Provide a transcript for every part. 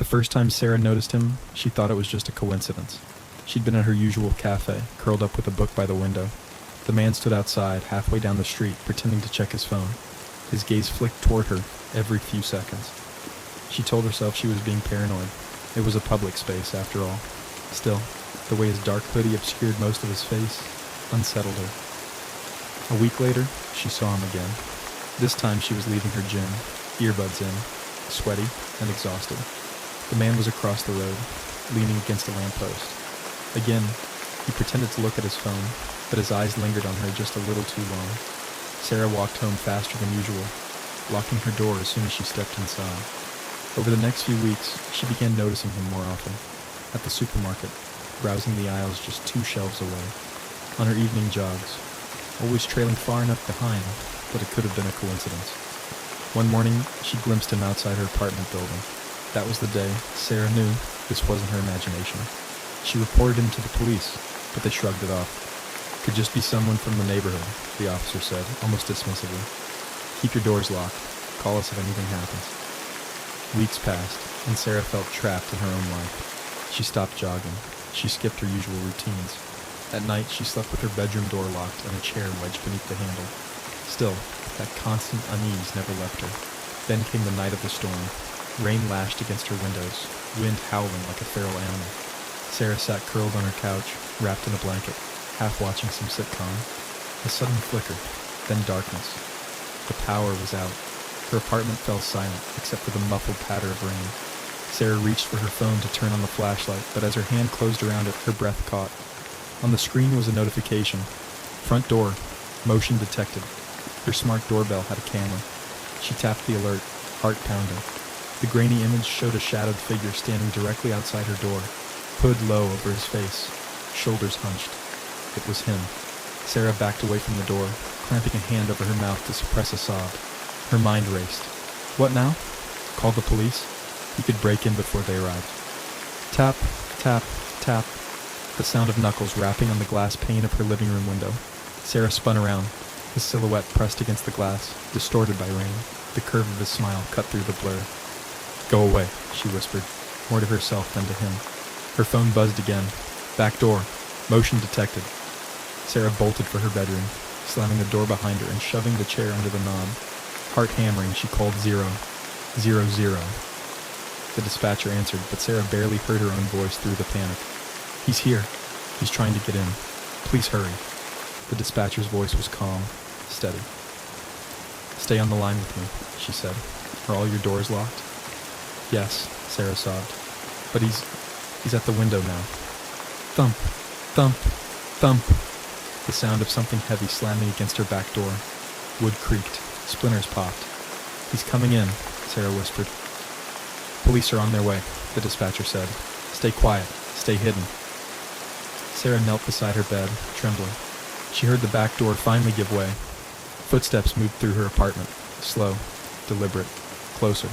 The first time Sarah noticed him, she thought it was just a coincidence. She'd been at her usual cafe, curled up with a book by the window. The man stood outside, halfway down the street, pretending to check his phone. His gaze flicked toward her every few seconds. She told herself she was being paranoid. It was a public space, after all. Still, the way his dark hoodie obscured most of his face unsettled her. A week later, she saw him again. This time she was leaving her gym, earbuds in, sweaty and exhausted. The man was across the road, leaning against a lamppost. Again, he pretended to look at his phone, but his eyes lingered on her just a little too long. Sarah walked home faster than usual, locking her door as soon as she stepped inside. Over the next few weeks, she began noticing him more often. At the supermarket, browsing the aisles just 2 shelves away. On her evening jogs, always trailing far enough behind that it could have been a coincidence. One morning, she glimpsed him outside her apartment building. That was the day Sarah knew this wasn't her imagination. She reported him to the police, but they shrugged it off. Could just be someone from the neighborhood, the officer said, almost dismissively. Keep your doors locked. Call us if anything happens. Weeks passed, and Sarah felt trapped in her own life. She stopped jogging. She skipped her usual routines. At night, she slept with her bedroom door locked and a chair wedged beneath the handle. Still, that constant unease never left her. Then came the night of the storm. Rain lashed against her windows, wind howling like a feral animal. Sarah sat curled on her couch, wrapped in a blanket, half watching some sitcom. A sudden flicker, then darkness. The power was out. Her apartment fell silent, except for the muffled patter of rain. Sarah reached for her phone to turn on the flashlight, but as her hand closed around it, her breath caught. On the screen was a notification. Front door. Motion detected. Her smart doorbell had a camera. She tapped the alert, heart pounding. The grainy image showed a shadowed figure standing directly outside her door, hood low over his face, shoulders hunched. It was him. Sarah backed away from the door, clamping a hand over her mouth to suppress a sob. Her mind raced. What now? Call the police? He could break in before they arrived. Tap, tap, tap. The sound of knuckles rapping on the glass pane of her living room window. Sarah spun around, his silhouette pressed against the glass, distorted by rain. The curve of his smile cut through the blur. Go away, she whispered, more to herself than to him. Her phone buzzed again. Back door. Motion detected. Sarah bolted for her bedroom, slamming the door behind her and shoving the chair under the knob. Heart hammering, she called 000. The dispatcher answered, but Sarah barely heard her own voice through the panic. He's here. He's trying to get in. Please hurry. The dispatcher's voice was calm, steady. Stay on the line with me, she said. Are all your doors locked? Yes, Sarah sobbed. But he's at the window now. Thump, thump, thump. The sound of something heavy slamming against her back door. Wood creaked. Splinters popped. He's coming in, Sarah whispered. Police are on their way, the dispatcher said. Stay quiet. Stay hidden. Sarah knelt beside her bed, trembling. She heard the back door finally give way. Footsteps moved through her apartment, slow, deliberate, closer,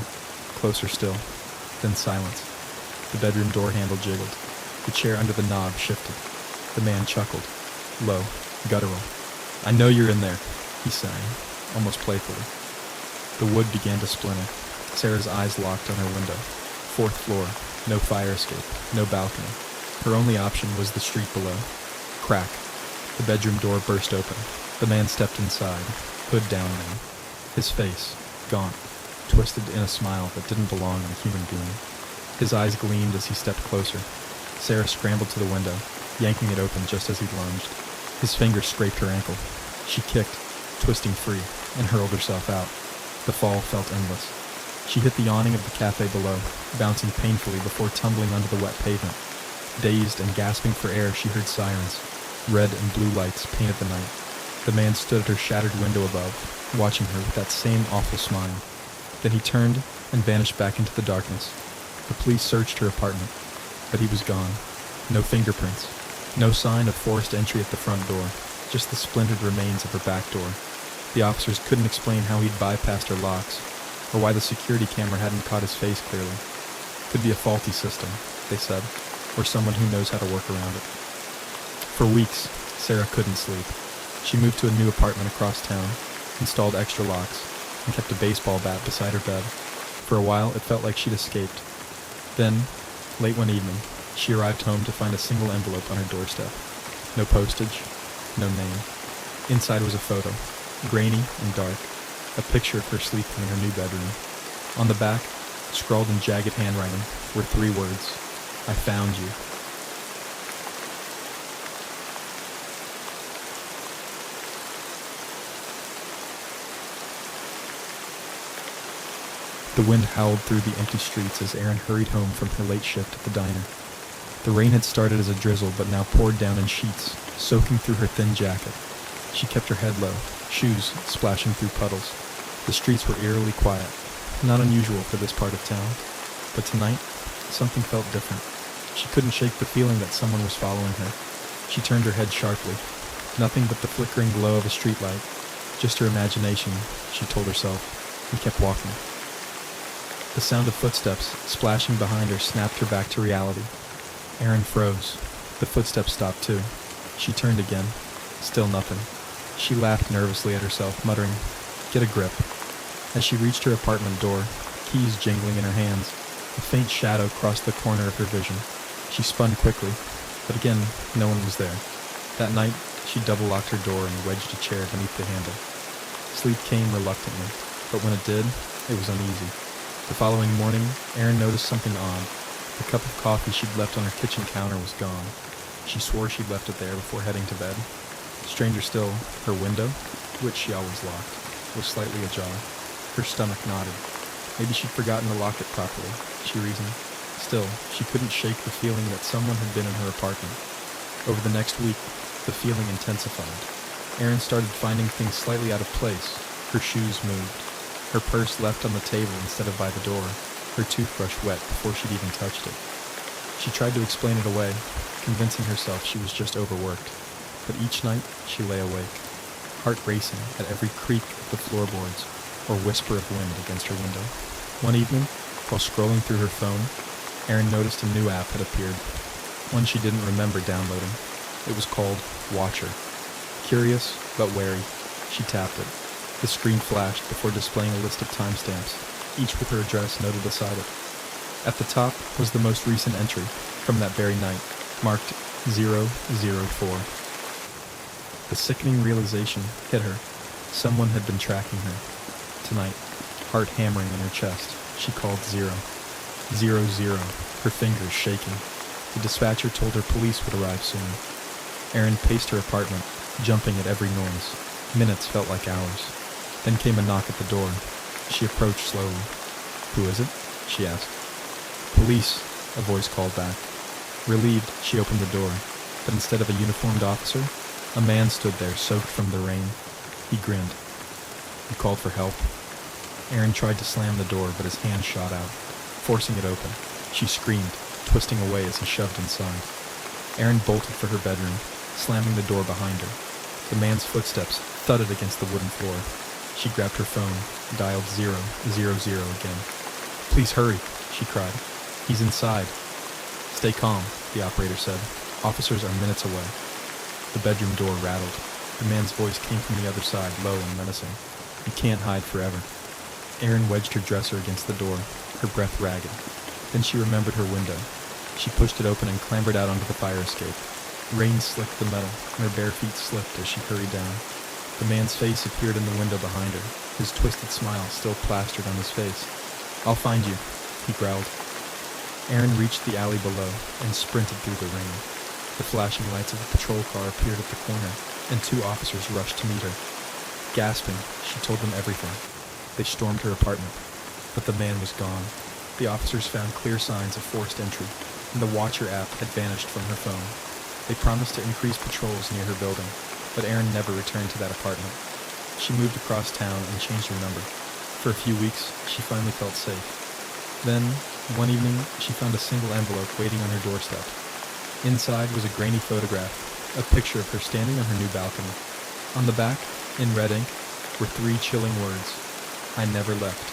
closer still, then silence. The bedroom door handle jiggled. The chair under the knob shifted. The man chuckled, low, guttural. I know you're in there, he sang, almost playfully. The wood began to splinter. Sarah's eyes locked on her window. 4th floor, no fire escape, no balcony. Her only option was the street below. Crack. The bedroom door burst open. The man stepped inside, hood down now. His face, gaunt, twisted in a smile that didn't belong in a human being. His eyes gleamed as he stepped closer. Sarah scrambled to the window, yanking it open just as he lunged. His fingers scraped her ankle. She kicked, twisting free, and hurled herself out. The fall felt endless. She hit the awning of the cafe below, bouncing painfully before tumbling onto the wet pavement. Dazed and gasping for air, she heard sirens. Red and blue lights painted the night. The man stood at her shattered window above, watching her with that same awful smile. Then he turned and vanished back into the darkness. The police searched her apartment, but he was gone. No fingerprints. No sign of forced entry at the front door, just the splintered remains of her back door. The officers couldn't explain how he'd bypassed her locks, or why the security camera hadn't caught his face clearly. Could be a faulty system, they said, or someone who knows how to work around it. For weeks, Sarah couldn't sleep. She moved to a new apartment across town, installed extra locks, and kept a baseball bat beside her bed. For a while, it felt like she'd escaped. Then, late one evening, she arrived home to find a single envelope on her doorstep. No postage, no name. Inside was a photo, grainy and dark, a picture of her sleeping in her new bedroom. On the back, scrawled in jagged handwriting, were 3 words: "I found you." The wind howled through the empty streets as Erin hurried home from her late shift at the diner. The rain had started as a drizzle, but now poured down in sheets, soaking through her thin jacket. She kept her head low, shoes splashing through puddles. The streets were eerily quiet, not unusual for this part of town. But tonight, something felt different. She couldn't shake the feeling that someone was following her. She turned her head sharply. Nothing but the flickering glow of a streetlight. Just her imagination, she told herself, and kept walking. The sound of footsteps splashing behind her snapped her back to reality. Erin froze. The footsteps stopped too. She turned again. Still nothing. She laughed nervously at herself, muttering, "Get a grip." As she reached her apartment door, keys jingling in her hands, a faint shadow crossed the corner of her vision. She spun quickly, but again, no one was there. That night, she double-locked her door and wedged a chair beneath the handle. Sleep came reluctantly, but when it did, it was uneasy. The following morning, Erin noticed something odd. The cup of coffee she'd left on her kitchen counter was gone. She swore she'd left it there before heading to bed. Stranger still, her window, which she always locked, was slightly ajar. Her stomach knotted. Maybe she'd forgotten to lock it properly, she reasoned. Still, she couldn't shake the feeling that someone had been in her apartment. Over the next week, the feeling intensified. Erin started finding things slightly out of place. Her shoes moved. Her purse left on the table instead of by the door. Her toothbrush wet before she'd even touched it. She tried to explain it away, convincing herself she was just overworked. But each night, she lay awake, heart racing at every creak of the floorboards or whisper of wind against her window. One evening, while scrolling through her phone, Erin noticed a new app had appeared, one she didn't remember downloading. It was called Watcher. Curious, but wary, she tapped it. The screen flashed before displaying a list of timestamps, each with her address noted beside it. At the top was the most recent entry, from that very night, marked 004. The sickening realization hit her. Someone had been tracking her. Tonight, heart hammering in her chest, she called 0. 00, her fingers shaking. The dispatcher told her police would arrive soon. Erin paced her apartment, jumping at every noise. Minutes felt like hours. Then came a knock at the door. She approached slowly. "Who is it?" she asked. "Police," a voice called back. Relieved, she opened the door, but instead of a uniformed officer, a man stood there soaked from the rain. He grinned. "You called for help?" Erin tried to slam the door, but his hand shot out, forcing it open. She screamed, twisting away as he shoved inside. Erin bolted for her bedroom, slamming the door behind her. The man's footsteps thudded against the wooden floor. She grabbed her phone, dialed 000 again. "Please hurry," she cried. "He's inside." "Stay calm," the operator said. "Officers are minutes away." The bedroom door rattled. The man's voice came from the other side, low and menacing. "You can't hide forever." Erin wedged her dresser against the door, her breath ragged. Then she remembered her window. She pushed it open and clambered out onto the fire escape. Rain slicked the metal, and her bare feet slipped as she hurried down. The man's face appeared in the window behind her, his twisted smile still plastered on his face. "I'll find you," he growled. Erin reached the alley below and sprinted through the rain. The flashing lights of a patrol car appeared at the corner, and 2 officers rushed to meet her. Gasping, she told them everything. They stormed her apartment, but the man was gone. The officers found clear signs of forced entry, and the Watcher app had vanished from her phone. They promised to increase patrols near her building, but Erin never returned to that apartment. She moved across town and changed her number. For a few weeks, she finally felt safe. Then, one evening, she found a single envelope waiting on her doorstep. Inside was a grainy photograph, a picture of her standing on her new balcony. On the back, in red ink, were 3 chilling words: "I never left."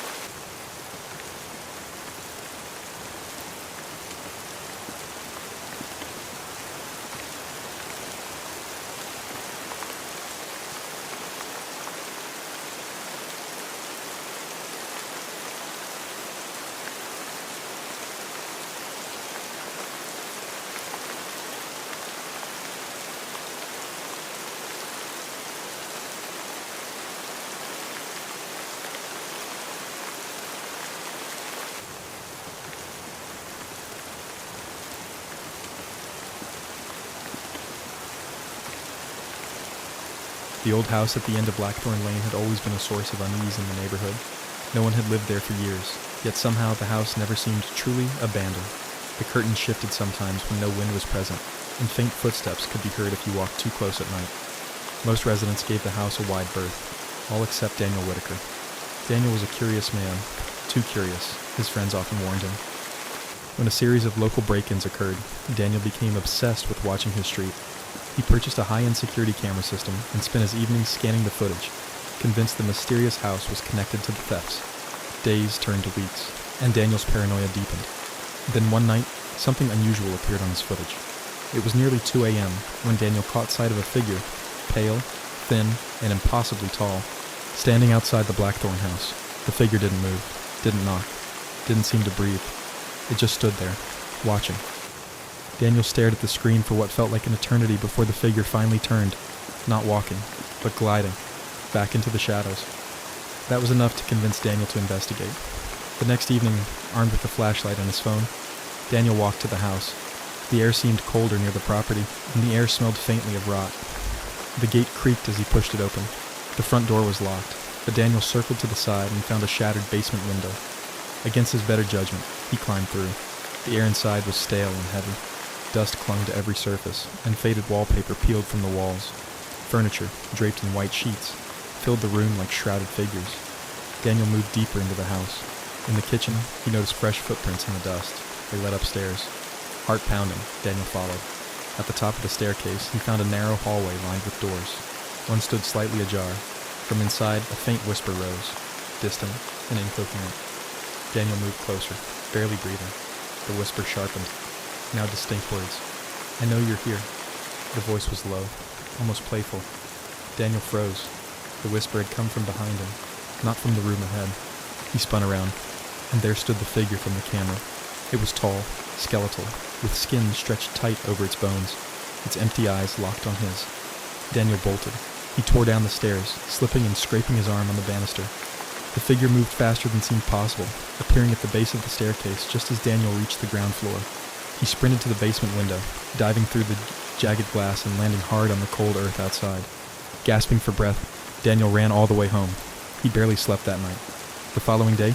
The old house at the end of Blackthorn Lane had always been a source of unease in the neighborhood. No one had lived there for years, yet somehow the house never seemed truly abandoned. The curtains shifted sometimes when no wind was present, and faint footsteps could be heard if you walked too close at night. Most residents gave the house a wide berth, all except Daniel Whitaker. Daniel was a curious man, too curious, his friends often warned him. When a series of local break-ins occurred, Daniel became obsessed with watching his street. He purchased a high-end security camera system and spent his evenings scanning the footage, convinced the mysterious house was connected to the thefts. Days turned to weeks, and Daniel's paranoia deepened. Then one night, something unusual appeared on his footage. It was nearly 2 a.m. when Daniel caught sight of a figure, pale, thin, and impossibly tall, standing outside the Blackthorn house. The figure didn't move, didn't knock, didn't seem to breathe. It just stood there, watching. Daniel stared at the screen for what felt like an eternity before the figure finally turned, not walking, but gliding, back into the shadows. That was enough to convince Daniel to investigate. The next evening, armed with a flashlight and his phone, Daniel walked to the house. The air seemed colder near the property, and the air smelled faintly of rot. The gate creaked as he pushed it open. The front door was locked, but Daniel circled to the side and found a shattered basement window. Against his better judgment, he climbed through. The air inside was stale and heavy. Dust clung to every surface, and faded wallpaper peeled from the walls. Furniture, draped in white sheets, filled the room like shrouded figures. Daniel moved deeper into the house. In the kitchen, he noticed fresh footprints in the dust. They led upstairs. Heart pounding, Daniel followed. At the top of the staircase, he found a narrow hallway lined with doors. One stood slightly ajar. From inside, a faint whisper rose, distant and incoherent. Daniel moved closer, barely breathing. The whisper sharpened. Now distinct words. "I know you're here." The voice was low, almost playful. Daniel froze. The whisper had come from behind him, not from the room ahead. He spun around, and there stood the figure from the camera. It was tall, skeletal, with skin stretched tight over its bones, its empty eyes locked on his. Daniel bolted. He tore down the stairs, slipping and scraping his arm on the banister. The figure moved faster than seemed possible, appearing at the base of the staircase just as Daniel reached the ground floor. He sprinted to the basement window, diving through the jagged glass and landing hard on the cold earth outside. Gasping for breath, Daniel ran all the way home. He barely slept that night. The following day,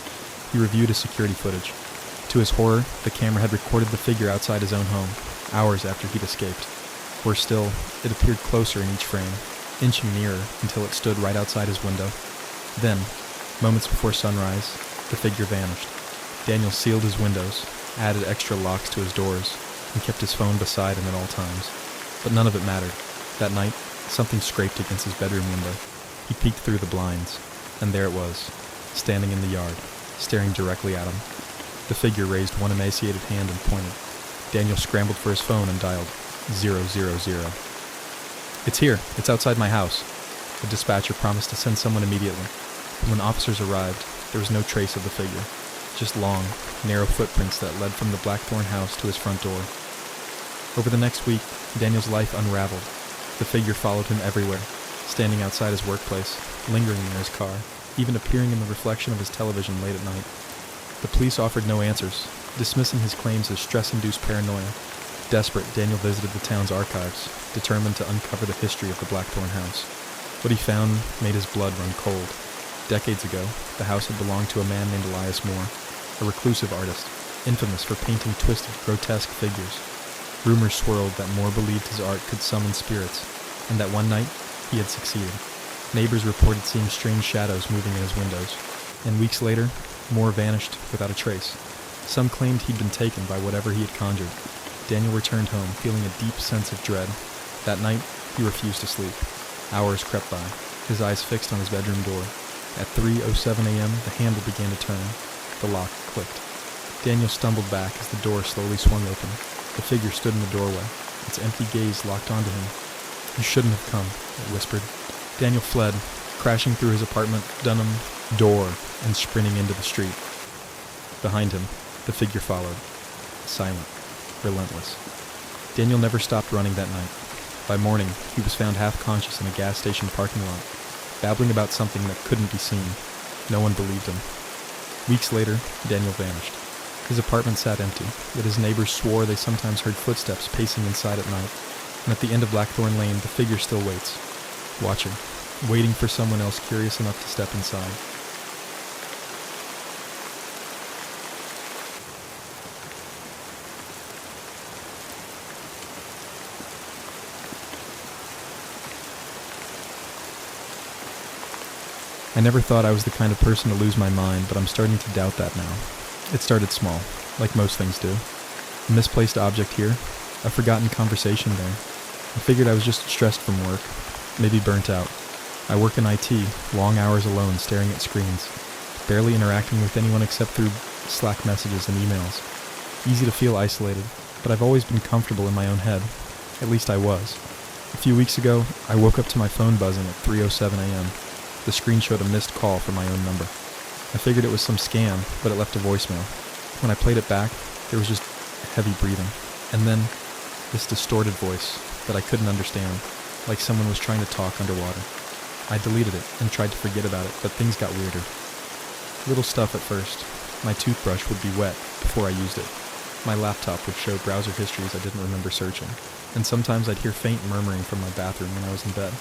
he reviewed his security footage. To his horror, the camera had recorded the figure outside his own home, hours after he'd escaped. Worse still, it appeared closer in each frame, inching nearer until it stood right outside his window. Then, moments before sunrise, the figure vanished. Daniel sealed his windows, added extra locks to his doors, and kept his phone beside him at all times. But none of it mattered. That night, something scraped against his bedroom window. He peeked through the blinds, and there it was, standing in the yard, staring directly at him. The figure raised one emaciated hand and pointed. Daniel scrambled for his phone and dialed 000. "It's here. It's outside my house." The dispatcher promised to send someone immediately. But when officers arrived, there was no trace of the figure. Just long, narrow footprints that led from the Blackthorn house to his front door. Over the next week, Daniel's life unraveled. The figure followed him everywhere, standing outside his workplace, lingering near his car, even appearing in the reflection of his television late at night. The police offered no answers, dismissing his claims as stress-induced paranoia. Desperate, Daniel visited the town's archives, determined to uncover the history of the Blackthorn house. What he found made his blood run cold. Decades ago, the house had belonged to a man named Elias Moore, a reclusive artist, infamous for painting twisted, grotesque figures. Rumors swirled that Moore believed his art could summon spirits, and that one night, he had succeeded. Neighbors reported seeing strange shadows moving in his windows, and weeks later, Moore vanished without a trace. Some claimed he'd been taken by whatever he had conjured. Daniel returned home, feeling a deep sense of dread. That night, he refused to sleep. Hours crept by, his eyes fixed on his bedroom door. At 3:07 a.m., the handle began to turn. The lock clicked. Daniel stumbled back as the door slowly swung open. The figure stood in the doorway, its empty gaze locked onto him. "You shouldn't have come," it whispered. Daniel fled, crashing through his apartment Dunham door and sprinting into the street. Behind him, the figure followed, silent, relentless. Daniel never stopped running that night. By morning, he was found half-conscious in a gas station parking lot, babbling about something that couldn't be seen. No one believed him. Weeks later, Daniel vanished. His apartment sat empty, yet his neighbors swore they sometimes heard footsteps pacing inside at night, and at the end of Blackthorn Lane, the figure still waits, watching, waiting for someone else curious enough to step inside. I never thought I was the kind of person to lose my mind, but I'm starting to doubt that now. It started small, like most things do. A misplaced object here, a forgotten conversation there. I figured I was just stressed from work, maybe burnt out. I work in IT, long hours alone staring at screens, barely interacting with anyone except through Slack messages and emails. Easy to feel isolated, but I've always been comfortable in my own head. At least I was. A few weeks ago, I woke up to my phone buzzing at 3:07 a.m. The screen showed a missed call from my own number. I figured it was some scam, but it left a voicemail. When I played it back, there was just heavy breathing. And then, this distorted voice that I couldn't understand, like someone was trying to talk underwater. I deleted it and tried to forget about it, but things got weirder. Little stuff at first. My toothbrush would be wet before I used it. My laptop would show browser histories I didn't remember searching. And sometimes I'd hear faint murmuring from my bathroom when I was in bed.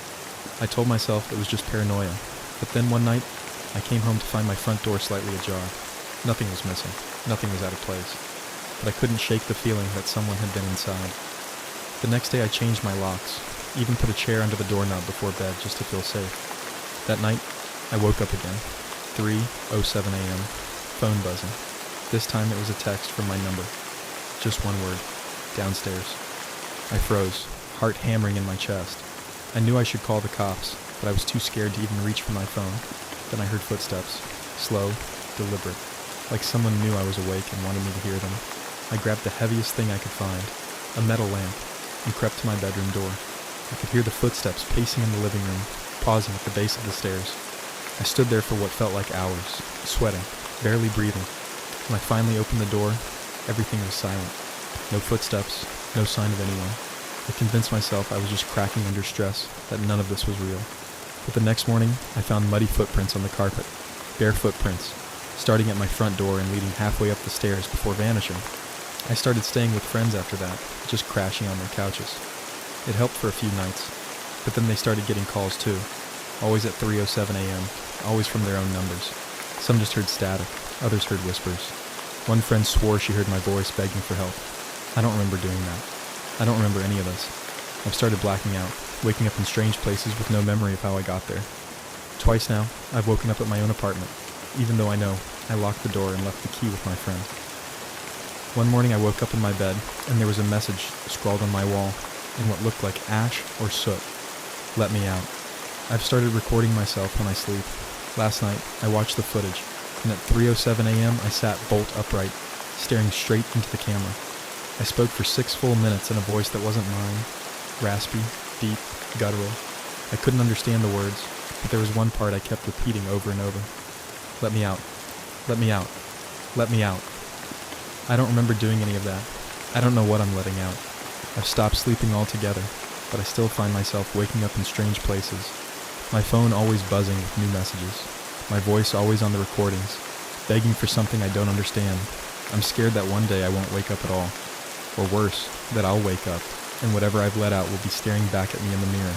I told myself it was just paranoia, but then one night, I came home to find my front door slightly ajar. Nothing was missing, nothing was out of place, but I couldn't shake the feeling that someone had been inside. The next day I changed my locks, even put a chair under the doorknob before bed just to feel safe. That night, I woke up again, 3:07 a.m., phone buzzing. This time it was a text from my number. Just one word, downstairs. I froze, heart hammering in my chest. I knew I should call the cops, but I was too scared to even reach for my phone. Then I heard footsteps, slow, deliberate, like someone knew I was awake and wanted me to hear them. I grabbed the heaviest thing I could find, a metal lamp, and crept to my bedroom door. I could hear the footsteps pacing in the living room, pausing at the base of the stairs. I stood there for what felt like hours, sweating, barely breathing. When I finally opened the door, everything was silent. No footsteps, no sign of anyone. I convinced myself I was just cracking under stress, that none of this was real. But the next morning, I found muddy footprints on the carpet, bare footprints, starting at my front door and leading halfway up the stairs before vanishing. I started staying with friends after that, just crashing on their couches. It helped for a few nights, but then they started getting calls too, always at 3:07 a.m., always from their own numbers. Some just heard static, others heard whispers. One friend swore she heard my voice begging for help. I don't remember doing that. I don't remember any of this. I've started blacking out, waking up in strange places with no memory of how I got there. Twice now, I've woken up at my own apartment, even though I know I locked the door and left the key with my friend. One morning I woke up in my bed, and there was a message scrawled on my wall in what looked like ash or soot. Let me out. I've started recording myself when I sleep. Last night, I watched the footage, and at 3:07 a.m. I sat bolt upright, staring straight into the camera. I spoke for 6 full minutes in a voice that wasn't mine, raspy, deep, guttural. I couldn't understand the words, but there was one part I kept repeating over and over. Let me out. Let me out. Let me out. I don't remember doing any of that. I don't know what I'm letting out. I've stopped sleeping altogether, but I still find myself waking up in strange places. My phone always buzzing with new messages. My voice always on the recordings, begging for something I don't understand. I'm scared that one day I won't wake up at all. Or worse, that I'll wake up, and whatever I've let out will be staring back at me in the mirror.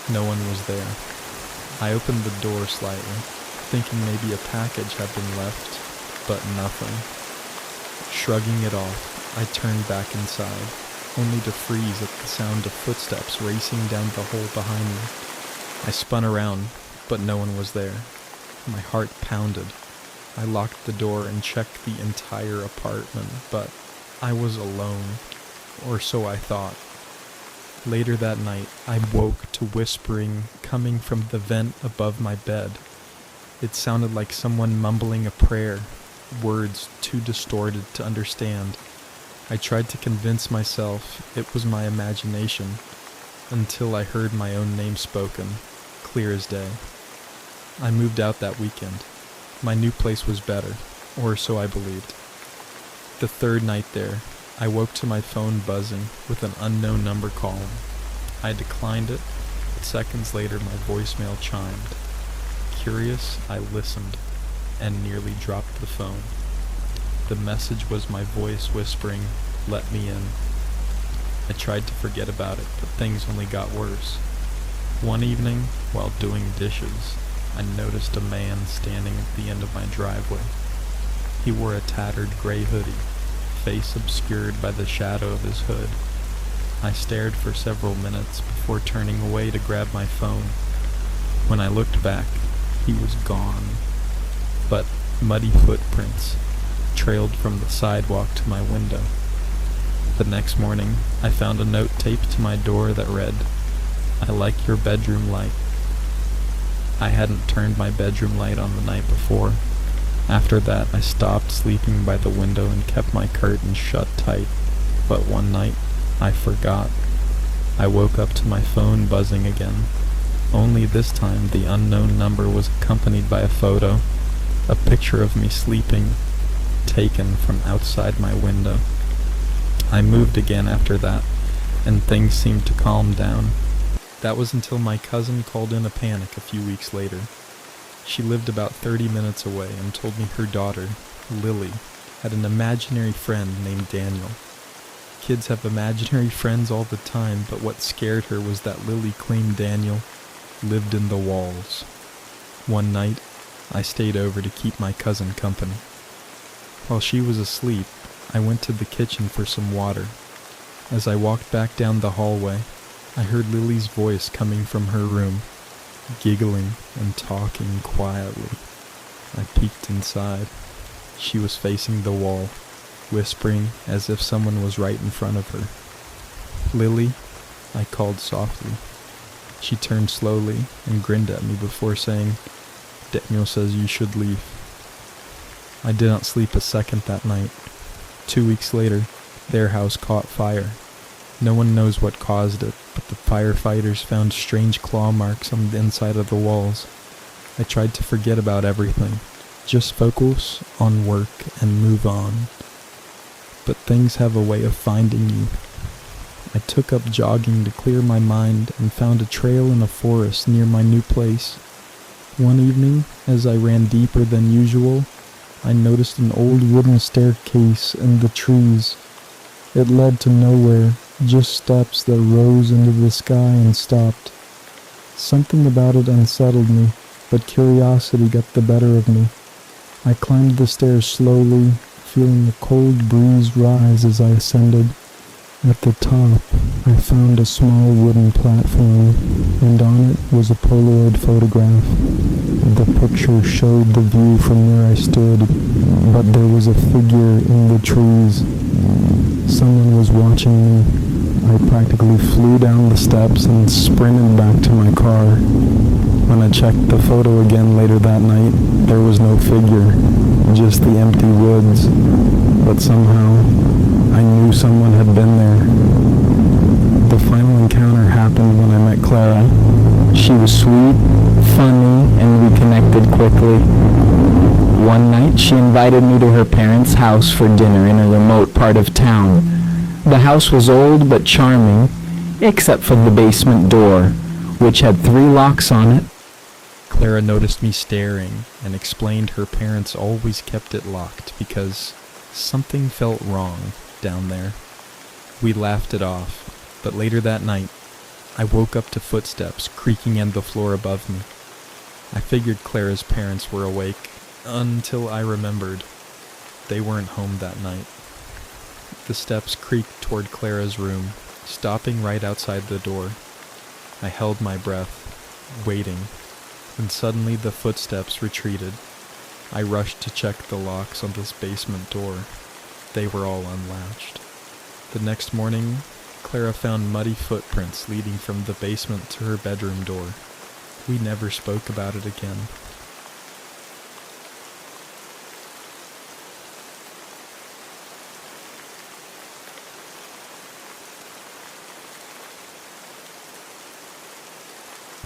No one was there. I opened the door slightly, thinking maybe a package had been left, but nothing. Shrugging it off, I turned back inside, only to freeze at the sound of footsteps racing down the hall behind me. I spun around, but no one was there. My heart pounded. I locked the door and checked the entire apartment, but I was alone, or so I thought. Later that night, I woke to whispering coming from the vent above my bed. It sounded like someone mumbling a prayer, words too distorted to understand. I tried to convince myself it was my imagination, until I heard my own name spoken, clear as day. I moved out that weekend. My new place was better, or so I believed. The third night there, I woke to my phone buzzing with an unknown number calling. I declined it, but seconds later my voicemail chimed. Curious, I listened and nearly dropped the phone. The message was my voice whispering, "Let me in." I tried to forget about it, but things only got worse. One evening, while doing dishes, I noticed a man standing at the end of my driveway. He wore a tattered gray hoodie, face obscured by the shadow of his hood. I stared for several minutes before turning away to grab my phone. When I looked back, he was gone, but muddy footprints trailed from the sidewalk to my window. The next morning, I found a note taped to my door that read, "I like your bedroom light." I hadn't turned my bedroom light on the night before. After that, I stopped sleeping by the window and kept my curtains shut tight. But one night, I forgot. I woke up to my phone buzzing again. Only this time, the unknown number was accompanied by a photo, a picture of me sleeping, taken from outside my window. I moved again after that, and things seemed to calm down. That was until my cousin called in a panic a few weeks later. She lived about 30 minutes away and told me her daughter, Lily, had an imaginary friend named Daniel. Kids have imaginary friends all the time, but what scared her was that Lily claimed Daniel lived in the walls. One night, I stayed over to keep my cousin company. While she was asleep, I went to the kitchen for some water. As I walked back down the hallway, I heard Lily's voice coming from her room, giggling and talking quietly. I peeked inside. She was facing the wall, whispering as if someone was right in front of her. "Lily," I called softly. She turned slowly and grinned at me before saying, "Daniel says you should leave." I did not sleep a second that night. 2 weeks later, their house caught fire. No one knows what caused it, but the firefighters found strange claw marks on the inside of the walls. I tried to forget about everything, just focus on work and move on. But things have a way of finding you. I took up jogging to clear my mind and found a trail in a forest near my new place. One evening, as I ran deeper than usual, I noticed an old wooden staircase in the trees. It led to nowhere, just steps that rose into the sky and stopped. Something about it unsettled me, but curiosity got the better of me. I climbed the stairs slowly, feeling a cold breeze rise as I ascended. At the top, I found a small wooden platform, and on it was a Polaroid photograph. The picture showed the view from where I stood, but there was a figure in the trees. Someone was watching me. I practically flew down the steps and sprinted back to my car. When I checked the photo again later that night, there was no figure, just the empty woods. But somehow, I knew someone had been there. The final encounter happened when I met Clara. She was sweet, funny, and we connected quickly. One night, she invited me to her parents' house for dinner in a remote part of town. The house was old but charming, except for the basement door, which had 3 locks on it. Clara noticed me staring and explained her parents always kept it locked because something felt wrong down there. We laughed it off, but later that night, I woke up to footsteps creaking in the floor above me. I figured Clara's parents were awake until I remembered they weren't home that night. The steps creaked toward Clara's room, stopping right outside the door. I held my breath, waiting, and suddenly the footsteps retreated. I rushed to check the locks on this basement door. They were all unlatched. The next morning, Clara found muddy footprints leading from the basement to her bedroom door. We never spoke about it again.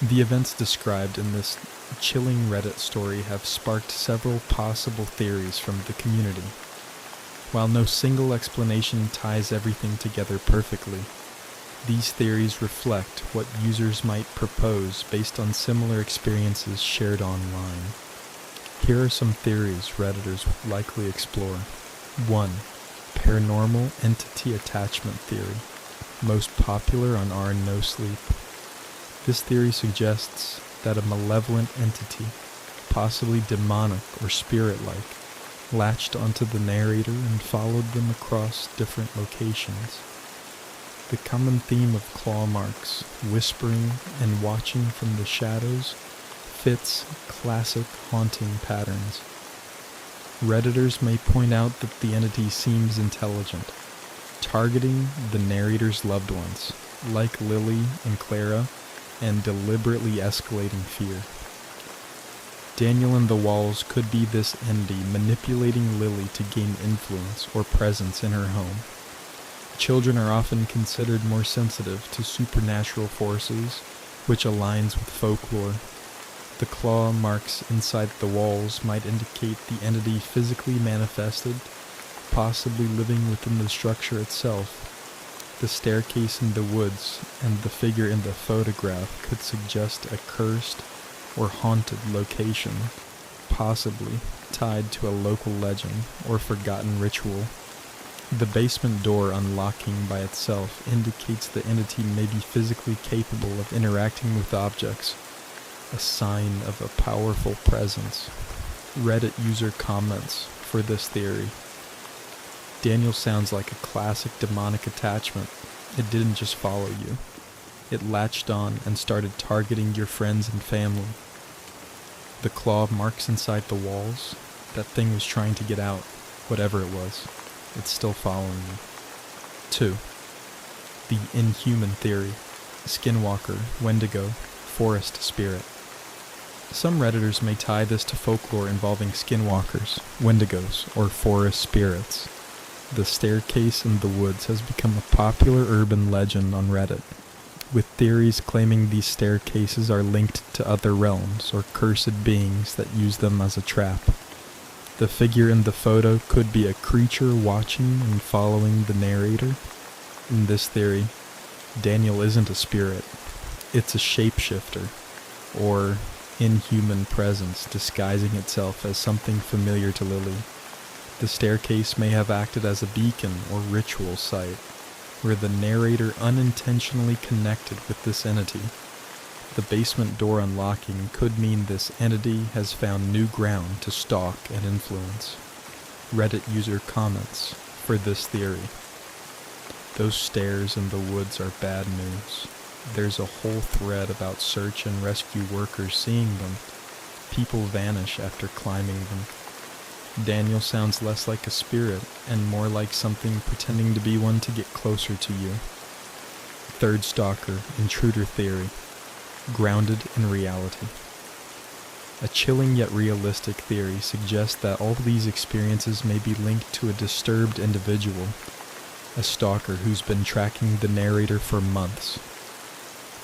The events described in this chilling Reddit story have sparked several possible theories from the community. While no single explanation ties everything together perfectly, these theories reflect what users might propose based on similar experiences shared online. Here are some theories Redditors likely explore. 1. Paranormal entity attachment theory, most popular on r/NoSleep. This theory suggests that a malevolent entity, possibly demonic or spirit-like, latched onto the narrator and followed them across different locations. The common theme of claw marks, whispering, and watching from the shadows fits classic haunting patterns. Redditors may point out that the entity seems intelligent, targeting the narrator's loved ones, like Lily and Clara, and deliberately escalating fear. Daniel in the Walls could be this entity manipulating Lily to gain influence or presence in her home. Children are often considered more sensitive to supernatural forces, which aligns with folklore. The claw marks inside the walls might indicate the entity physically manifested, possibly living within the structure itself. The staircase in the woods and the figure in the photograph could suggest a cursed or haunted location, possibly tied to a local legend or forgotten ritual. The basement door unlocking by itself indicates the entity may be physically capable of interacting with objects, a sign of a powerful presence. Reddit user comments for this theory. Daniel sounds like a classic demonic attachment. It didn't just follow you. It latched on and started targeting your friends and family. The claw marks inside the walls, that thing was trying to get out, whatever it was. It's still following you. 2. The Inhuman theory. Skinwalker, Wendigo, forest spirit. Some Redditors may tie this to folklore involving skinwalkers, wendigos, or forest spirits. The staircase in the woods has become a popular urban legend on Reddit, with theories claiming these staircases are linked to other realms or cursed beings that use them as a trap. The figure in the photo could be a creature watching and following the narrator. In this theory, Daniel isn't a spirit, it's a shapeshifter, or inhuman presence disguising itself as something familiar to Lily. The staircase may have acted as a beacon or ritual site, where the narrator unintentionally connected with this entity. The basement door unlocking could mean this entity has found new ground to stalk and influence. Reddit user comments for this theory. Those stairs in the woods are bad news. There's a whole thread about search and rescue workers seeing them. People vanish after climbing them. Daniel sounds less like a spirit and more like something pretending to be one to get closer to you. Third stalker, intruder theory. Grounded in reality. A chilling yet realistic theory suggests that all these experiences may be linked to a disturbed individual, a stalker who's been tracking the narrator for months.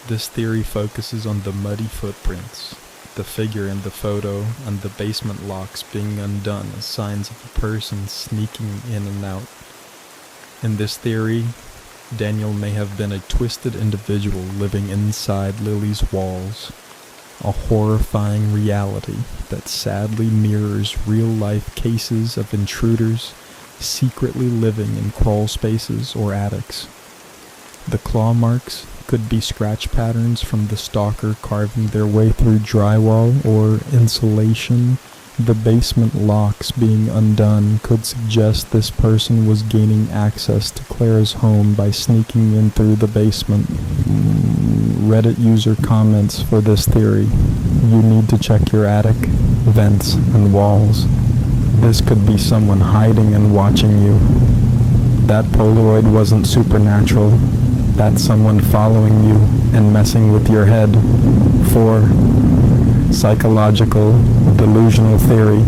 This theory focuses on the muddy footprints, the figure in the photo, and the basement locks being undone as signs of a person sneaking in and out. In this theory, Daniel may have been a twisted individual living inside Lily's walls, a horrifying reality that sadly mirrors real-life cases of intruders secretly living in crawl spaces or attics. The claw marks could be scratch patterns from the stalker carving their way through drywall or insulation. The basement locks being undone could suggest this person was gaining access to Clara's home by sneaking in through the basement. Reddit user comments for this theory. You need to check your attic, vents, and walls. This could be someone hiding and watching you. That Polaroid wasn't supernatural. That's someone following you and messing with your head. 4. Psychological, delusional theory,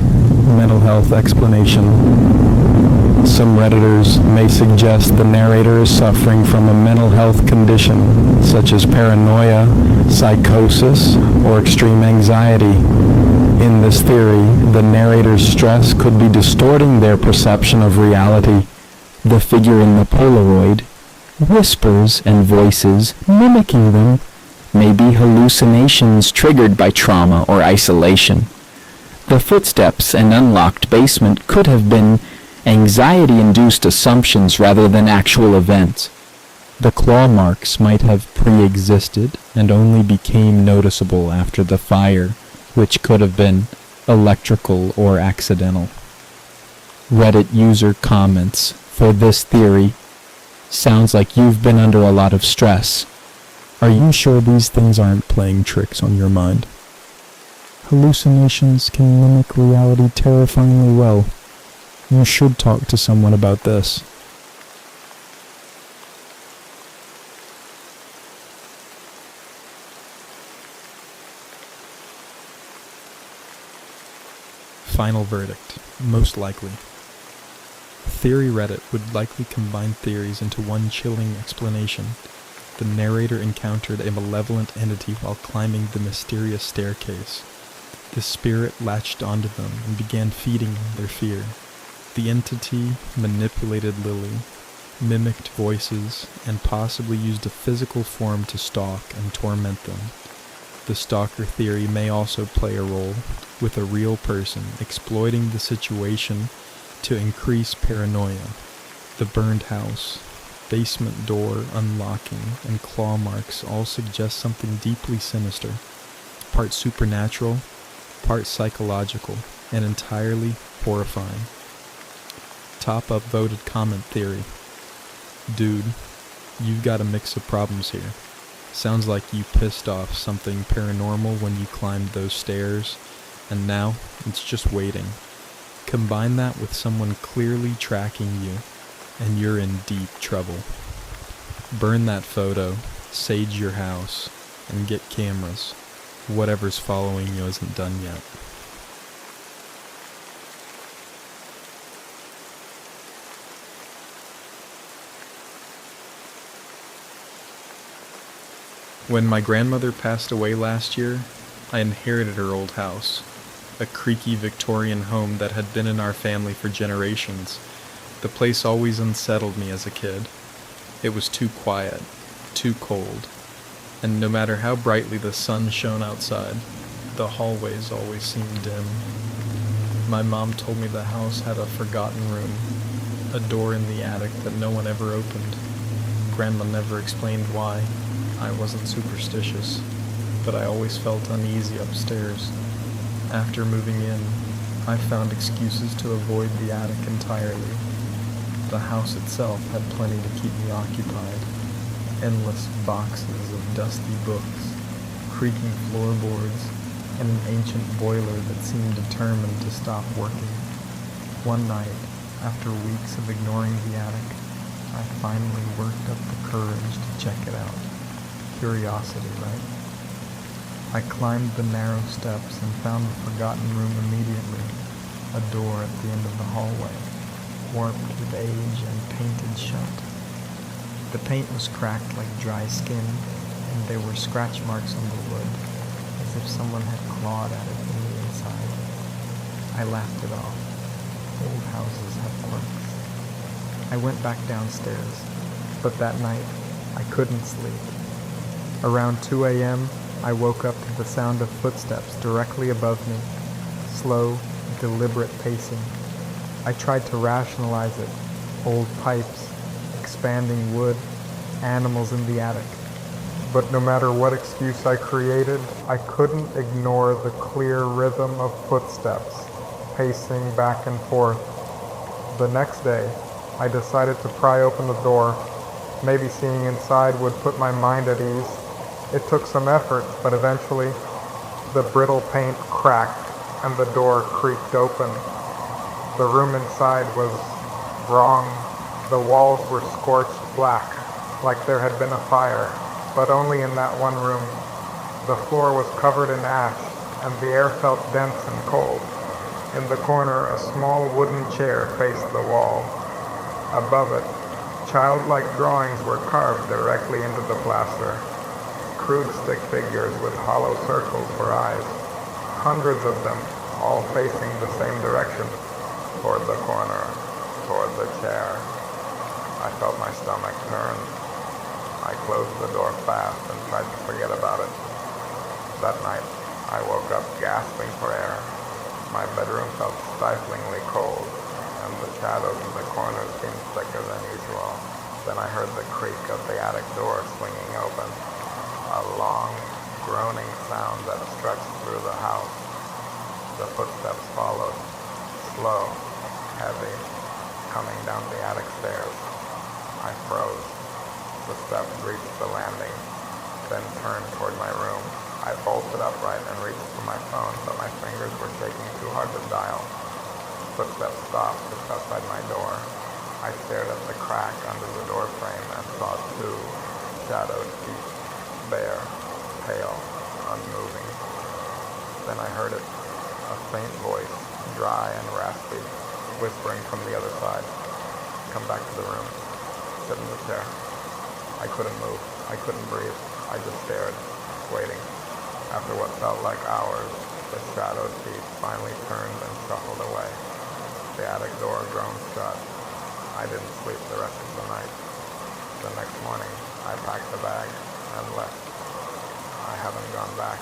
mental health explanation. Some Redditors may suggest the narrator is suffering from a mental health condition, such as paranoia, psychosis, or extreme anxiety. In this theory, the narrator's stress could be distorting their perception of reality. The figure in the Polaroid, whispers and voices mimicking them, may be hallucinations triggered by trauma or isolation. The footsteps and unlocked basement could have been anxiety-induced assumptions rather than actual events. The claw marks might have pre-existed and only became noticeable after the fire, which could have been electrical or accidental. Reddit user comments for this theory: sounds like you've been under a lot of stress. Are you sure these things aren't playing tricks on your mind? Hallucinations can mimic reality terrifyingly well. You should talk to someone about this. Final verdict. Most likely. Theory Reddit would likely combine theories into one chilling explanation. The narrator encountered a malevolent entity while climbing the mysterious staircase. The spirit latched onto them and began feeding on their fear. The entity manipulated Lily, mimicked voices, and possibly used a physical form to stalk and torment them. The stalker theory may also play a role, with a real person exploiting the situation to increase paranoia. The burned house, basement door unlocking, and claw marks all suggest something deeply sinister, part supernatural, part psychological, and entirely horrifying. Top upvoted comment theory. Dude, you've got a mix of problems here. Sounds like you pissed off something paranormal when you climbed those stairs, and now it's just waiting. Combine that with someone clearly tracking you, and you're in deep trouble. Burn that photo, sage your house, and get cameras. Whatever's following you isn't done yet. When my grandmother passed away last year, I inherited her old house, a creaky Victorian home that had been in our family for generations. The place always unsettled me as a kid. It was too quiet, too cold, and no matter how brightly the sun shone outside, the hallways always seemed dim. My mom told me the house had a forgotten room, a door in the attic that no one ever opened. Grandma never explained why. I wasn't superstitious, but I always felt uneasy upstairs. After moving in, I found excuses to avoid the attic entirely. The house itself had plenty to keep me occupied. Endless boxes of dusty books, creaking floorboards, and an ancient boiler that seemed determined to stop working. One night, after weeks of ignoring the attic, I finally worked up the courage to check it out. Curiosity, right? I climbed the narrow steps and found the forgotten room immediately, a door at the end of the hallway, warped with age and painted shut. The paint was cracked like dry skin, and there were scratch marks on the wood, as if someone had clawed at it from the inside. I laughed it off. Old houses have quirks. I went back downstairs, but that night I couldn't sleep. Around 2 a.m., I woke up to the sound of footsteps directly above me, slow, deliberate pacing. I tried to rationalize it. Old pipes, expanding wood, animals in the attic. But no matter what excuse I created, I couldn't ignore the clear rhythm of footsteps, pacing back and forth. The next day, I decided to pry open the door. Maybe seeing inside would put my mind at ease. It took some effort, but eventually, the brittle paint cracked and the door creaked open. The room inside was wrong. The walls were scorched black, like there had been a fire, but only in that one room. The floor was covered in ash, and the air felt dense and cold. In the corner, a small wooden chair faced the wall. Above it, childlike drawings were carved directly into the plaster. Crude stick figures with hollow circles for eyes. Hundreds of them, all facing the same direction, toward the corner, toward the chair. I felt my stomach turn. I closed the door fast and tried to forget about it. That night, I woke up gasping for air. My bedroom felt stiflingly cold, and the shadows in the corners seemed thicker than usual. Then I heard the creak of the attic door swinging open, a long, groaning sound that stretched through the house. The footsteps followed, slow, heavy, coming down the attic stairs. I froze. The steps reached the landing, then turned toward my room. I bolted upright and reached for my phone, but my fingers were shaking too hard to dial. Footsteps stopped just outside my door. I stared at the crack under the door frame and saw two shadowed feet, bare, pale, unmoving. Then I heard it, a faint voice, dry and raspy, whispering from the other side. Come back to the room. Sit in the chair. I couldn't move. I couldn't breathe. I just stared, waiting. After what felt like hours, the shadowed feet finally turned and shuffled away. The attic door groaned shut. I didn't sleep the rest of the night. The next morning, I packed a bag and left. I haven't gone back,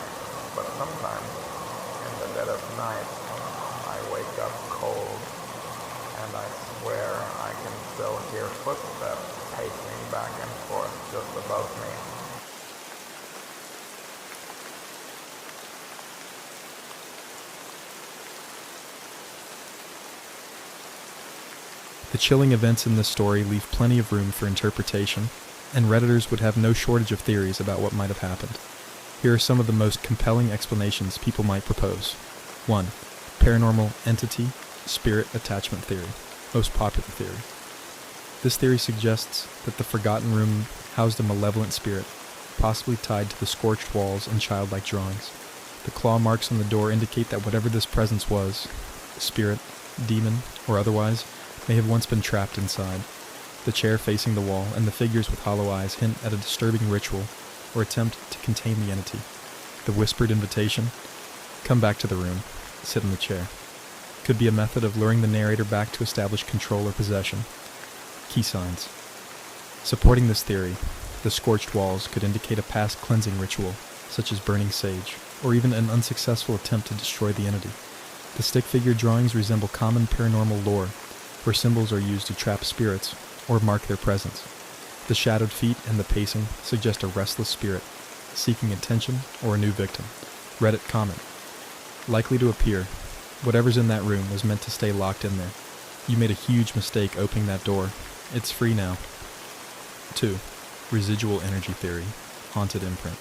but sometimes, in the dead of night, I wake up cold, and I swear I can still hear footsteps pacing back and forth just above me. The chilling events in this story leave plenty of room for interpretation, and Redditors would have no shortage of theories about what might have happened. Here are some of the most compelling explanations people might propose. 1. Paranormal entity, spirit attachment theory. Most popular theory. This theory suggests that the Forgotten Room housed a malevolent spirit, possibly tied to the scorched walls and childlike drawings. The claw marks on the door indicate that whatever this presence was, spirit, demon, or otherwise, may have once been trapped inside. The chair facing the wall and the figures with hollow eyes hint at a disturbing ritual or attempt to contain the entity. The whispered invitation, come back to the room, sit in the chair, could be a method of luring the narrator back to establish control or possession. Key signs. Supporting this theory, the scorched walls could indicate a past cleansing ritual, such as burning sage, or even an unsuccessful attempt to destroy the entity. The stick figure drawings resemble common paranormal lore, where symbols are used to trap spirits or mark their presence. The shadowed feet and the pacing suggest a restless spirit, seeking attention or a new victim. Reddit comment. Likely to appear. Whatever's in that room was meant to stay locked in there. You made a huge mistake opening that door. It's free now. 2. Residual energy theory. Haunted imprint.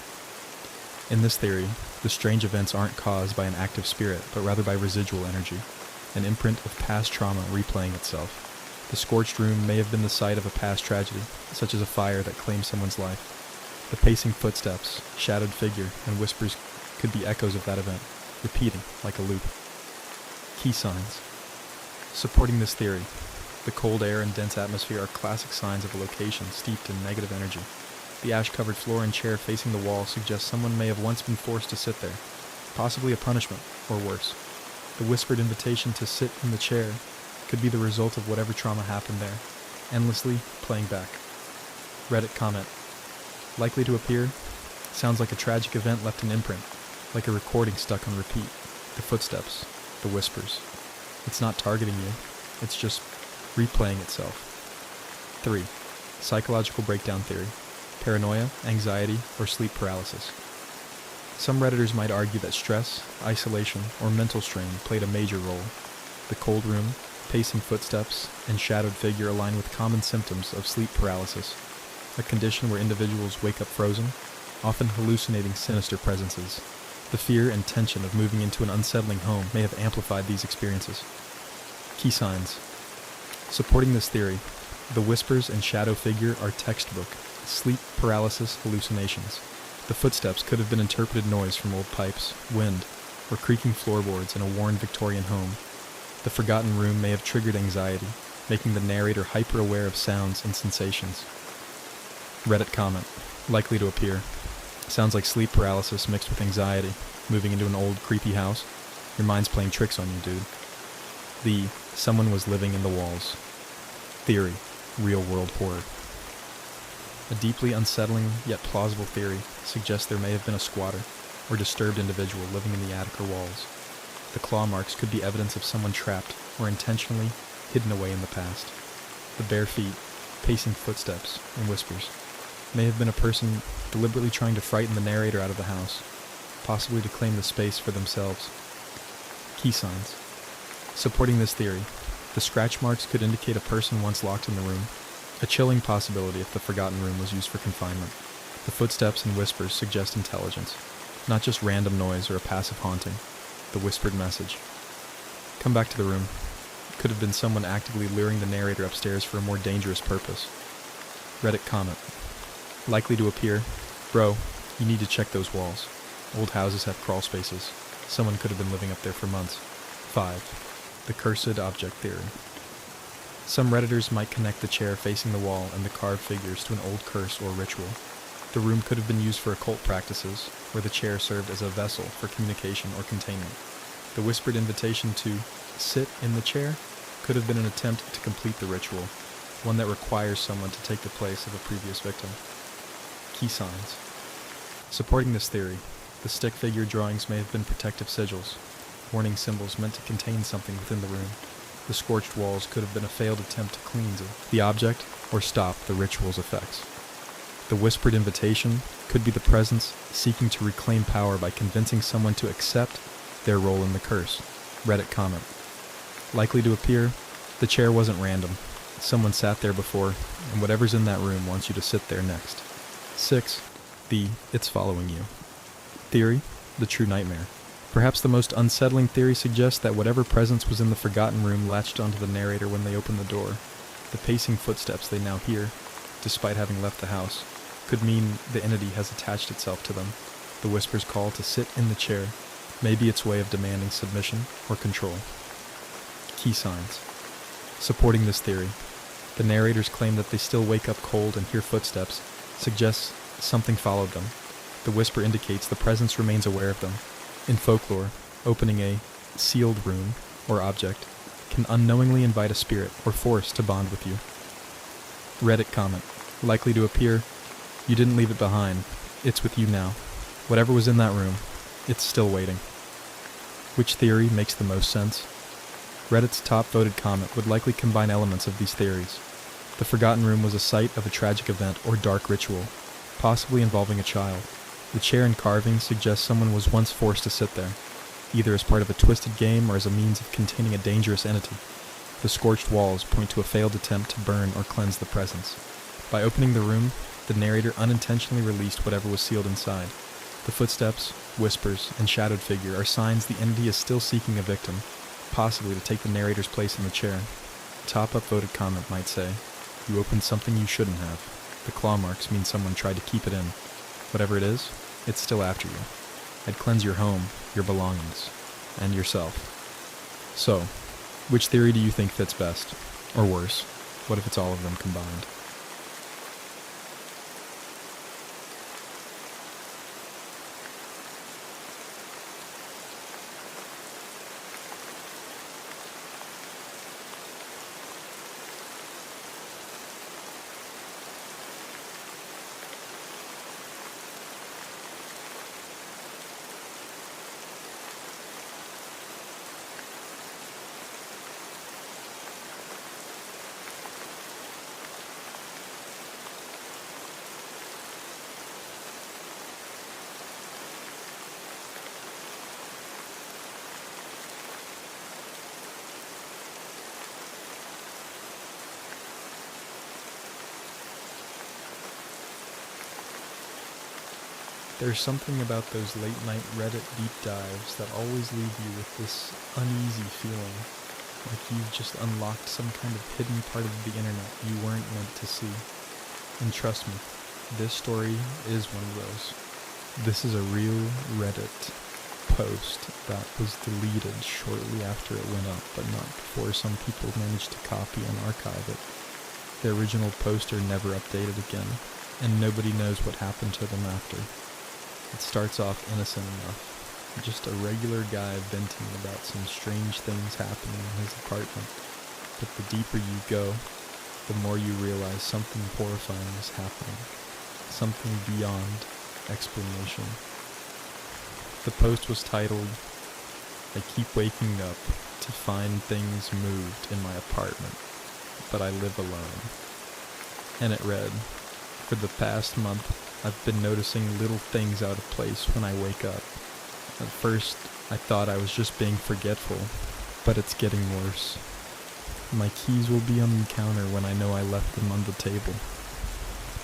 In this theory, the strange events aren't caused by an active spirit, but rather by residual energy, an imprint of past trauma replaying itself. The scorched room may have been the site of a past tragedy, such as a fire that claimed someone's life. The pacing footsteps, shadowed figure, and whispers could be echoes of that event, repeating like a loop. Key signs. Supporting this theory, the cold air and dense atmosphere are classic signs of a location steeped in negative energy. The ash-covered floor and chair facing the wall suggest someone may have once been forced to sit there, possibly a punishment, or worse. The whispered invitation to sit in the chair could be the result of whatever trauma happened there, endlessly playing back. Reddit comment. Likely to appear? Sounds like a tragic event left an imprint, like a recording stuck on repeat. The footsteps, the whispers. It's not targeting you, it's just replaying itself. 3. Psychological breakdown theory. Paranoia, anxiety, or sleep paralysis. Some Redditors might argue that stress, isolation, or mental strain played a major role. The cold room, pacing footsteps, and shadowed figure align with common symptoms of sleep paralysis, a condition where individuals wake up frozen, often hallucinating sinister presences. The fear and tension of moving into an unsettling home may have amplified these experiences. Key signs. Supporting this theory, the whispers and shadow figure are textbook sleep paralysis hallucinations. The footsteps could have been interpreted noise from old pipes, wind, or creaking floorboards in a worn Victorian home. The forgotten room may have triggered anxiety, making the narrator hyper-aware of sounds and sensations. Reddit comment, likely to appear. Sounds like sleep paralysis mixed with anxiety. Moving into an old, creepy house. Your mind's playing tricks on you, dude. The someone was living in the walls. Theory, real-world horror. A deeply unsettling yet plausible theory suggests there may have been a squatter or disturbed individual living in the attic or walls. The claw marks could be evidence of someone trapped or intentionally hidden away in the past. The bare feet, pacing footsteps, and whispers may have been a person deliberately trying to frighten the narrator out of the house, possibly to claim the space for themselves. Key signs. Supporting this theory, the scratch marks could indicate a person once locked in the room, a chilling possibility if the forgotten room was used for confinement. The footsteps and whispers suggest intelligence, not just random noise or a passive haunting. The whispered message. Come back to the room. Could have been someone actively luring the narrator upstairs for a more dangerous purpose. Reddit comment. Likely to appear. Bro, you need to check those walls. Old houses have crawl spaces. Someone could have been living up there for months. 5. The cursed object theory. Some Redditors might connect the chair facing the wall and the carved figures to an old curse or ritual. The room could have been used for occult practices, where the chair served as a vessel for communication or containment. The whispered invitation to sit in the chair could have been an attempt to complete the ritual, one that requires someone to take the place of a previous victim. Key signs. Supporting this theory, the stick figure drawings may have been protective sigils, warning symbols meant to contain something within the room. The scorched walls could have been a failed attempt to cleanse the object or stop the ritual's effects. The whispered invitation could be the presence seeking to reclaim power by convincing someone to accept their role in the curse. Reddit comment. Likely to appear, the chair wasn't random. Someone sat there before, and whatever's in that room wants you to sit there next. 6. The it's following you. Theory, the true nightmare. Perhaps the most unsettling theory suggests that whatever presence was in the forgotten room latched onto the narrator when they opened the door. The pacing footsteps they now hear, despite having left the house, could mean the entity has attached itself to them. The whisper's call to sit in the chair may be its way of demanding submission or control. Key signs. Supporting this theory, the narrator's claim that they still wake up cold and hear footsteps suggests something followed them. The whisper indicates the presence remains aware of them. In folklore, opening a sealed room or object can unknowingly invite a spirit or force to bond with you. Reddit comment. Likely to appear. You didn't leave it behind. It's with you now. Whatever was in that room, it's still waiting. Which theory makes the most sense? Reddit's top voted comment would likely combine elements of these theories. The forgotten room was a site of a tragic event or dark ritual, possibly involving a child. The chair and carving suggest someone was once forced to sit there, either as part of a twisted game or as a means of containing a dangerous entity. The scorched walls point to a failed attempt to burn or cleanse the presence. By opening the room, the narrator unintentionally released whatever was sealed inside. The footsteps, whispers, and shadowed figure are signs the entity is still seeking a victim, possibly to take the narrator's place in the chair. A top upvoted comment might say, "You opened something you shouldn't have." The claw marks mean someone tried to keep it in. Whatever it is, it's still after you. I'd cleanse your home, your belongings, and yourself. So, which theory do you think fits best? Or worse, what if it's all of them combined? There's something about those late-night Reddit deep dives that always leave you with this uneasy feeling, like you've just unlocked some kind of hidden part of the internet you weren't meant to see. And trust me, this story is one of those. This is a real Reddit post that was deleted shortly after it went up, but not before some people managed to copy and archive it. The original poster never updated again, and nobody knows what happened to them after. It starts off innocent enough, just a regular guy venting about some strange things happening in his apartment. But the deeper you go, the more you realize something horrifying is happening, something beyond explanation. The post was titled, "I keep waking up to find things moved in my apartment, but I live alone." And it read, "For the past month, I've been noticing little things out of place when I wake up. At first, I thought I was just being forgetful, but it's getting worse. My keys will be on the counter when I know I left them on the table.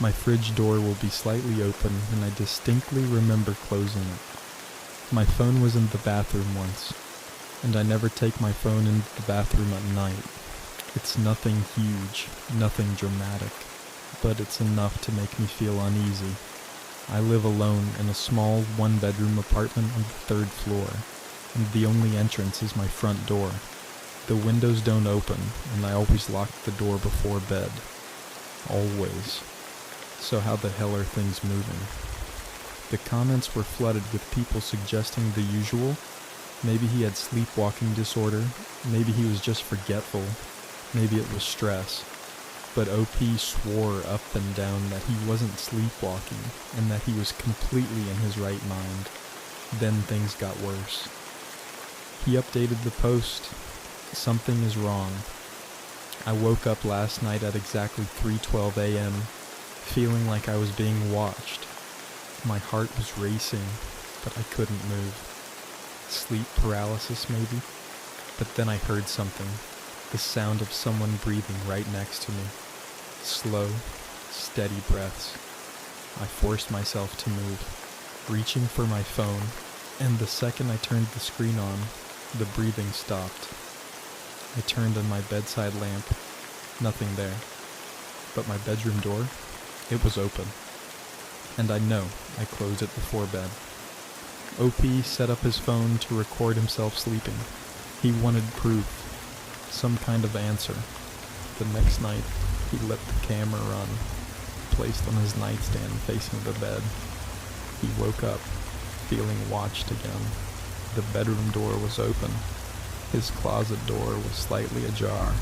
My fridge door will be slightly open, and I distinctly remember closing it. My phone was in the bathroom once, and I never take my phone into the bathroom at night. It's nothing huge, nothing dramatic, but it's enough to make me feel uneasy. I live alone in a small one-bedroom apartment on the 3rd floor, and the only entrance is my front door. The windows don't open, and I always lock the door before bed. Always. So how the hell are things moving?" The comments were flooded with people suggesting the usual. Maybe he had sleepwalking disorder, maybe he was just forgetful, maybe it was stress. But OP swore up and down that he wasn't sleepwalking, and that he was completely in his right mind. Then things got worse. He updated the post. "Something is wrong. I woke up last night at exactly 3:12 a.m., feeling like I was being watched. My heart was racing, but I couldn't move. Sleep paralysis, maybe? But then I heard something, the sound of someone breathing right next to me. Slow, steady breaths. I forced myself to move, reaching for my phone, and the second I turned the screen on, the breathing stopped. I turned on my bedside lamp. Nothing there. But my bedroom door, it was open. And I know I closed it before bed." OP set up his phone to record himself sleeping. He wanted proof, some kind of answer. The next night, he let the camera run, placed on his nightstand facing the bed. He woke up, feeling watched again. The bedroom door was open. His closet door was slightly ajar.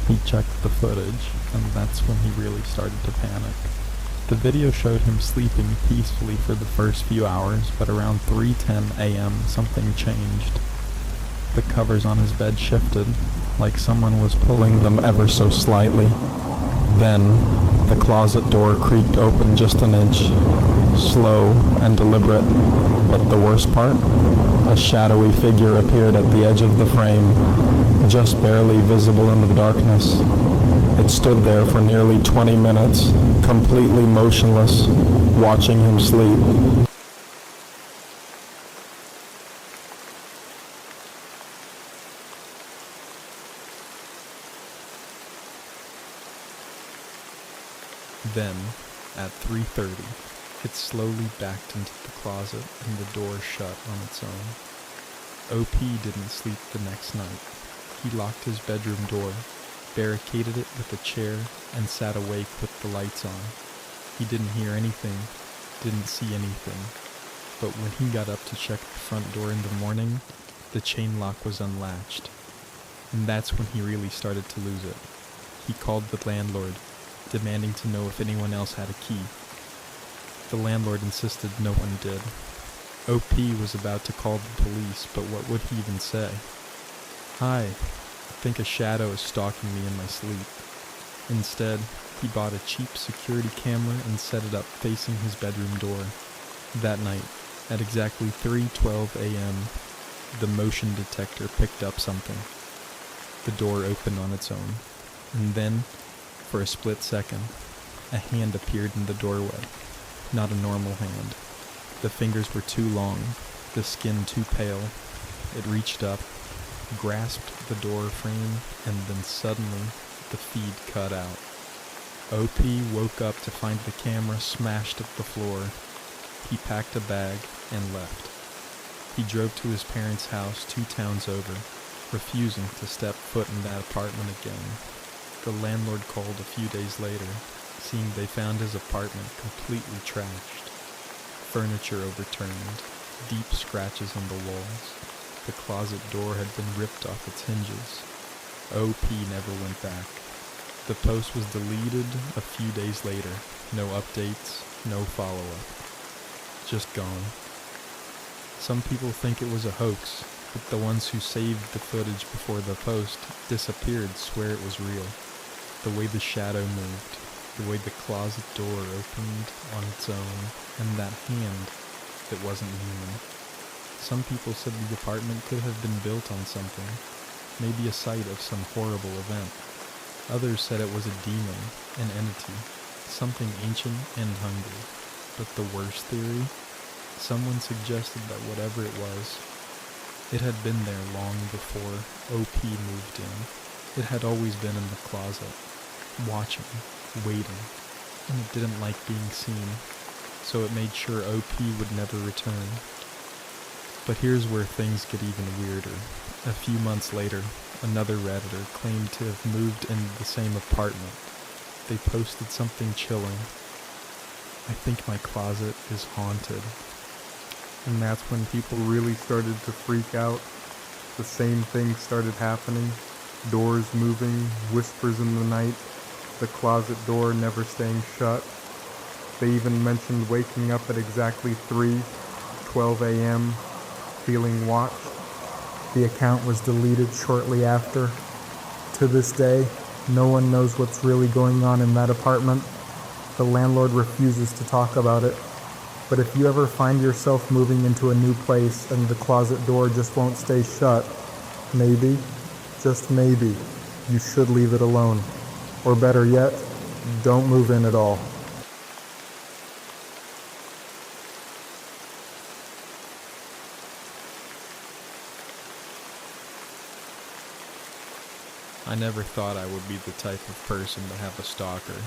He checked the footage, and that's when he really started to panic. The video showed him sleeping peacefully for the first few hours, but around 3:10 a.m. something changed. The covers on his bed shifted, like someone was pulling them ever so slightly. Then, the closet door creaked open just an inch, slow and deliberate. But the worst part? A shadowy figure appeared at the edge of the frame, just barely visible in the darkness. It stood there for nearly 20 minutes, completely motionless, watching him sleep. Then, at 3:30, it slowly backed into the closet and the door shut on its own. OP didn't sleep the next night. He locked his bedroom door, barricaded it with a chair, and sat awake with the lights on. He didn't hear anything, didn't see anything, but when he got up to check the front door in the morning, the chain lock was unlatched. And that's when he really started to lose it. He called the landlord, demanding to know if anyone else had a key. The landlord insisted no one did. OP was about to call the police, but what would he even say? "Hi, I think a shadow is stalking me in my sleep." Instead, he bought a cheap security camera and set it up facing his bedroom door. That night, at exactly 3:12 a.m., the motion detector picked up something. The door opened on its own, and then, for a split second, a hand appeared in the doorway. Not a normal hand. The fingers were too long, the skin too pale. It reached up, grasped the door frame, and then suddenly, the feed cut out. OP woke up to find the camera smashed at the floor. He packed a bag and left. He drove to his parents' house 2 towns over, refusing to step foot in that apartment again. The landlord called a few days later, seeing they found his apartment completely trashed. Furniture overturned, deep scratches on the walls. The closet door had been ripped off its hinges. OP never went back. The post was deleted a few days later. No updates, no follow-up. Just gone. Some people think it was a hoax, but the ones who saved the footage before the post disappeared swear it was real. The way the shadow moved, the way the closet door opened on its own, and that hand that wasn't human. Some people said the apartment could have been built on something, maybe a site of some horrible event. Others said it was a demon, an entity, something ancient and hungry. But the worst theory? Someone suggested that whatever it was, it had been there long before OP moved in. It had always been in the closet, watching, waiting, and it didn't like being seen, so it made sure OP would never return. But here's where things get even weirder. A few months later, another Redditor claimed to have moved into the same apartment. They posted something chilling. I think my closet is haunted. And that's when people really started to freak out. The same thing started happening. Doors moving, whispers in the night, the closet door never staying shut. They even mentioned waking up at exactly 3:12 a.m., feeling watched. The account was deleted shortly after. To this day, no one knows what's really going on in that apartment. The landlord refuses to talk about it. But if you ever find yourself moving into a new place and the closet door just won't stay shut, maybe, just maybe, you should leave it alone. Or better yet, don't move in at all. I never thought I would be the type of person to have a stalker.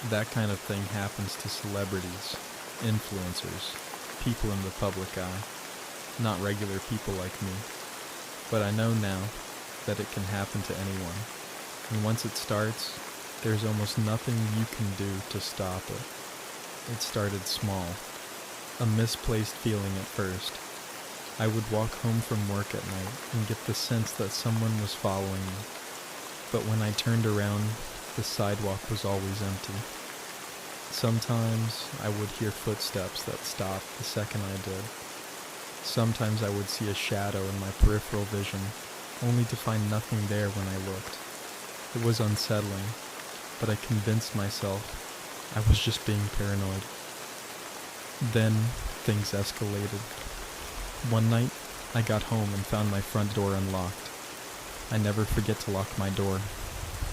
That kind of thing happens to celebrities, influencers, people in the public eye, not regular people like me. But I know now that it can happen to anyone. And once it starts, there's almost nothing you can do to stop it. It started small, a misplaced feeling at first. I would walk home from work at night and get the sense that someone was following me. But when I turned around, the sidewalk was always empty. Sometimes I would hear footsteps that stopped the second I did. Sometimes I would see a shadow in my peripheral vision, only to find nothing there when I looked. It was unsettling, but I convinced myself I was just being paranoid. Then things escalated. One night, I got home and found my front door unlocked. I never forget to lock my door.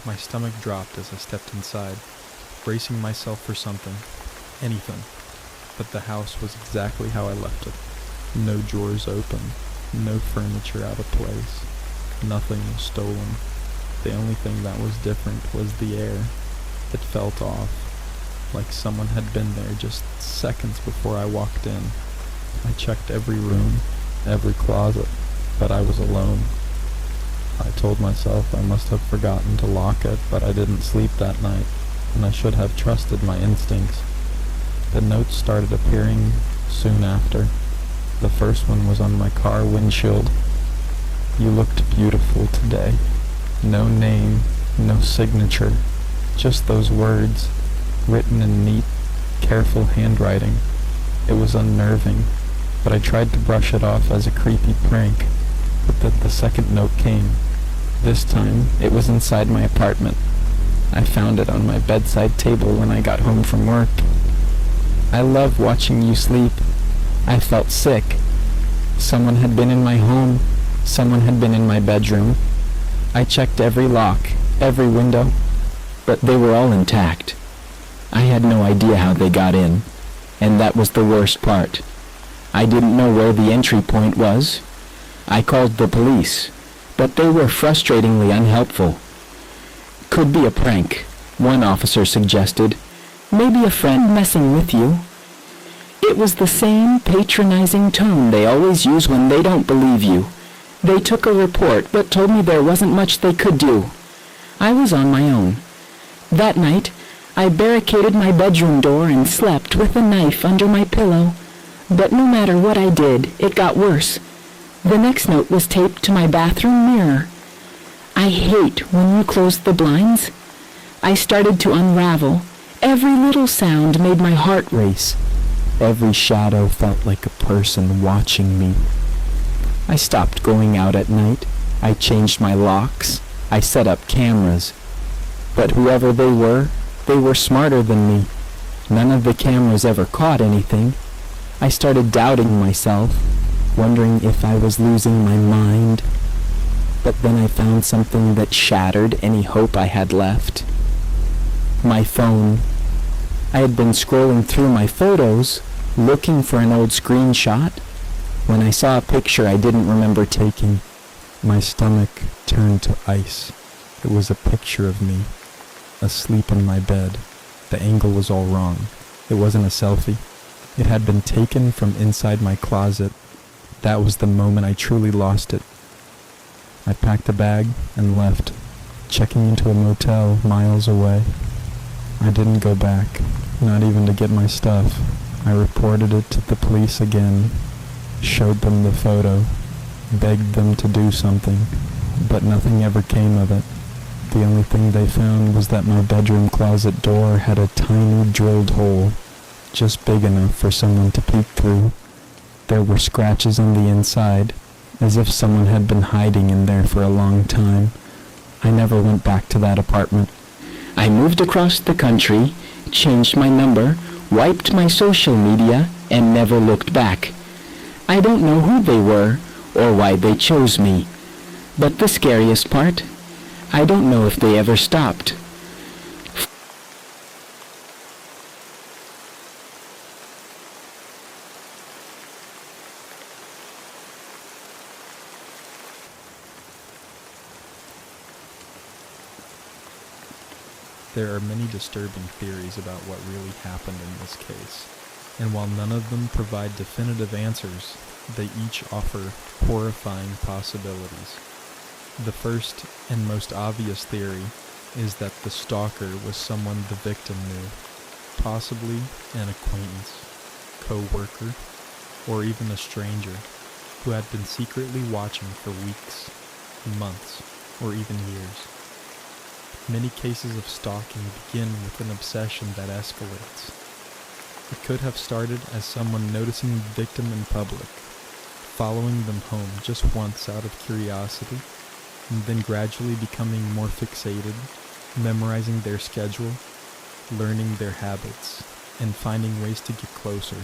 My stomach dropped as I stepped inside, bracing myself for something, anything. But the house was exactly how I left it. No drawers open, no furniture out of place. Nothing was stolen. The only thing that was different was the air. It felt off, like someone had been there just seconds before I walked in. I checked every room, every closet, but I was alone. I told myself I must have forgotten to lock it, but I didn't sleep that night, and I should have trusted my instincts. The notes started appearing soon after. The first one was on my car windshield. You looked beautiful today. No name, no signature, just those words, written in neat, careful handwriting. It was unnerving, but I tried to brush it off as a creepy prank. But then the second note came. This time, it was inside my apartment. I found it on my bedside table when I got home from work. I love watching you sleep. I felt sick. Someone had been in my home. Someone had been in my bedroom. I checked every lock, every window, but they were all intact. I had no idea how they got in, and that was the worst part. I didn't know where the entry point was. I called the police, but they were frustratingly unhelpful. Could be a prank, one officer suggested. Maybe a friend messing with you. It was the same patronizing tone they always use when they don't believe you. They took a report but told me there wasn't much they could do. I was on my own. That night, I barricaded my bedroom door and slept with a knife under my pillow. But no matter what I did, it got worse. The next note was taped to my bathroom mirror. I hate when you close the blinds. I started to unravel. Every little sound made my heart race. Every shadow felt like a person watching me. I stopped going out at night. I changed my locks. I set up cameras. But whoever they were smarter than me. None of the cameras ever caught anything. I started doubting myself, wondering if I was losing my mind. But then I found something that shattered any hope I had left. My phone. I had been scrolling through my photos, looking for an old screenshot, when I saw a picture I didn't remember taking. My stomach turned to ice. It was a picture of me, asleep in my bed. The angle was all wrong. It wasn't a selfie. It had been taken from inside my closet. That was the moment I truly lost it. I packed a bag and left, checking into a motel miles away. I didn't go back, not even to get my stuff. I reported it to the police again, showed them the photo, begged them to do something, but nothing ever came of it. The only thing they found was that my bedroom closet door had a tiny drilled hole, just big enough for someone to peek through. There were scratches on the inside, as if someone had been hiding in there for a long time. I never went back to that apartment. I moved across the country, changed my number, wiped my social media, and never looked back. I don't know who they were or why they chose me. But the scariest part, I don't know if they ever stopped. There are many disturbing theories about what really happened in this case, and while none of them provide definitive answers, they each offer horrifying possibilities. The first and most obvious theory is that the stalker was someone the victim knew, possibly an acquaintance, co-worker, or even a stranger who had been secretly watching for weeks, months, or even years. Many cases of stalking begin with an obsession that escalates. It could have started as someone noticing the victim in public, following them home just once out of curiosity, and then gradually becoming more fixated, memorizing their schedule, learning their habits, and finding ways to get closer.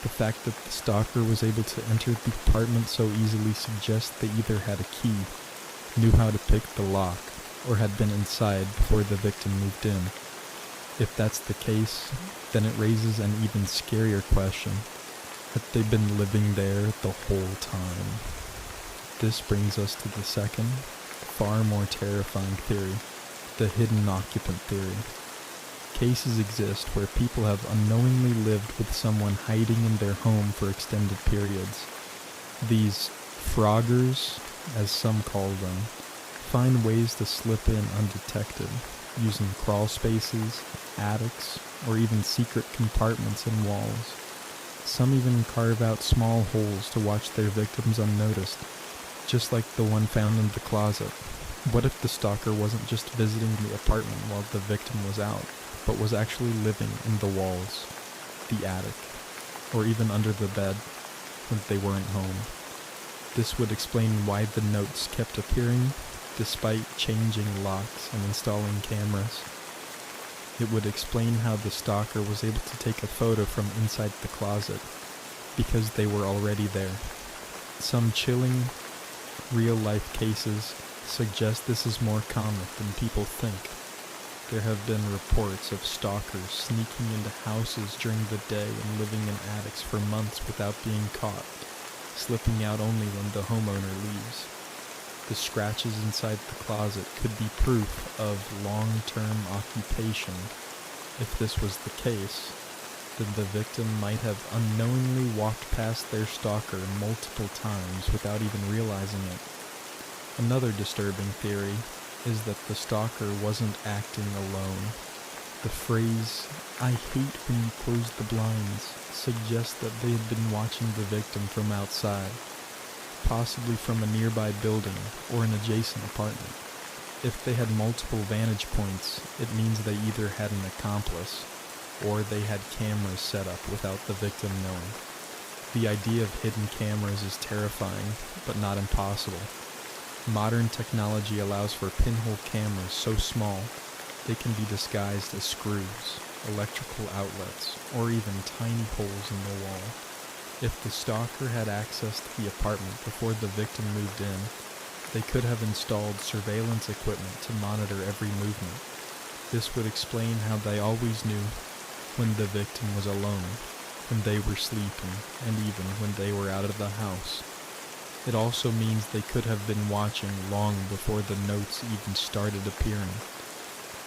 The fact that the stalker was able to enter the apartment so easily suggests they either had a key, knew how to pick the lock, or had been inside before the victim moved in. If that's the case, then it raises an even scarier question. Had they been living there the whole time? This brings us to the second, far more terrifying theory, the hidden occupant theory. Cases exist where people have unknowingly lived with someone hiding in their home for extended periods. These froggers, as some call them, find ways to slip in undetected, using crawl spaces, attics, or even secret compartments in walls. Some even carve out small holes to watch their victims unnoticed, just like the one found in the closet. What if the stalker wasn't just visiting the apartment while the victim was out, but was actually living in the walls, the attic, or even under the bed when they weren't home? This would explain why the notes kept appearing despite changing locks and installing cameras. It would explain how the stalker was able to take a photo from inside the closet, because they were already there. Some chilling, real-life cases suggest this is more common than people think. There have been reports of stalkers sneaking into houses during the day and living in attics for months without being caught, slipping out only when the homeowner leaves. The scratches inside the closet could be proof of long-term occupation. If this was the case, then the victim might have unknowingly walked past their stalker multiple times without even realizing it. Another disturbing theory is that the stalker wasn't acting alone. The phrase, "I hate when you close the blinds," suggests that they had been watching the victim from outside, possibly from a nearby building or an adjacent apartment. If they had multiple vantage points, it means they either had an accomplice or they had cameras set up without the victim knowing. The idea of hidden cameras is terrifying, but not impossible. Modern technology allows for pinhole cameras so small they can be disguised as screws, electrical outlets, or even tiny holes in the wall. If the stalker had access to the apartment before the victim moved in, they could have installed surveillance equipment to monitor every movement. This would explain how they always knew when the victim was alone, when they were sleeping, and even when they were out of the house. It also means they could have been watching long before the notes even started appearing.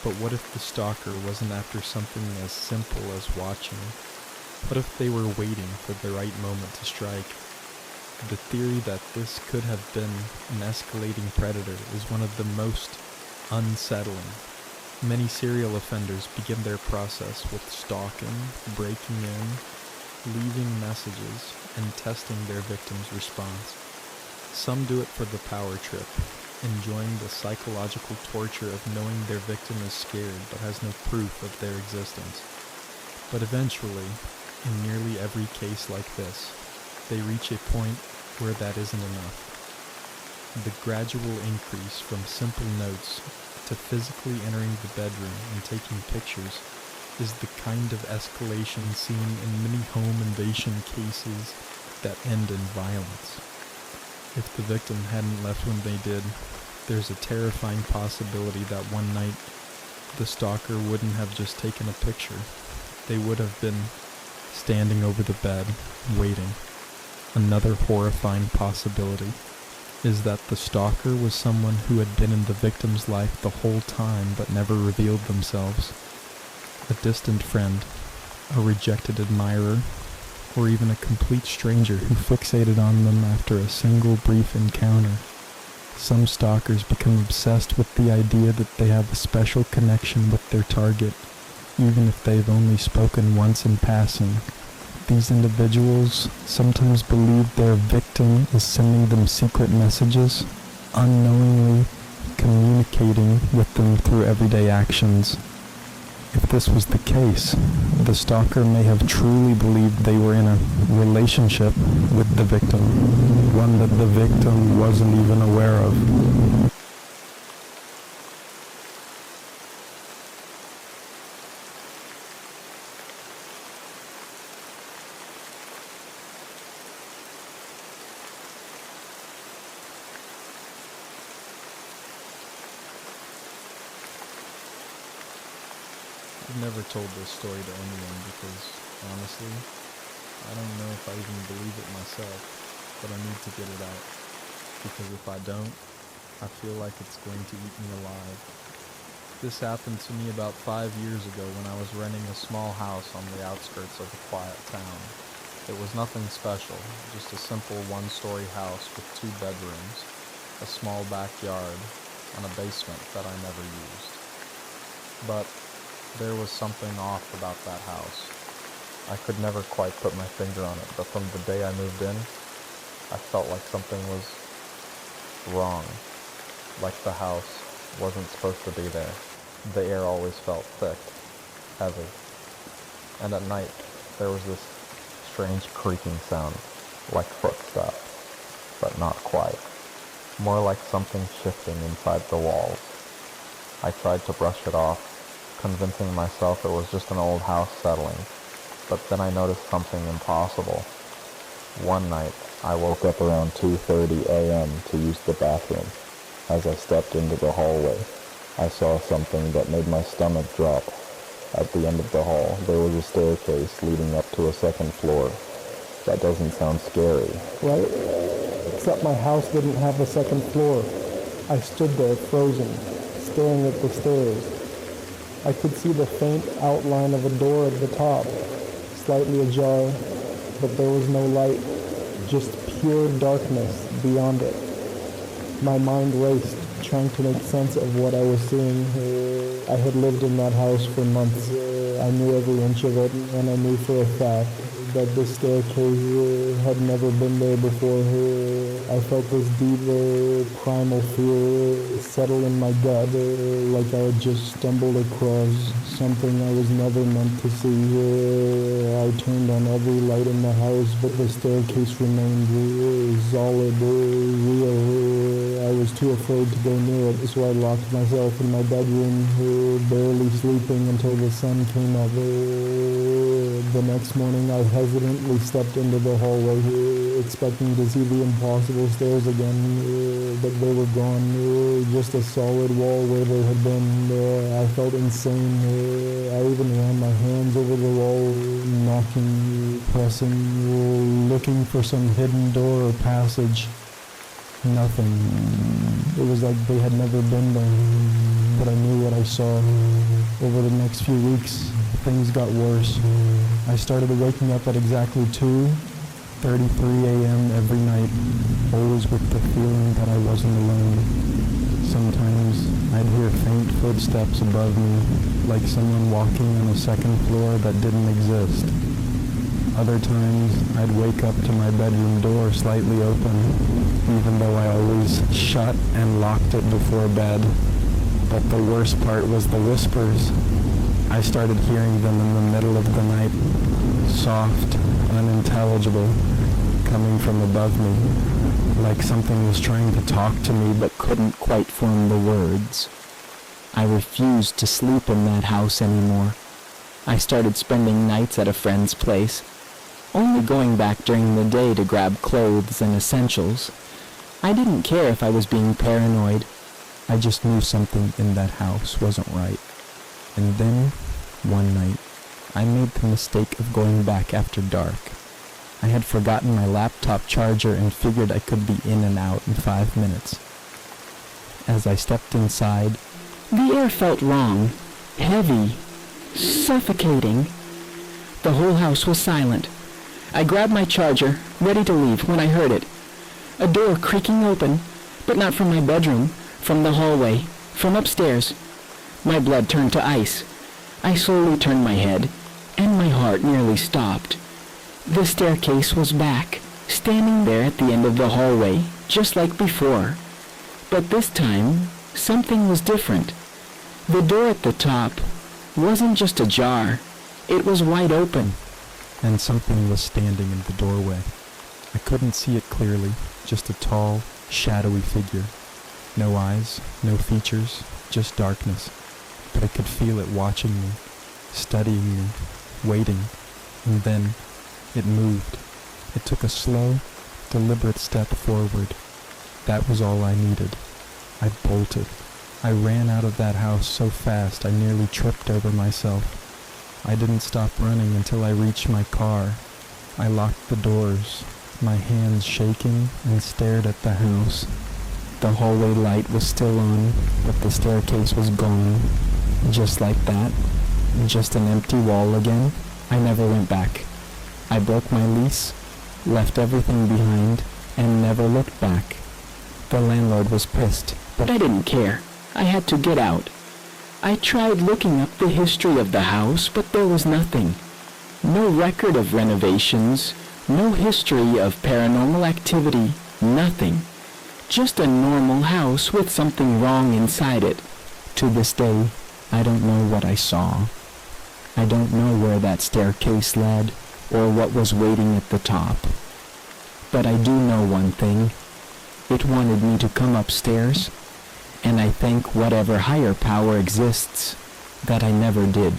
But what if the stalker wasn't after something as simple as watching? What if they were waiting for the right moment to strike? The theory that this could have been an escalating predator is one of the most unsettling. Many serial offenders begin their process with stalking, breaking in, leaving messages, and testing their victim's response. Some do it for the power trip, enjoying the psychological torture of knowing their victim is scared but has no proof of their existence. But eventually, in nearly every case like this, they reach a point where that isn't enough. The gradual increase from simple notes to physically entering the bedroom and taking pictures is the kind of escalation seen in many home invasion cases that end in violence. If the victim hadn't left when they did, there's a terrifying possibility that one night the stalker wouldn't have just taken a picture. They would have been standing over the bed, waiting. Another horrifying possibility is that the stalker was someone who had been in the victim's life the whole time but never revealed themselves. A distant friend, a rejected admirer, or even a complete stranger who fixated on them after a single brief encounter. Some stalkers become obsessed with the idea that they have a special connection with their target, even if they've only spoken once in passing. These individuals sometimes believe their victim is sending them secret messages, unknowingly communicating with them through everyday actions. If this was the case, the stalker may have truly believed they were in a relationship with the victim, one that the victim wasn't even aware of. I've never told this story to anyone because, honestly, I don't know if I even believe it myself, but I need to get it out. Because if I don't, I feel like it's going to eat me alive. This happened to me about 5 years ago when I was renting a small house on the outskirts of a quiet town. It was nothing special, just a simple one-story house with 2 bedrooms, a small backyard, and a basement that I never used. But there was something off about that house. I could never quite put my finger on it, but from the day I moved in, I felt like something was wrong. Like the house wasn't supposed to be there. The air always felt thick, heavy. And at night, there was this strange creaking sound, like footsteps, but not quite. More like something shifting inside the walls. I tried to brush it off, convincing myself it was just an old house settling, but then I noticed something impossible. One night, I woke up around 2:30 a.m. to use the bathroom. As I stepped into the hallway, I saw something that made my stomach drop. At the end of the hall, there was a staircase leading up to a second floor. That doesn't sound scary, right? Except my house didn't have a second floor. I stood there frozen, staring at the stairs. I could see the faint outline of a door at the top. slightly ajar, but there was no light, just pure darkness beyond it. My mind raced, trying to make sense of what I was seeing. I had lived in that house for months. I knew every inch of it, and I knew for a fact that this staircase had never been there before. I felt this deep, primal fear settle in my gut, like I had just stumbled across something I was never meant to see. I turned on every light in the house, but the staircase remained solid, real. I was too afraid to go near it, so I locked myself in my bedroom, barely sleeping until the sun came up. The next morning, I hesitantly stepped into the hallway, expecting to see the impossible stairs again, but they were gone. Just a solid wall where they had been. I felt insane. I even ran my hands over the wall, knocking, pressing, looking for some hidden door or passage. Nothing. It was like they had never been there, but I knew what I saw. Over the next few weeks, things got worse. I started waking up at exactly 2:33 a.m. every night, always with the feeling that I wasn't alone. Sometimes I'd hear faint footsteps above me, like someone walking on a second floor that didn't exist. Other times, I'd wake up to my bedroom door slightly open, even though I always shut and locked it before bed. But the worst part was the whispers. I started hearing them in the middle of the night, soft, unintelligible, coming from above me, like something was trying to talk to me but couldn't quite form the words. I refused to sleep in that house anymore. I started spending nights at a friend's place, only going back during the day to grab clothes and essentials. I didn't care if I was being paranoid. I just knew something in that house wasn't right. And then, one night, I made the mistake of going back after dark. I had forgotten my laptop charger and figured I could be in and out in 5 minutes. As I stepped inside, the air felt wrong, heavy, suffocating. The whole house was silent. I grabbed my charger, ready to leave, when I heard it. A door creaking open, but not from my bedroom, from the hallway, from upstairs. My blood turned to ice. I slowly turned my head, and my heart nearly stopped. The staircase was back, standing there at the end of the hallway, just like before. But this time, something was different. The door at the top wasn't just ajar. It was wide open. And something was standing in the doorway. I couldn't see it clearly, just a tall, shadowy figure. No eyes, no features, just darkness. But I could feel it watching me, studying me, waiting, and then it moved. It took a slow, deliberate step forward. That was all I needed. I bolted. I ran out of that house so fast I nearly tripped over myself. I didn't stop running until I reached my car. I locked the doors, my hands shaking, and stared at the house. The hallway light was still on, but the staircase was gone. Just like that. Just an empty wall again. I never went back. I broke my lease, left everything behind, and never looked back. The landlord was pissed, but I didn't care. I had to get out. I tried looking up the history of the house, but there was nothing. No record of renovations, no history of paranormal activity, nothing. Just a normal house with something wrong inside it. To this day, I don't know what I saw. I don't know where that staircase led, or what was waiting at the top. But I do know one thing. It wanted me to come upstairs, and I thank whatever higher power exists that I never did.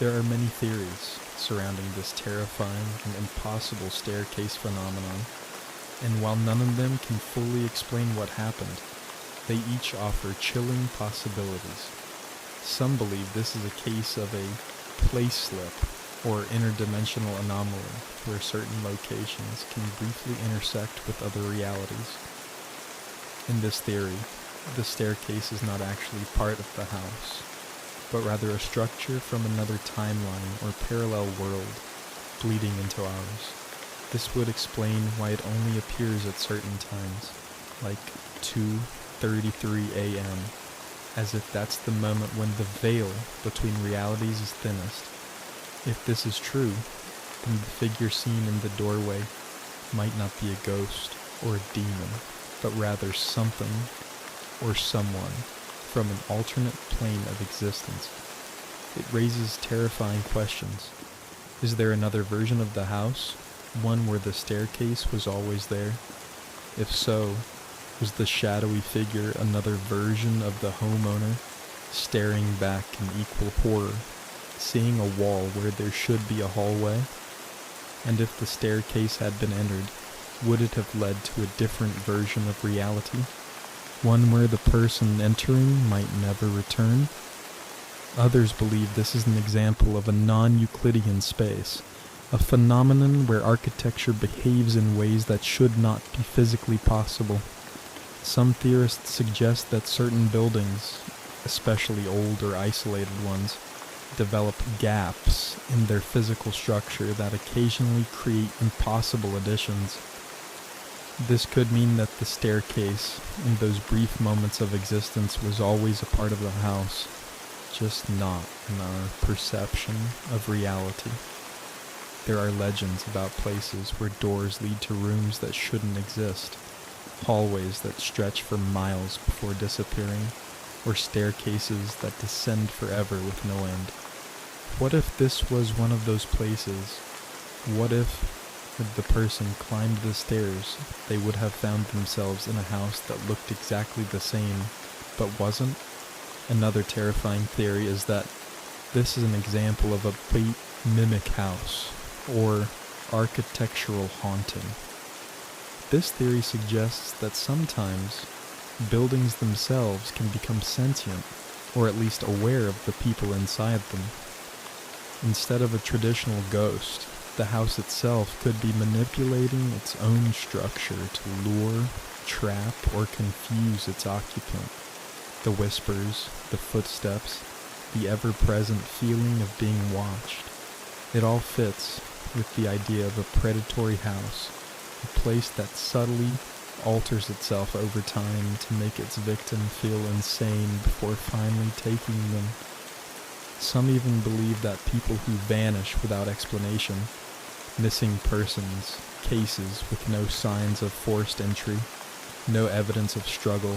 There are many theories surrounding this terrifying and impossible staircase phenomenon, and while none of them can fully explain what happened, They each offer chilling possibilities. Some believe this is a case of a place slip or interdimensional anomaly where certain locations can briefly intersect with other realities. In this theory, the staircase is not actually part of the house, but rather a structure from another timeline or parallel world bleeding into ours. This would explain why it only appears at certain times, like 2:33 a.m., as if that's the moment when the veil between realities is thinnest. If this is true, then the figure seen in the doorway might not be a ghost or a demon, but rather something or someone from an alternate plane of existence. It raises terrifying questions. Is there another version of the house, one where the staircase was always there? If so, was the shadowy figure another version of the homeowner, staring back in equal horror, seeing a wall where there should be a hallway? And if the staircase had been entered, would it have led to a different version of reality? One where the person entering might never return? Others believe this is an example of a non-Euclidean space, a phenomenon where architecture behaves in ways that should not be physically possible. Some theorists suggest that certain buildings, especially old or isolated ones, develop gaps in their physical structure that occasionally create impossible additions. This could mean that the staircase, in those brief moments of existence, was always a part of the house, just not in our perception of reality. There are legends about places where doors lead to rooms that shouldn't exist, hallways that stretch for miles before disappearing, or staircases that descend forever with no end. What if this was one of those places? What if, had the person climbed the stairs, they would have found themselves in a house that looked exactly the same, but wasn't? Another terrifying theory is that this is an example of a bait mimic house, or architectural haunting. This theory suggests that sometimes buildings themselves can become sentient, or at least aware of the people inside them. Instead of a traditional ghost, the house itself could be manipulating its own structure to lure, trap, or confuse its occupant. The whispers, the footsteps, the ever-present feeling of being watched. It all fits with the idea of a predatory house, a place that subtly alters itself over time to make its victim feel insane before finally taking them. Some even believe that people who vanish without explanation, missing persons, cases with no signs of forced entry, no evidence of struggle,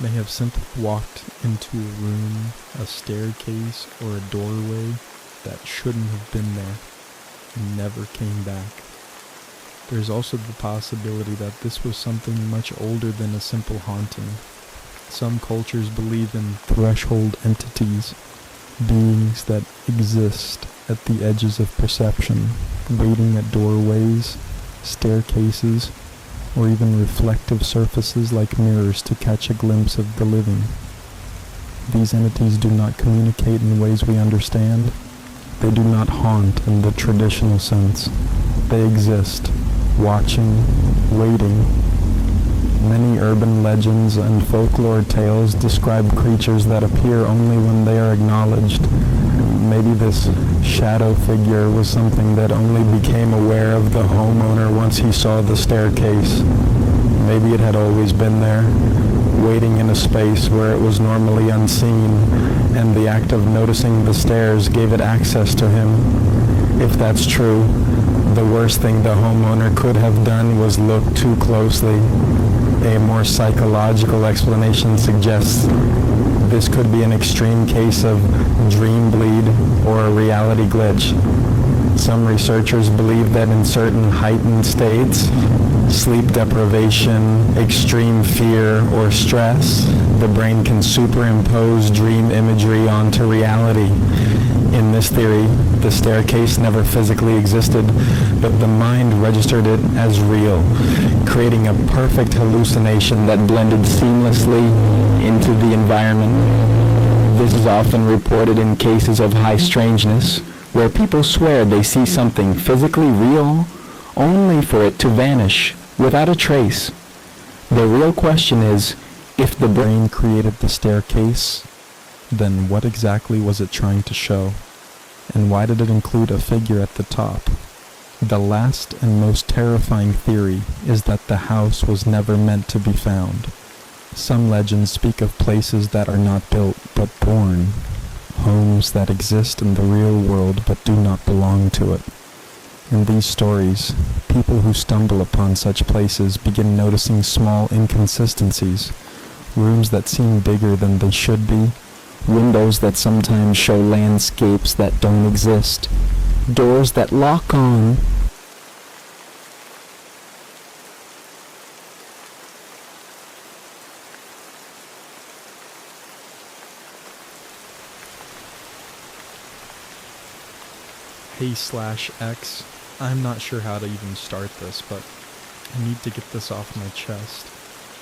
may have simply walked into a room, a staircase, or a doorway that shouldn't have been there and never came back. There's also the possibility that this was something much older than a simple haunting. Some cultures believe in threshold entities, beings that exist at the edges of perception, waiting at doorways, staircases, or even reflective surfaces like mirrors to catch a glimpse of the living. These entities do not communicate in ways we understand. They do not haunt in the traditional sense. They exist, watching, waiting. Many urban legends and folklore tales describe creatures that appear only when they are acknowledged. Maybe this shadow figure was something that only became aware of the homeowner once he saw the staircase. Maybe it had always been there, waiting in a space where it was normally unseen, and the act of noticing the stairs gave it access to him. If that's true, the worst thing the homeowner could have done was look too closely. A more psychological explanation suggests this could be an extreme case of dream bleed or a reality glitch. Some researchers believe that in certain heightened states, sleep deprivation, extreme fear, or stress, the brain can superimpose dream imagery onto reality. In this theory, the staircase never physically existed, but the mind registered it as real, creating a perfect hallucination that blended seamlessly into the environment. This is often reported in cases of high strangeness, where people swear they see something physically real, only for it to vanish without a trace. The real question is, if the brain created the staircase, then what exactly was it trying to show? And why did it include a figure at the top? The last and most terrifying theory is that the house was never meant to be found. Some legends speak of places that are not built but born, homes that exist in the real world but do not belong to it. In these stories, people who stumble upon such places begin noticing small inconsistencies, rooms that seem bigger than they should be, windows that sometimes show landscapes that don't exist, doors that lock on. Hey/X, I'm not sure how to even start this, but I need to get this off my chest.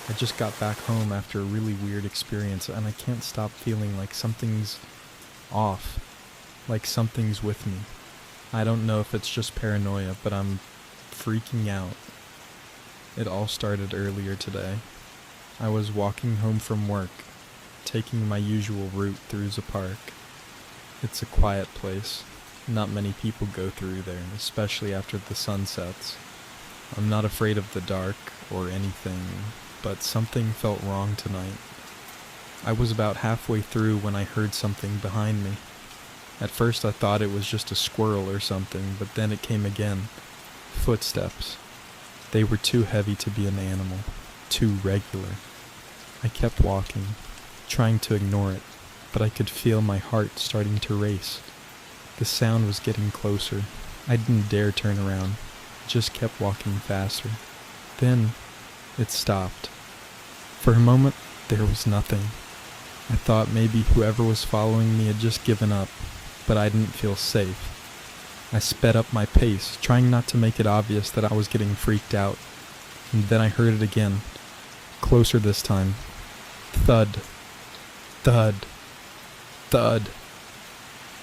I just got back home after a really weird experience, and I can't stop feeling like something's off, like something's with me. I don't know if it's just paranoia, but I'm freaking out. It all started earlier today. I was walking home from work, taking my usual route through the park. It's a quiet place. Not many people go through there, especially after the sun sets. I'm not afraid of the dark or anything, but something felt wrong tonight. I was about halfway through when I heard something behind me. At first I thought it was just a squirrel or something, but then it came again. Footsteps. They were too heavy to be an animal, too regular. I kept walking, trying to ignore it, but I could feel my heart starting to race. The sound was getting closer. I didn't dare turn around, just kept walking faster. Then, it stopped. For a moment, there was nothing. I thought maybe whoever was following me had just given up, but I didn't feel safe. I sped up my pace, trying not to make it obvious that I was getting freaked out. And then I heard it again, closer this time. Thud. Thud. Thud.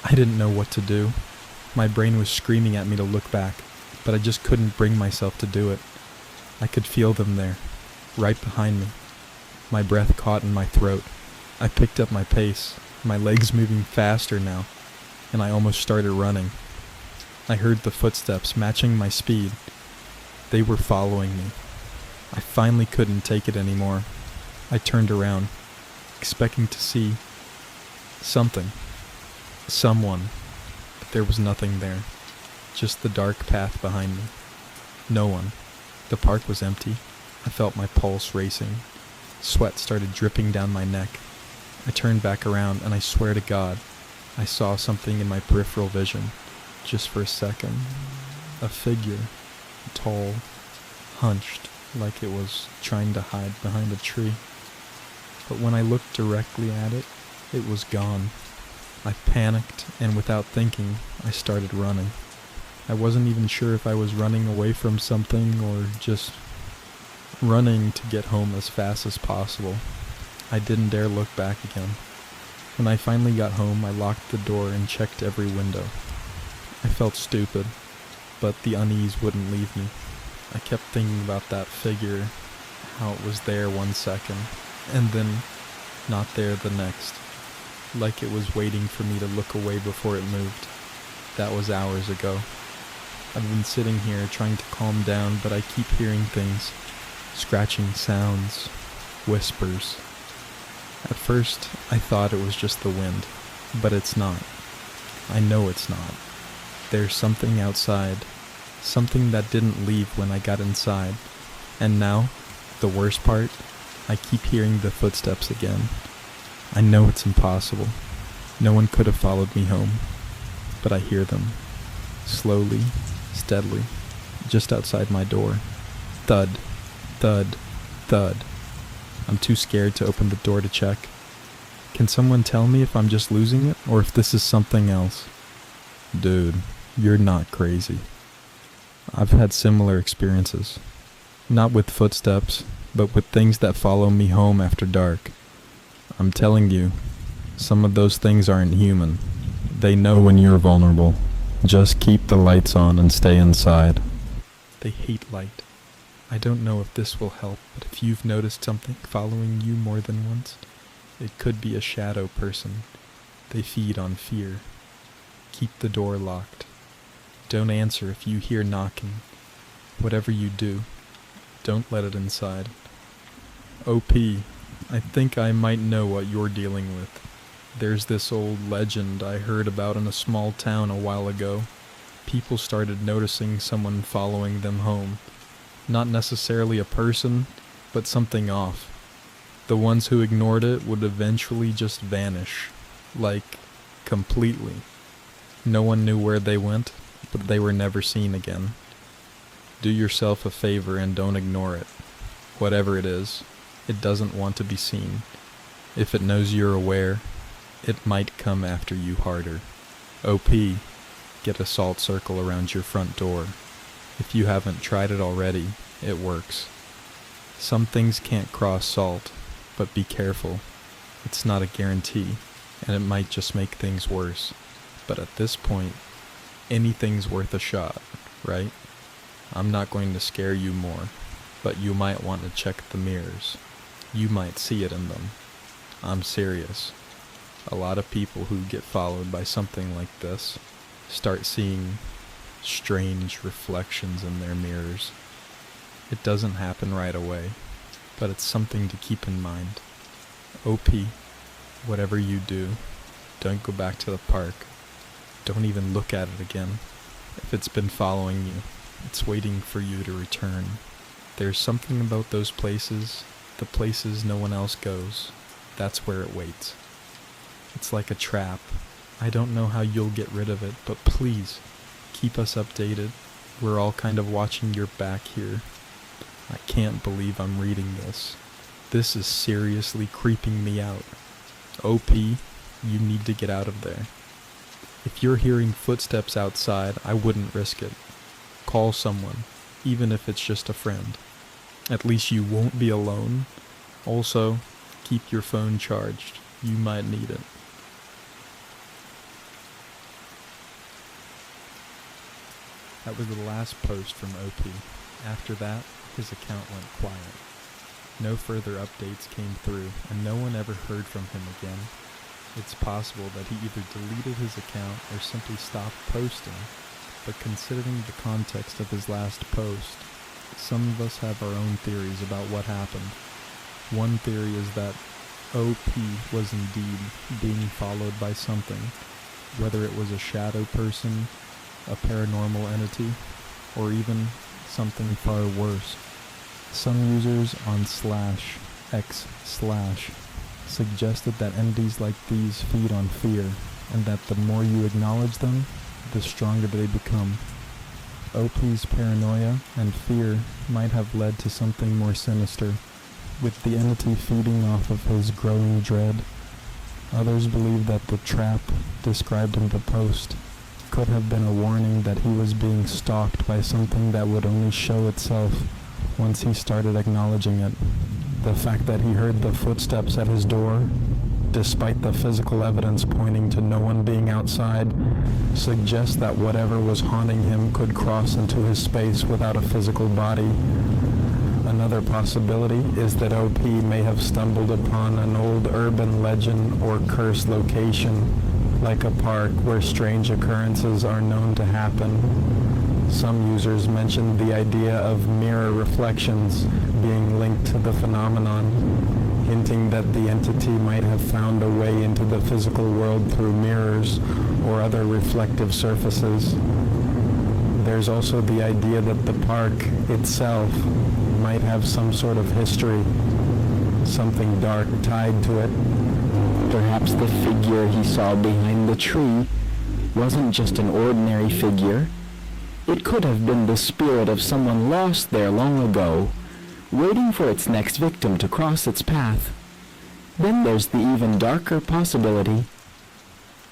I didn't know what to do. My brain was screaming at me to look back, but I just couldn't bring myself to do it. I could feel them there, right behind me. My breath caught in my throat. I picked up my pace, my legs moving faster now, and I almost started running. I heard the footsteps matching my speed. They were following me. I finally couldn't take it anymore. I turned around, expecting to see something. Someone, but there was nothing there. Just the dark path behind me. No one. The park was empty. I felt my pulse racing. Sweat started dripping down my neck. I turned back around, and I swear to God, I saw something in my peripheral vision. Just for a second. A figure. Tall. Hunched, like it was trying to hide behind a tree. But when I looked directly at it, it was gone. I panicked, and without thinking, I started running. I wasn't even sure if I was running away from something or just running to get home as fast as possible. I didn't dare look back again. When I finally got home, I locked the door and checked every window. I felt stupid, but the unease wouldn't leave me. I kept thinking about that figure, how it was there 1 second, and then not there the next. Like it was waiting for me to look away before it moved. That was hours ago. I've been sitting here trying to calm down, but I keep hearing things. Scratching sounds. Whispers. At first, I thought it was just the wind, but it's not. I know it's not. There's something outside. Something that didn't leave when I got inside. And now, the worst part, I keep hearing the footsteps again. I know it's impossible. No one could have followed me home, but I hear them. slowly, steadily, just outside my door. Thud, thud, thud. I'm too scared to open the door to check. Can someone tell me if I'm just losing it, or if this is something else? Dude, you're not crazy. I've had similar experiences. Not with footsteps, but with things that follow me home after dark. I'm telling you, some of those things aren't human. They know when you're vulnerable. Just keep the lights on and stay inside. They hate light. I don't know if this will help, but if you've noticed something following you more than once, it could be a shadow person. They feed on fear. Keep the door locked. Don't answer if you hear knocking. Whatever you do, don't let it inside. OP, I think I might know what you're dealing with. There's this old legend I heard about in a small town a while ago. People started noticing someone following them home. Not necessarily a person, but something off. The ones who ignored it would eventually just vanish. Like, completely. No one knew where they went, but they were never seen again. Do yourself a favor and don't ignore it. Whatever it is, it doesn't want to be seen. If it knows you're aware, it might come after you harder. OP, get a salt circle around your front door. If you haven't tried it already, it works. Some things can't cross salt, but be careful. It's not a guarantee, and it might just make things worse. But at this point, anything's worth a shot, right? I'm not going to scare you more, but you might want to check the mirrors. You might see it in them. I'm serious. A lot of people who get followed by something like this start seeing strange reflections in their mirrors. It doesn't happen right away, but it's something to keep in mind. OP, whatever you do, don't go back to the park. Don't even look at it again. If it's been following you, it's waiting for you to return. There's something about those places, the places no one else goes. That's where it waits. It's like a trap. I don't know how you'll get rid of it, but please, keep us updated. We're all kind of watching your back here. I can't believe I'm reading this. This is seriously creeping me out. OP, you need to get out of there. If you're hearing footsteps outside, I wouldn't risk it. Call someone, even if it's just a friend. At least you won't be alone. Also, keep your phone charged. You might need it. That was the last post from OP. After that, his account went quiet. No further updates came through, and no one ever heard from him again. It's possible that he either deleted his account or simply stopped posting, but considering the context of his last post, some of us have our own theories about what happened. One theory is that OP was indeed being followed by something, whether it was a shadow person, a paranormal entity, or even something far worse. Some users on /x/ suggested that entities like these feed on fear, and that the more you acknowledge them, the stronger they become. OP's paranoia and fear might have led to something more sinister, with the entity feeding off of his growing dread. Others believe that the trap described in the post could have been a warning that he was being stalked by something that would only show itself once he started acknowledging it. The fact that he heard the footsteps at his door, despite the physical evidence pointing to no one being outside, suggests that whatever was haunting him could cross into his space without a physical body. Another possibility is that OP may have stumbled upon an old urban legend or cursed location, like a park where strange occurrences are known to happen. Some users mentioned the idea of mirror reflections being linked to the phenomenon, hinting that the entity might have found a way into the physical world through mirrors or other reflective surfaces. There's also the idea that the park itself might have some sort of history, something dark tied to it. Perhaps the figure he saw behind the tree wasn't just an ordinary figure. It could have been the spirit of someone lost there long ago, waiting for its next victim to cross its path. Then there's the even darker possibility.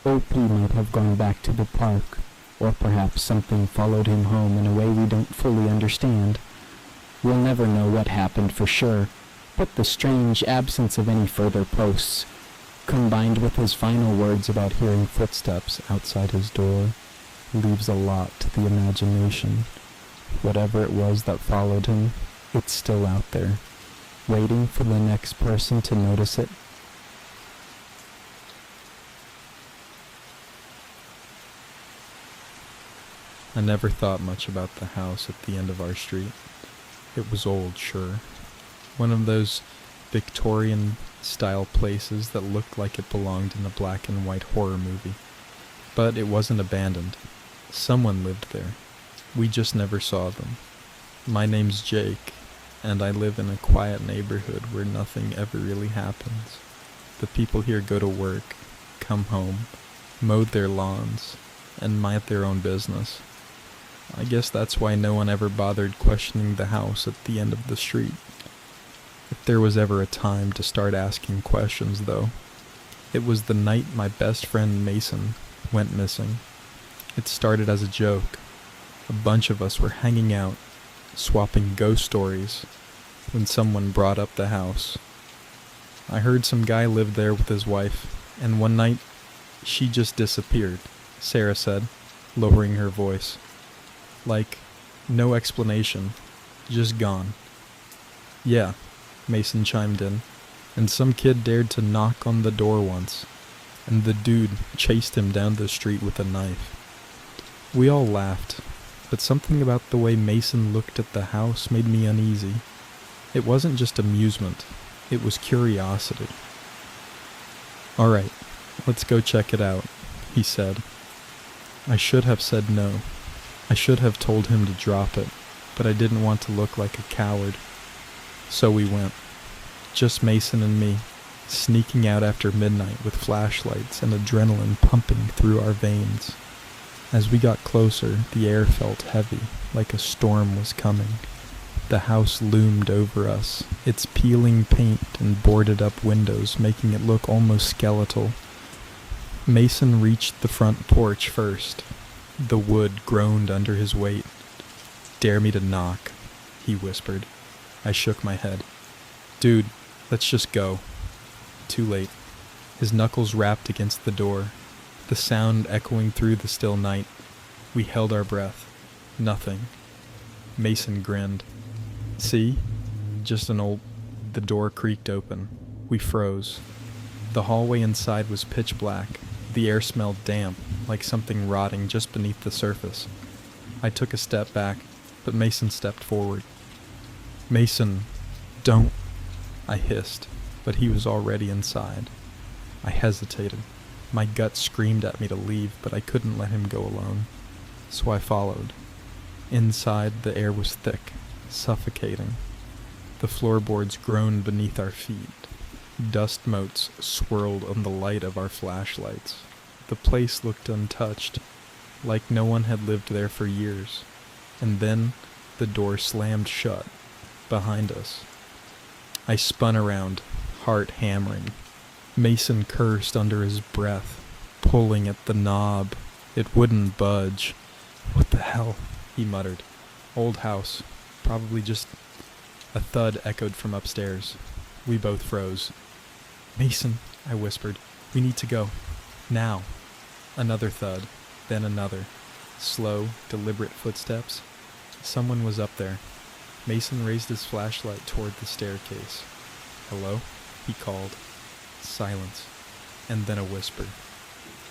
OP might have gone back to the park, or perhaps something followed him home in a way we don't fully understand. We'll never know what happened for sure, but the strange absence of any further posts, combined with his final words about hearing footsteps outside his door, leaves a lot to the imagination. Whatever it was that followed him, it's still out there, waiting for the next person to notice it. I never thought much about the house at the end of our street. It was old, sure. One of those Victorian-style places that looked like it belonged in a black and white horror movie. But it wasn't abandoned. Someone lived there. We just never saw them. My name's Jake, and I live in a quiet neighborhood where nothing ever really happens. The people here go to work, come home, mow their lawns, and mind their own business. I guess that's why no one ever bothered questioning the house at the end of the street. If there was ever a time to start asking questions, though, it was the night my best friend Mason went missing. It started as a joke. A bunch of us were hanging out, swapping ghost stories, when someone brought up the house. I heard some guy lived there with his wife, and one night, she just disappeared, Sarah said, lowering her voice. Like, no explanation, just gone. Yeah, Mason chimed in, and some kid dared to knock on the door once, and the dude chased him down the street with a knife. We all laughed, but something about the way Mason looked at the house made me uneasy. It wasn't just amusement, it was curiosity. Alright, let's go check it out, he said. I should have said no. I should have told him to drop it, but I didn't want to look like a coward. So we went. Just Mason and me, sneaking out after midnight with flashlights and adrenaline pumping through our veins. As we got closer, the air felt heavy, like a storm was coming. The house loomed over us, its peeling paint and boarded-up windows making it look almost skeletal. Mason reached the front porch first. The wood groaned under his weight. Dare me to knock, he whispered. I shook my head. Dude, let's just go. Too late. His knuckles rapped against the door, the sound echoing through the still night. We held our breath. Nothing. Mason grinned. See? Just an old... The door creaked open. We froze. The hallway inside was pitch black. The air smelled damp, like something rotting just beneath the surface. I took a step back, but Mason stepped forward. Mason, don't... I hissed, but he was already inside. I hesitated. My gut screamed at me to leave, but I couldn't let him go alone. So I followed. Inside, the air was thick, suffocating. The floorboards groaned beneath our feet. Dust motes swirled on the light of our flashlights. The place looked untouched, like no one had lived there for years. And then the door slammed shut, behind us. I spun around, heart hammering. Mason cursed under his breath, pulling at the knob. It wouldn't budge. What the hell? He muttered. Old house. Probably just... A thud echoed from upstairs. We both froze. Mason, I whispered. We need to go. Now. Another thud, then another. Slow, deliberate footsteps. Someone was up there. Mason raised his flashlight toward the staircase. Hello? He called. Silence. And then a whisper.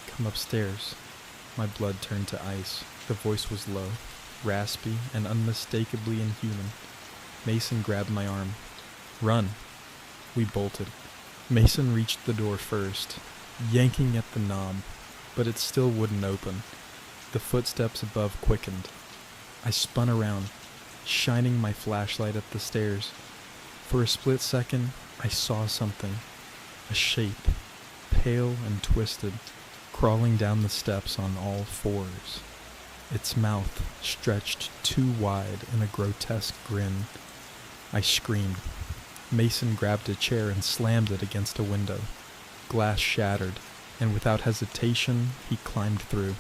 Come upstairs. My blood turned to ice. The voice was low, raspy, and unmistakably inhuman. Mason grabbed my arm. Run. We bolted. Mason reached the door first, yanking at the knob, but it still wouldn't open. The footsteps above quickened. I spun around, shining my flashlight up the stairs. For a split second, I saw something. A shape, pale and twisted, crawling down the steps on all fours, its mouth stretched too wide in a grotesque grin. I screamed. Mason grabbed a chair and slammed it against a window. Glass shattered, and without hesitation, he climbed through.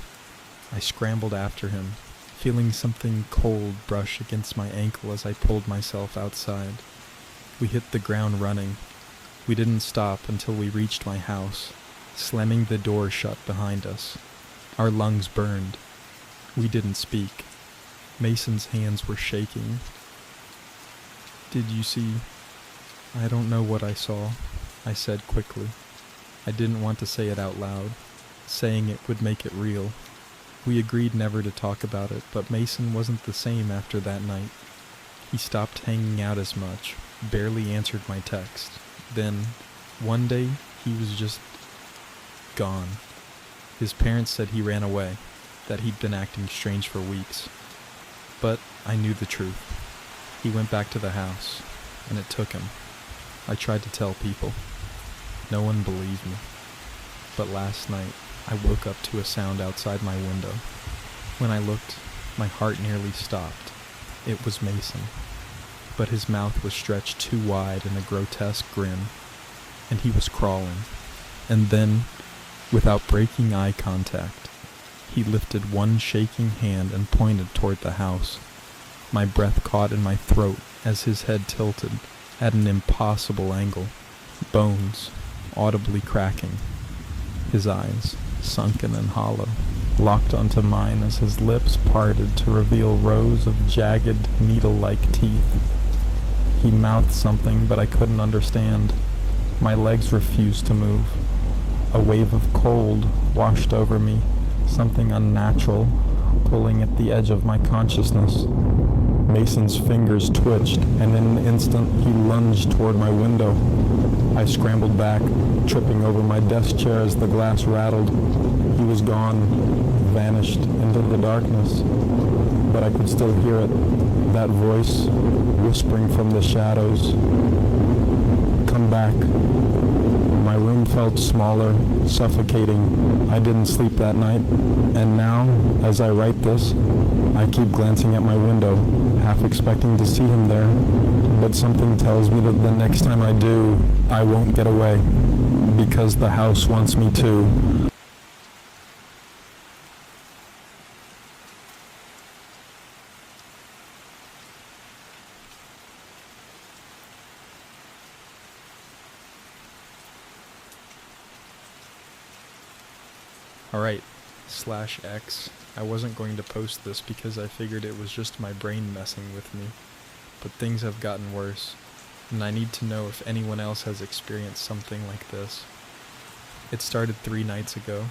I scrambled after him, feeling something cold brush against my ankle as I pulled myself outside. We hit the ground running. We didn't stop until we reached my house, slamming the door shut behind us. Our lungs burned. We didn't speak. Mason's hands were shaking. "Did you see?" "I don't know what I saw," I said quickly. I didn't want to say it out loud. Saying it would make it real. We agreed never to talk about it, but Mason wasn't the same after that night. He stopped hanging out as much, barely answered my text. Then, one day, he was just gone. His parents said he ran away, that he'd been acting strange for weeks. But I knew the truth. He went back to the house, and it took him. I tried to tell people. No one believed me. But last night, I woke up to a sound outside my window. When I looked, my heart nearly stopped. It was Mason. But his mouth was stretched too wide in a grotesque grin, and he was crawling. And then, without breaking eye contact, he lifted one shaking hand and pointed toward the house. My breath caught in my throat as his head tilted at an impossible angle, bones audibly cracking. His eyes, sunken and hollow, locked onto mine as his lips parted to reveal rows of jagged, needle-like teeth. He mouthed something, but I couldn't understand. My legs refused to move. A wave of cold washed over me, something unnatural, pulling at the edge of my consciousness. Mason's fingers twitched, and in an instant he lunged toward my window. I scrambled back, tripping over my desk chair as the glass rattled. He was gone, vanished into the darkness. But I could still hear it, that voice whispering from the shadows. "Come back." My room felt smaller, suffocating. I didn't sleep that night, and now, as I write this, I keep glancing at my window, half expecting to see him there, but something tells me that the next time I do, I won't get away, because the house wants me to. Alright, /X. I wasn't going to post this because I figured it was just my brain messing with me, but things have gotten worse, and I need to know if anyone else has experienced something like this. It started 3 nights ago.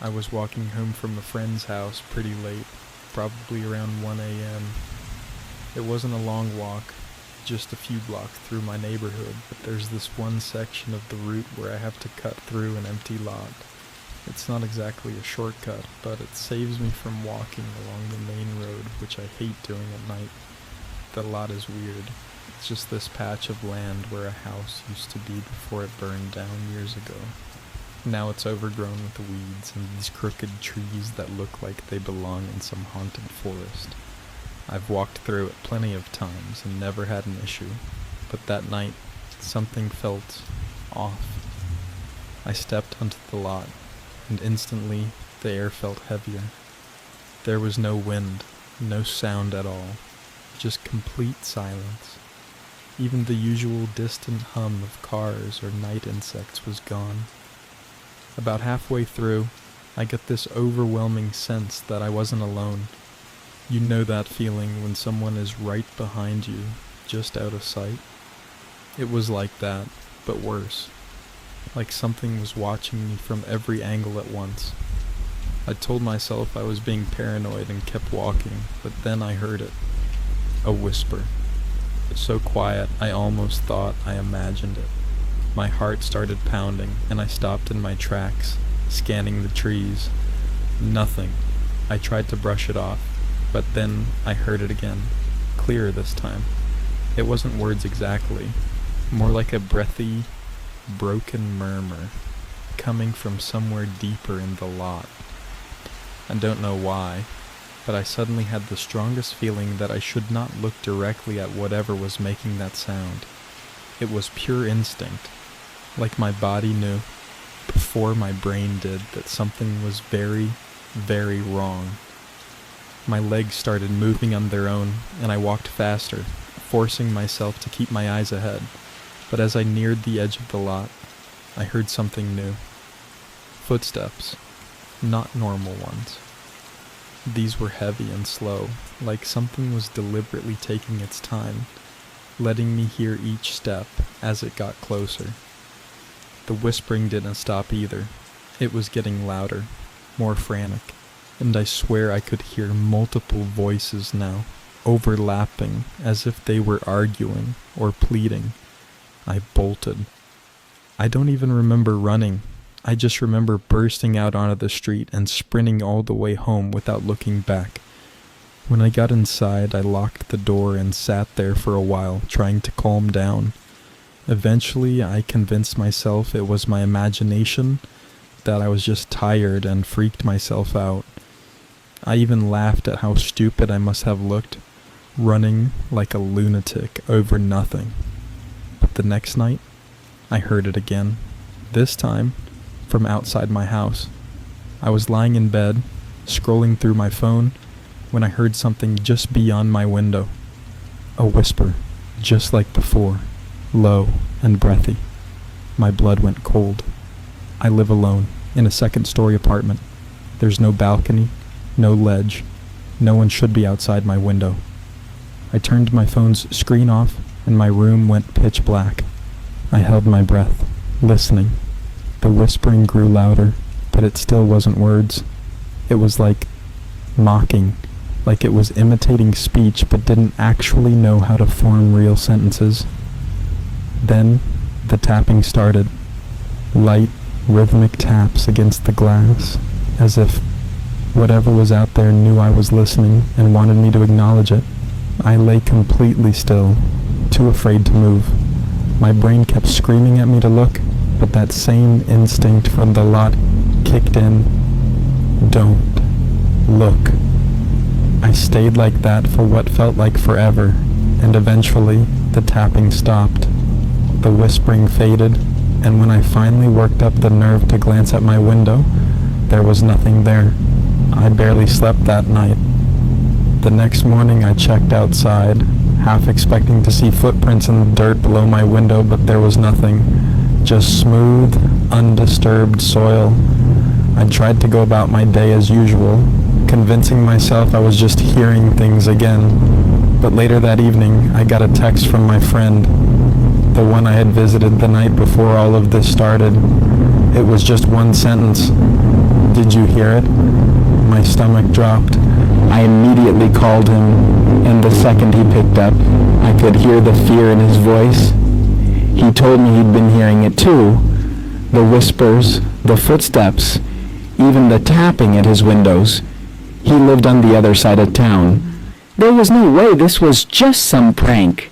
I was walking home from a friend's house pretty late, probably around 1 a.m. It wasn't a long walk, just a few blocks through my neighborhood, but there's this one section of the route where I have to cut through an empty lot. It's not exactly a shortcut, but it saves me from walking along the main road, which I hate doing at night. The lot is weird. It's just this patch of land where a house used to be before it burned down years ago. Now it's overgrown with weeds and these crooked trees that look like they belong in some haunted forest. I've walked through it plenty of times and never had an issue, but that night, something felt off. I stepped onto the lot, and instantly the air felt heavier. There was no wind, no sound at all, just complete silence. Even the usual distant hum of cars or night insects was gone. About halfway through, I got this overwhelming sense that I wasn't alone. You know that feeling when someone is right behind you, just out of sight? It was like that, but worse. Like something was watching me from every angle at once. I told myself I was being paranoid and kept walking, but then I heard it. A whisper. So quiet, I almost thought I imagined it. My heart started pounding, and I stopped in my tracks, scanning the trees. Nothing. I tried to brush it off, but then I heard it again, clearer this time. It wasn't words exactly, more like a breathy, broken murmur. coming from somewhere deeper in the lot. I don't know why, but I suddenly had the strongest feeling that I should not look directly at whatever was making that sound. It was pure instinct, like my body knew, before my brain did, that something was very, very wrong. My legs started moving on their own, and I walked faster, forcing myself to keep my eyes ahead. But as I neared the edge of the lot, I heard something new. Footsteps, not normal ones. These were heavy and slow, like something was deliberately taking its time, letting me hear each step as it got closer. The whispering didn't stop either. It was getting louder, more frantic, and I swear I could hear multiple voices now, overlapping as if they were arguing or pleading. I bolted. I don't even remember running. I just remember bursting out onto the street and sprinting all the way home without looking back. When I got inside, I locked the door and sat there for a while, trying to calm down. Eventually, I convinced myself it was my imagination, that I was just tired and freaked myself out. I even laughed at how stupid I must have looked, running like a lunatic over nothing. But the next night, I heard it again. This time, from outside my house. I was lying in bed, scrolling through my phone, when I heard something just beyond my window. A whisper, just like before, low and breathy. My blood went cold. I live alone, in a second-story apartment. There's no balcony, no ledge. No one should be outside my window. I turned my phone's screen off, and my room went pitch black. I held my breath, listening. The whispering grew louder, but it still wasn't words. It was like mocking, like it was imitating speech but didn't actually know how to form real sentences. Then the tapping started. Light, rhythmic taps against the glass, as if whatever was out there knew I was listening and wanted me to acknowledge it. I lay completely still, too afraid to move. My brain kept screaming at me to look, but that same instinct from the lot kicked in. Don't look. I stayed like that for what felt like forever, and eventually the tapping stopped. The whispering faded, and when I finally worked up the nerve to glance at my window, there was nothing there. I barely slept that night. The next morning I checked outside, half expecting to see footprints in the dirt below my window, but there was nothing. Just smooth, undisturbed soil. I tried to go about my day as usual, convincing myself I was just hearing things again. But later that evening, I got a text from my friend, the one I had visited the night before all of this started. It was just one sentence. "Did you hear it?" My stomach dropped. I immediately called him, and the second he picked up, I could hear the fear in his voice. He told me he'd been hearing it too. The whispers, the footsteps, even the tapping at his windows. He lived on the other side of town. There was no way this was just some prank.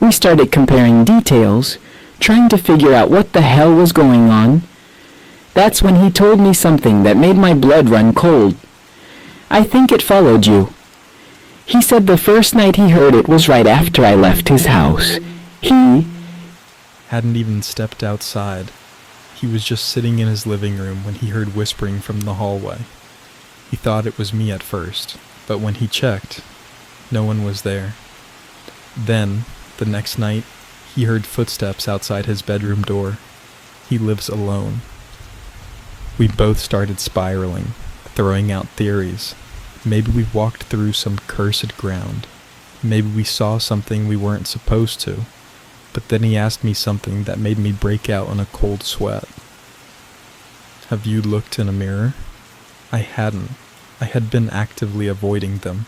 We started comparing details, trying to figure out what the hell was going on. That's when he told me something that made my blood run cold. I think it followed you. He said the first night he heard it was right after I left his house. He hadn't even stepped outside. He was just sitting in his living room when he heard whispering from the hallway. He thought it was me at first, but when he checked, no one was there. Then, the next night, he heard footsteps outside his bedroom door. He lives alone. We both started spiraling, throwing out theories. Maybe we walked through some cursed ground. Maybe we saw something we weren't supposed to. But then he asked me something that made me break out in a cold sweat. "Have you looked in a mirror?" I hadn't. I had been actively avoiding them.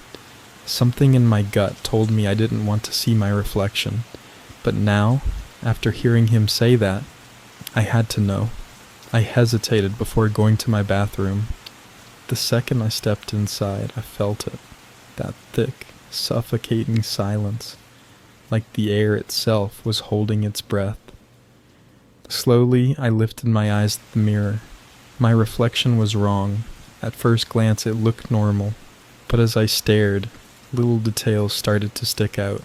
Something in my gut told me I didn't want to see my reflection. But now, after hearing him say that, I had to know. I hesitated before going to my bathroom. The second I stepped inside, I felt it. That thick, suffocating silence. Like the air itself was holding its breath. Slowly, I lifted my eyes to the mirror. My reflection was wrong. At first glance, it looked normal, but as I stared, little details started to stick out.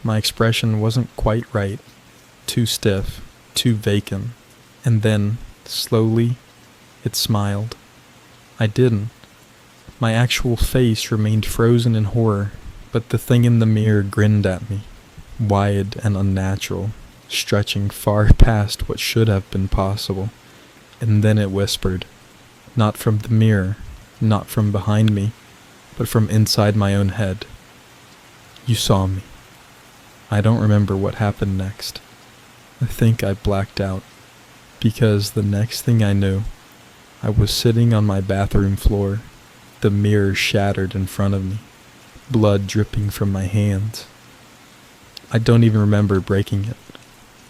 My expression wasn't quite right, too stiff, too vacant, and then, slowly, it smiled. I didn't. My actual face remained frozen in horror, but the thing in the mirror grinned at me, wide and unnatural, stretching far past what should have been possible. And then it whispered, not from the mirror, not from behind me, but from inside my own head. You saw me. I don't remember what happened next. I think I blacked out, because the next thing I knew, I was sitting on my bathroom floor, the mirror shattered in front of me, blood dripping from my hands. I don't even remember breaking it.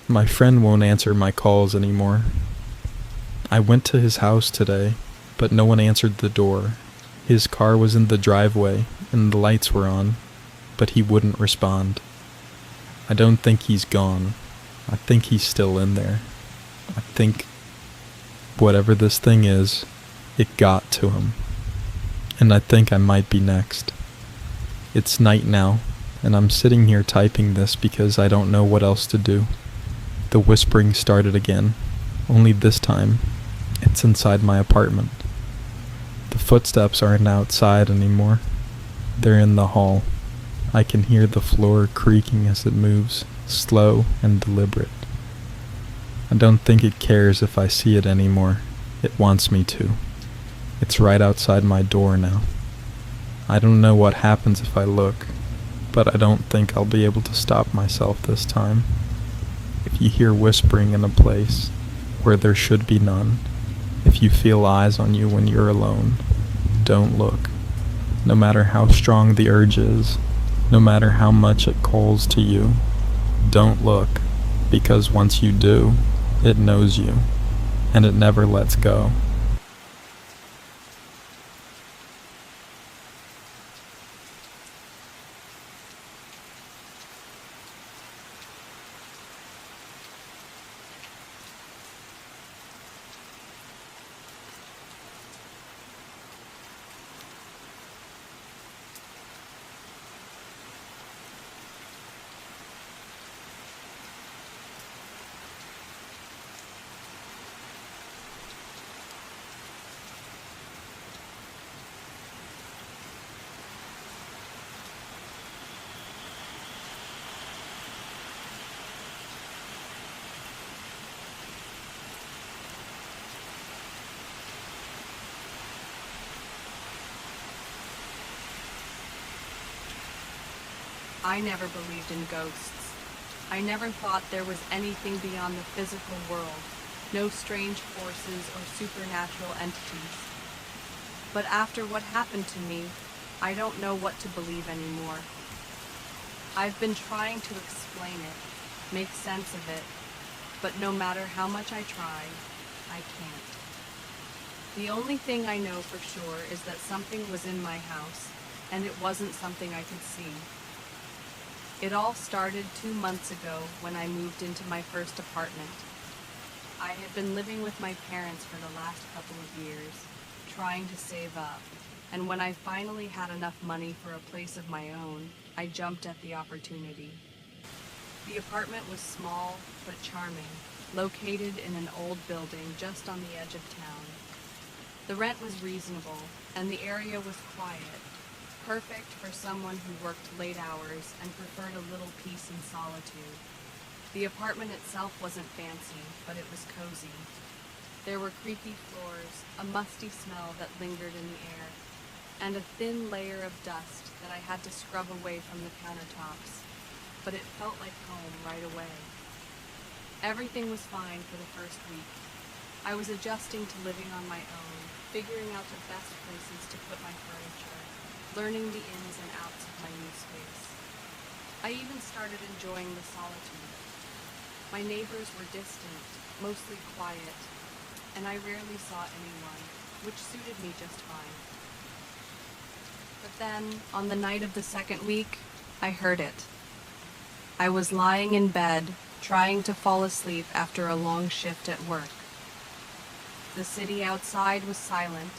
My friend won't answer my calls anymore. I went to his house today, but no one answered the door. His car was in the driveway, and the lights were on, but he wouldn't respond. I don't think he's gone. I think he's still in there. I think whatever this thing is, it got to him. And I think I might be next. It's night now, and I'm sitting here typing this because I don't know what else to do. The whispering started again, only this time, it's inside my apartment. The footsteps aren't outside anymore. They're in the hall. I can hear the floor creaking as it moves, slow and deliberate. I don't think it cares if I see it anymore. It wants me to. It's right outside my door now. I don't know what happens if I look, but I don't think I'll be able to stop myself this time. If you hear whispering in a place where there should be none, if you feel eyes on you when you're alone, don't look. No matter how strong the urge is, no matter how much it calls to you, don't look, because once you do, it knows you, and it never lets go. I never believed in ghosts. I never thought there was anything beyond the physical world, no strange forces or supernatural entities. But after what happened to me, I don't know what to believe anymore. I've been trying to explain it, make sense of it, but no matter how much I try, I can't. The only thing I know for sure is that something was in my house, and it wasn't something I could see. It all started 2 months ago when I moved into my first apartment. I had been living with my parents for the last couple of years, trying to save up, and when I finally had enough money for a place of my own, I jumped at the opportunity. The apartment was small but charming, located in an old building just on the edge of town. The rent was reasonable, and the area was quiet, perfect for someone who worked late hours and preferred a little peace and solitude. The apartment itself wasn't fancy, but it was cozy. There were creaky floors, a musty smell that lingered in the air, and a thin layer of dust that I had to scrub away from the countertops, but it felt like home right away. Everything was fine for the first week. I was adjusting to living on my own, figuring out the best places to put my furniture, learning the ins and outs of my new space. I even started enjoying the solitude. My neighbors were distant, mostly quiet, and I rarely saw anyone, which suited me just fine. But then, on the night of the second week, I heard it. I was lying in bed, trying to fall asleep after a long shift at work. The city outside was silent,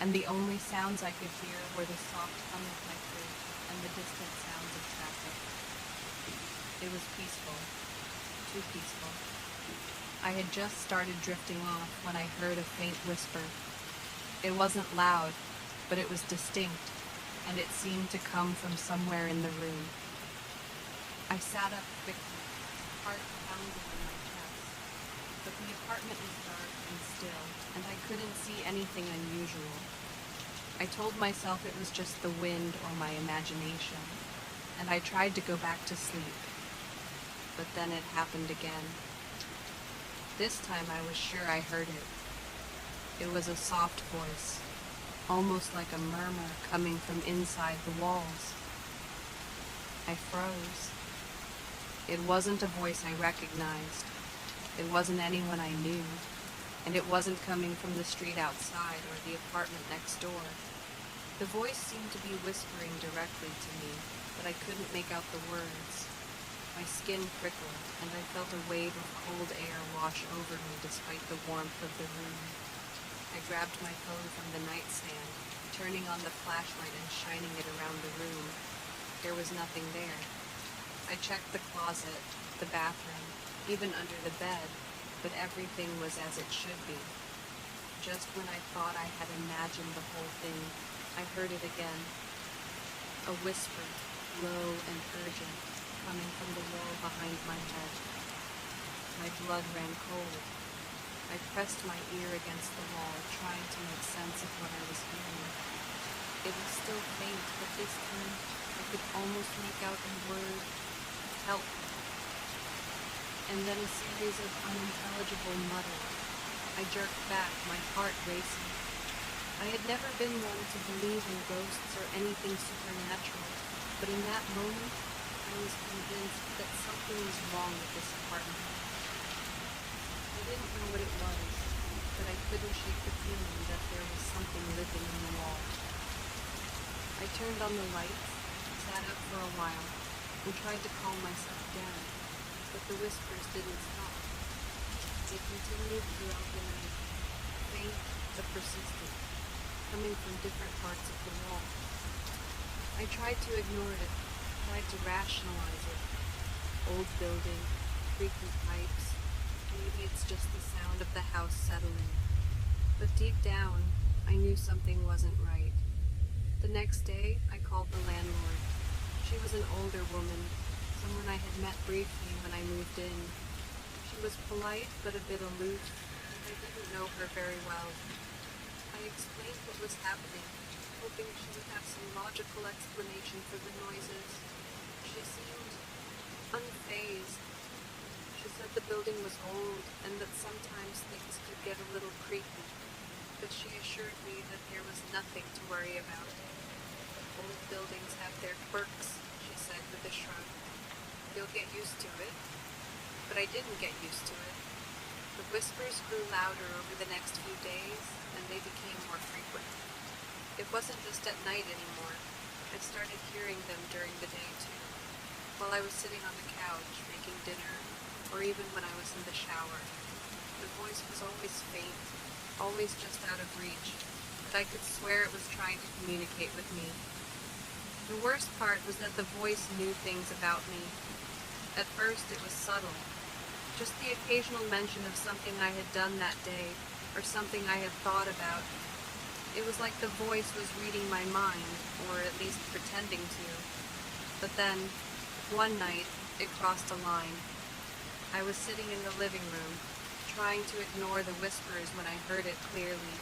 and the only sounds I could hear were the soft hum of my fridge and the distant sounds of traffic. It was peaceful, too peaceful. I had just started drifting off when I heard a faint whisper. It wasn't loud, but it was distinct, and it seemed to come from somewhere in the room. I sat up quickly, heart pounding in my chest, but the apartment was dark and still, and I couldn't see anything unusual. I told myself it was just the wind or my imagination, and I tried to go back to sleep. But then it happened again. This time I was sure I heard it. It was a soft voice, almost like a murmur coming from inside the walls. I froze. It wasn't a voice I recognized. It wasn't anyone I knew, and it wasn't coming from the street outside or the apartment next door. The voice seemed to be whispering directly to me, but I couldn't make out the words. My skin prickled, and I felt a wave of cold air wash over me despite the warmth of the room. I grabbed my phone from the nightstand, turning on the flashlight and shining it around the room. There was nothing there. I checked the closet, the bathroom, even under the bed, but everything was as it should be. Just when I thought I had imagined the whole thing, I heard it again. A whisper, low and urgent, coming from the wall behind my head. My blood ran cold. I pressed my ear against the wall, trying to make sense of what I was hearing. It was still faint, but this time I could almost make out the word, help. And then a series of unintelligible mutters. I jerked back, my heart racing. I had never been one to believe in ghosts or anything supernatural, but in that moment, I was convinced that something was wrong with this apartment. I didn't know what it was, but I couldn't shake the feeling that there was something living in the wall. I turned on the lights, sat up for a while, and tried to calm myself down, but the whispers didn't stop. They continued throughout the night, faint but persistent, coming from different parts of the wall. I tried to ignore it, tried to rationalize it. Old building, creaky pipes, maybe it's just the sound of the house settling. But deep down, I knew something wasn't right. The next day, I called the landlord. She was an older woman, someone I had met briefly when I moved in. She was polite but a bit aloof, and I didn't know her very well. I explained what was happening, hoping she would have some logical explanation for the noises. She seemed unfazed. She said the building was old and that sometimes things could get a little creepy, but she assured me that there was nothing to worry about. Old buildings have their quirks, she said with a shrug. You'll get used to it. But I didn't get used to it. The whispers grew louder over the next few days, and they became more frequent. It wasn't just at night anymore. I started hearing them during the day too, while I was sitting on the couch making dinner, or even when I was in the shower. The voice was always faint, always just out of reach, but I could swear it was trying to communicate with me. The worst part was that the voice knew things about me. At first it was subtle, just the occasional mention of something I had done that day, or something I had thought about. It was like the voice was reading my mind, or at least pretending to. But then, one night, it crossed a line. I was sitting in the living room, trying to ignore the whispers when I heard it clearly.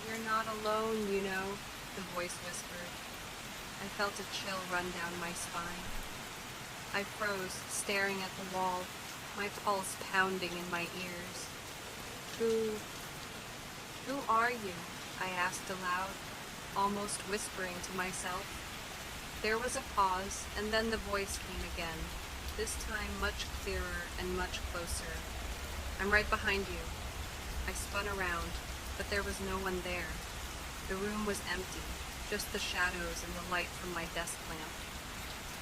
"You're not alone, you know," the voice whispered. I felt a chill run down my spine. I froze, staring at the wall, my pulse pounding in my ears. Who are you?" I asked aloud, almost whispering to myself. There was a pause, and then the voice came again, this time much clearer and much closer. "I'm right behind you." I spun around, but there was no one there. The room was empty, just the shadows and the light from my desk lamp.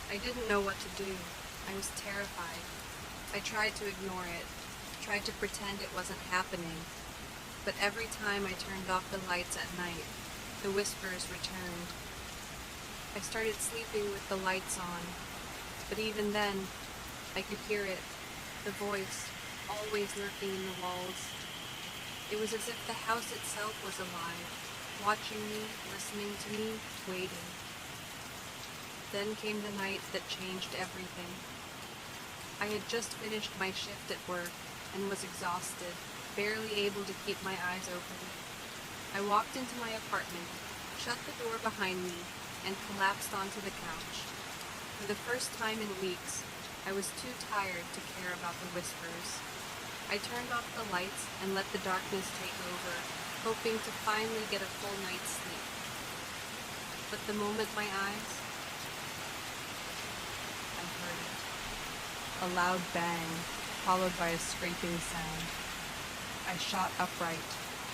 I didn't know what to do. I was terrified. I tried to ignore it, tried to pretend it wasn't happening, but every time I turned off the lights at night, the whispers returned. I started sleeping with the lights on, but even then, I could hear it, the voice, always lurking in the walls. It was as if the house itself was alive, watching me, listening to me, waiting. Then came the night that changed everything. I had just finished my shift at work and was exhausted, barely able to keep my eyes open. I walked into my apartment, shut the door behind me, and collapsed onto the couch. For the first time in weeks, I was too tired to care about the whispers. I turned off the lights and let the darkness take over, hoping to finally get a full night's sleep. But the moment my eyes, I heard it. A loud bang, followed by a scraping sound. I shot upright,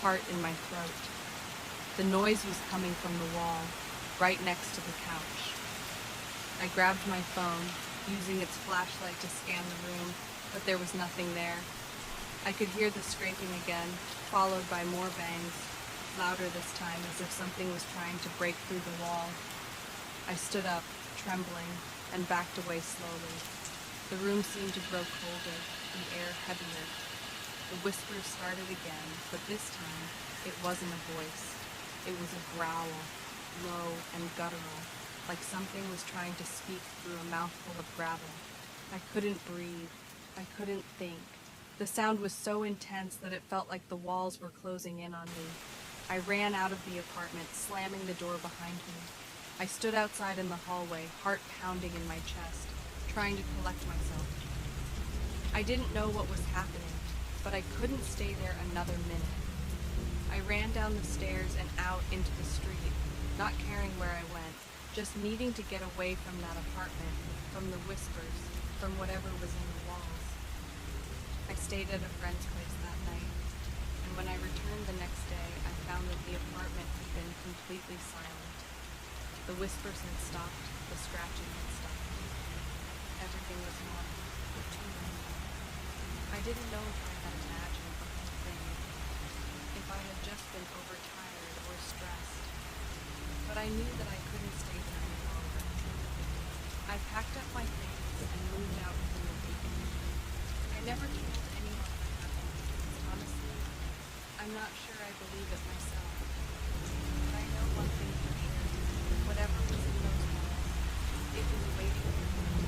heart in my throat. The noise was coming from the wall, right next to the couch. I grabbed my phone, using its flashlight to scan the room, but there was nothing there. I could hear the scraping again, followed by more bangs, louder this time as if something was trying to break through the wall. I stood up, trembling, and backed away slowly. The room seemed to grow colder, the air heavier. The whispers started again, but this time it wasn't a voice. It was a growl, low and guttural, like something was trying to speak through a mouthful of gravel. I couldn't breathe. I couldn't think. The sound was so intense that it felt like the walls were closing in on me. I ran out of the apartment, slamming the door behind me. I stood outside in the hallway, heart pounding in my chest, trying to collect myself. I didn't know what was happening, but I couldn't stay there another minute. I ran down the stairs and out into the street, not caring where I went, just needing to get away from that apartment, from the whispers, from whatever was in the walls. I stayed at a friend's place that night, and when I returned the next day, I found that the apartment had been completely silent. The whispers had stopped, the scratching had stopped. Everything was normal, but too normal. I didn't know if I had imagined the whole thing, if I had just been overtired or stressed, but I knew that I couldn't stay there any longer. I packed up my things and moved out within the week. I never told anyone what happened because honestly, I'm not sure I believe it myself. But I know one thing for sure. Whatever was in those walls, it was waiting for me.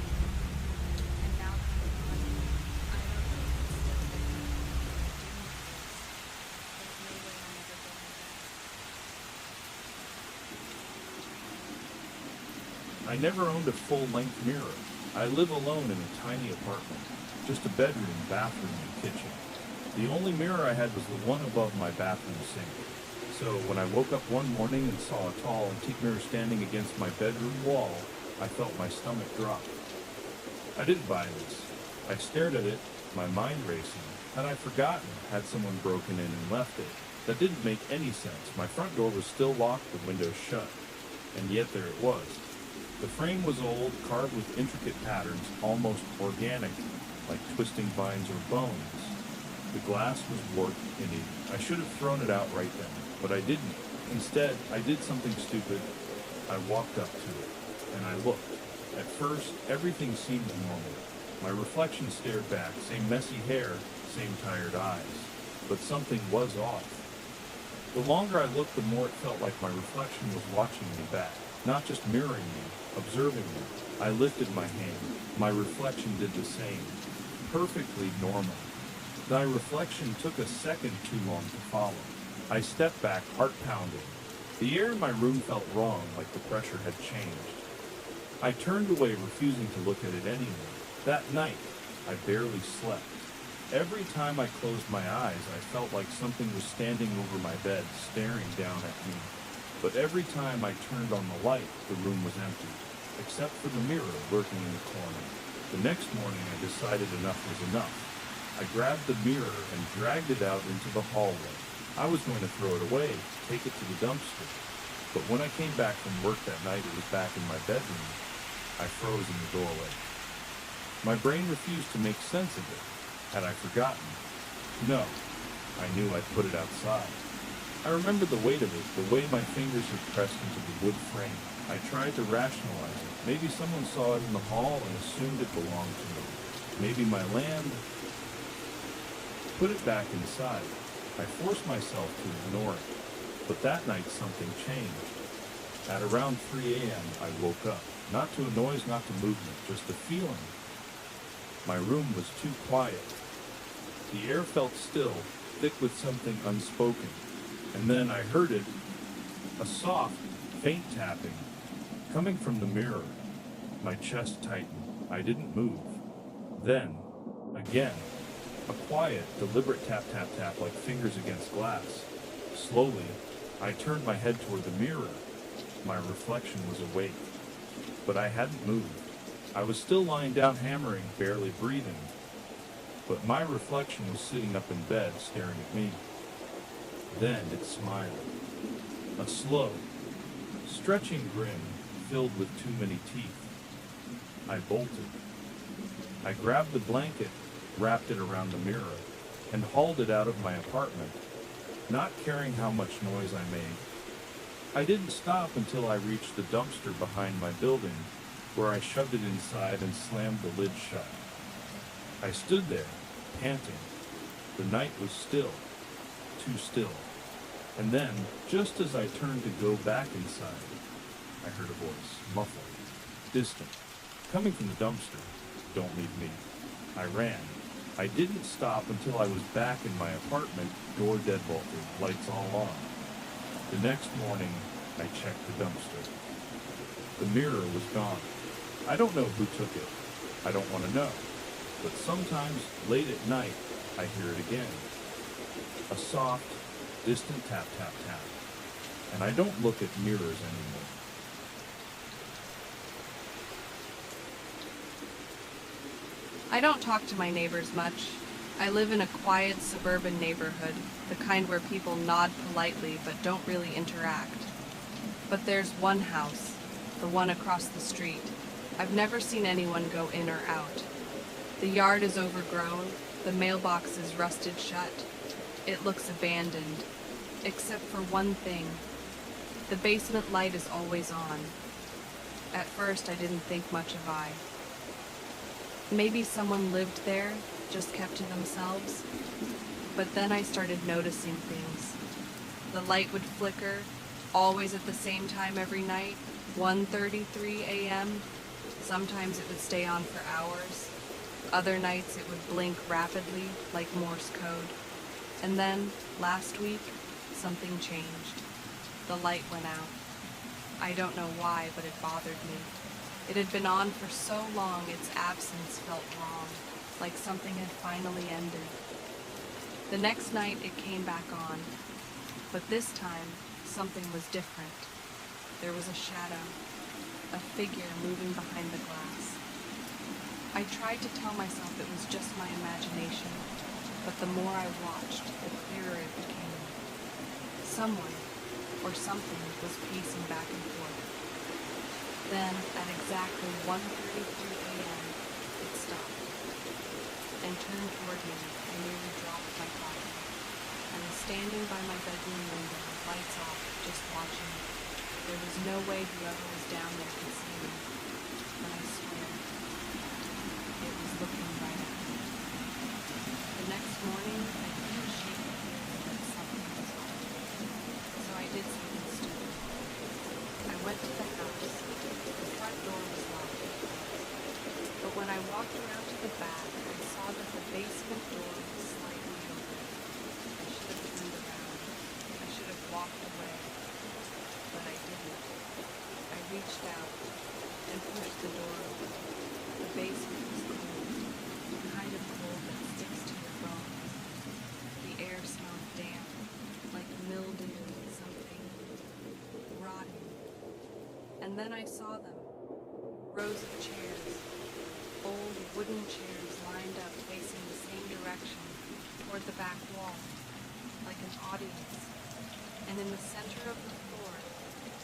And now that I'm gone, I know that it was still there. Doing this. There's no way I'm ever going back. I never owned a full-length mirror. I live alone in a tiny apartment, just a bedroom, bathroom, and kitchen. The only mirror I had was the one above my bathroom sink. So when I woke up one morning and saw a tall antique mirror standing against my bedroom wall, I felt my stomach drop. I didn't buy this. I stared at it, my mind racing. Had I forgotten? Had someone broken in and left it? That didn't make any sense. My front door was still locked, the window shut. And yet there it was. The frame was old, carved with intricate patterns, almost organic, like twisting vines or bones. The glass was warped and eaten. I should have thrown it out right then, but I didn't. Instead, I did something stupid. I walked up to it, and I looked. At first, everything seemed normal. My reflection stared back, same messy hair, same tired eyes. But something was off. The longer I looked, the more it felt like my reflection was watching me back, not just mirroring me, observing me. I lifted my hand. My reflection did the same. Perfectly normal. My reflection took a second too long to follow. I stepped back, heart pounding. The air in my room felt wrong, like the pressure had changed. I turned away, refusing to look at it anymore. That night, I barely slept. Every time I closed my eyes, I felt like something was standing over my bed, staring down at me. But every time I turned on the light, the room was empty, except for the mirror lurking in the corner. The next morning, I decided enough was enough. I grabbed the mirror and dragged it out into the hallway. I was going to throw it away, take it to the dumpster. But when I came back from work that night, it was back in my bedroom. I froze in the doorway. My brain refused to make sense of it. Had I forgotten? No. I knew I'd put it outside. I remembered the weight of it, the way my fingers had pressed into the wood frame. I tried to rationalize it. Maybe someone saw it in the hall and assumed it belonged to me. Maybe my land. Put it back inside. I forced myself to ignore it. But that night something changed. At around 3 a.m. I woke up. Not to a noise, not to movement, just a feeling. My room was too quiet. The air felt still, thick with something unspoken. And then I heard it, a soft, faint tapping, coming from the mirror. My chest tightened. I didn't move. Then, again, a quiet, deliberate tap, tap, tap like fingers against glass. Slowly, I turned my head toward the mirror. My reflection was awake, but I hadn't moved. I was still lying down hammering, barely breathing. But my reflection was sitting up in bed, staring at me. Then it smiled. A slow, stretching grin filled with too many teeth. I bolted. I grabbed the blanket, wrapped it around the mirror, and hauled it out of my apartment, not caring how much noise I made. I didn't stop until I reached the dumpster behind my building, where I shoved it inside and slammed the lid shut. I stood there, panting. The night was still, too still. And then, just as I turned to go back inside, I heard a voice, muffled, distant, coming from the dumpster. Don't leave me. I ran. I didn't stop until I was back in my apartment, door deadbolted, lights all on. The next morning, I checked the dumpster. The mirror was gone. I don't know who took it. I don't want to know. But sometimes, late at night, I hear it again. A soft, distant tap, tap, tap. And I don't look at mirrors anymore. I don't talk to my neighbors much. I live in a quiet suburban neighborhood, the kind where people nod politely but don't really interact. But there's one house, the one across the street. I've never seen anyone go in or out. The yard is overgrown, the mailbox is rusted shut. It looks abandoned, except for one thing. The basement light is always on. At first I didn't think much of I. Maybe someone lived there, just kept to themselves. But then I started noticing things. The light would flicker, always at the same time every night, 1:33 a.m. Sometimes it would stay on for hours. Other nights it would blink rapidly, like Morse code. And then, last week, something changed. The light went out. I don't know why, but it bothered me. It had been on for so long, its absence felt wrong, like something had finally ended. The next night it came back on, but this time something was different. There was a shadow, a figure moving behind the glass. I tried to tell myself it was just my imagination, but the more I watched, the clearer it became. Someone, or something, was pacing back and forth. Then, at exactly 1:33 a.m., it stopped and turned toward me. I nearly dropped my coffee. I was standing by my bedroom window, lights off, just watching. There was no way whoever was down there could see me. But I swear, it was looking right at me. The next morning, I couldn't shake the feeling that something was off. So I did something stupid. I went to the house. The front door was locked. But when I walked around to the back, I saw that the basement door was slightly open. I should have turned around. I should have walked away. But I didn't. I reached out and pushed the door open. The basement was cold. The kind of cold that sticks to your bones. The air smelled damp, like mildew and something rotting. And then I saw them. Rows of chairs. Old wooden chairs lined up facing the same direction, toward the back wall, like an audience. And in the center of the floor,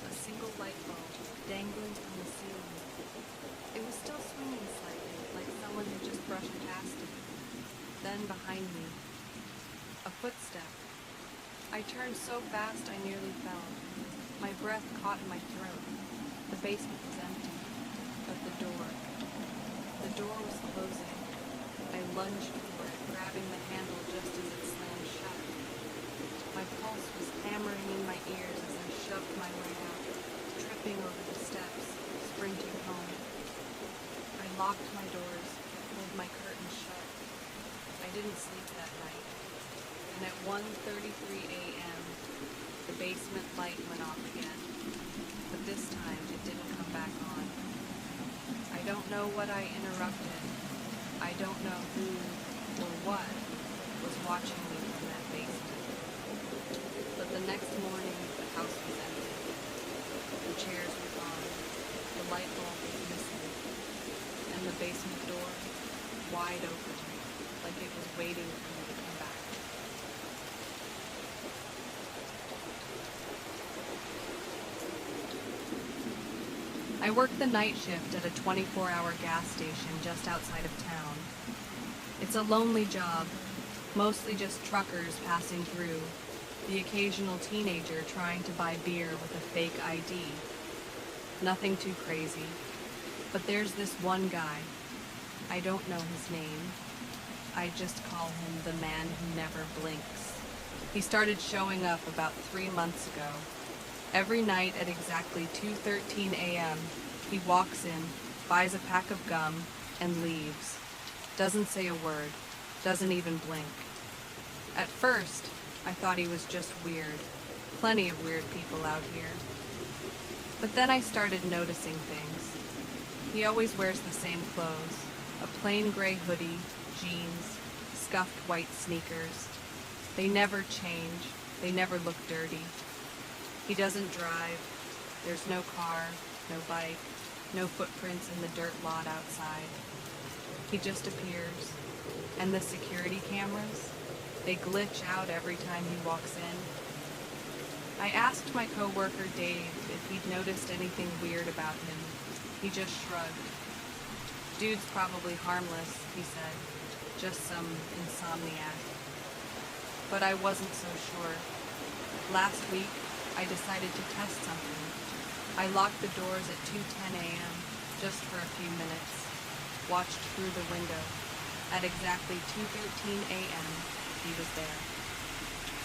a single light bulb dangling from the ceiling. It was still swinging slightly, like someone brushed past it. Then behind me, a footstep. I turned so fast I nearly fell. My breath caught in my throat. The basement was empty, but the door was closing. I lunged for it, grabbing the handle just as it slammed shut. My pulse was hammering in my ears as I shoved my way out, tripping over the steps, sprinting home. I locked my doors, pulled my curtains shut. I didn't sleep that night, and at 1:33 a.m., the basement light went off again, but this time it didn't come back on. I don't know what I interrupted. I don't know who or what was watching me from that basement. But the next morning, the house was empty. The chairs were gone. The light bulb was missing. And the basement door wide open, like it was waiting for me to come back. I worked the night shift at a 24-hour gas station just outside of town. It's a lonely job, mostly just truckers passing through, the occasional teenager trying to buy beer with a fake ID. Nothing too crazy, but there's this one guy. I don't know his name. I just call him the man who never blinks. He started showing up about 3 months ago. Every night at exactly 2:13 a.m., he walks in, buys a pack of gum, and leaves. Doesn't say a word, doesn't even blink. At first, I thought he was just weird. Plenty of weird people out here. But then I started noticing things. He always wears the same clothes, a plain gray hoodie, jeans, scuffed white sneakers. They never change, they never look dirty. He doesn't drive. There's no car, no bike, no footprints in the dirt lot outside. He just appears. And the security cameras, they glitch out every time he walks in. I asked my coworker Dave if he'd noticed anything weird about him. He just shrugged. Dude's probably harmless, he said. Just some insomniac. But I wasn't so sure. Last week, I decided to test something. I locked the doors at 2:10 a.m. just for a few minutes. Watched through the window. At exactly 2:13 a.m., he was there.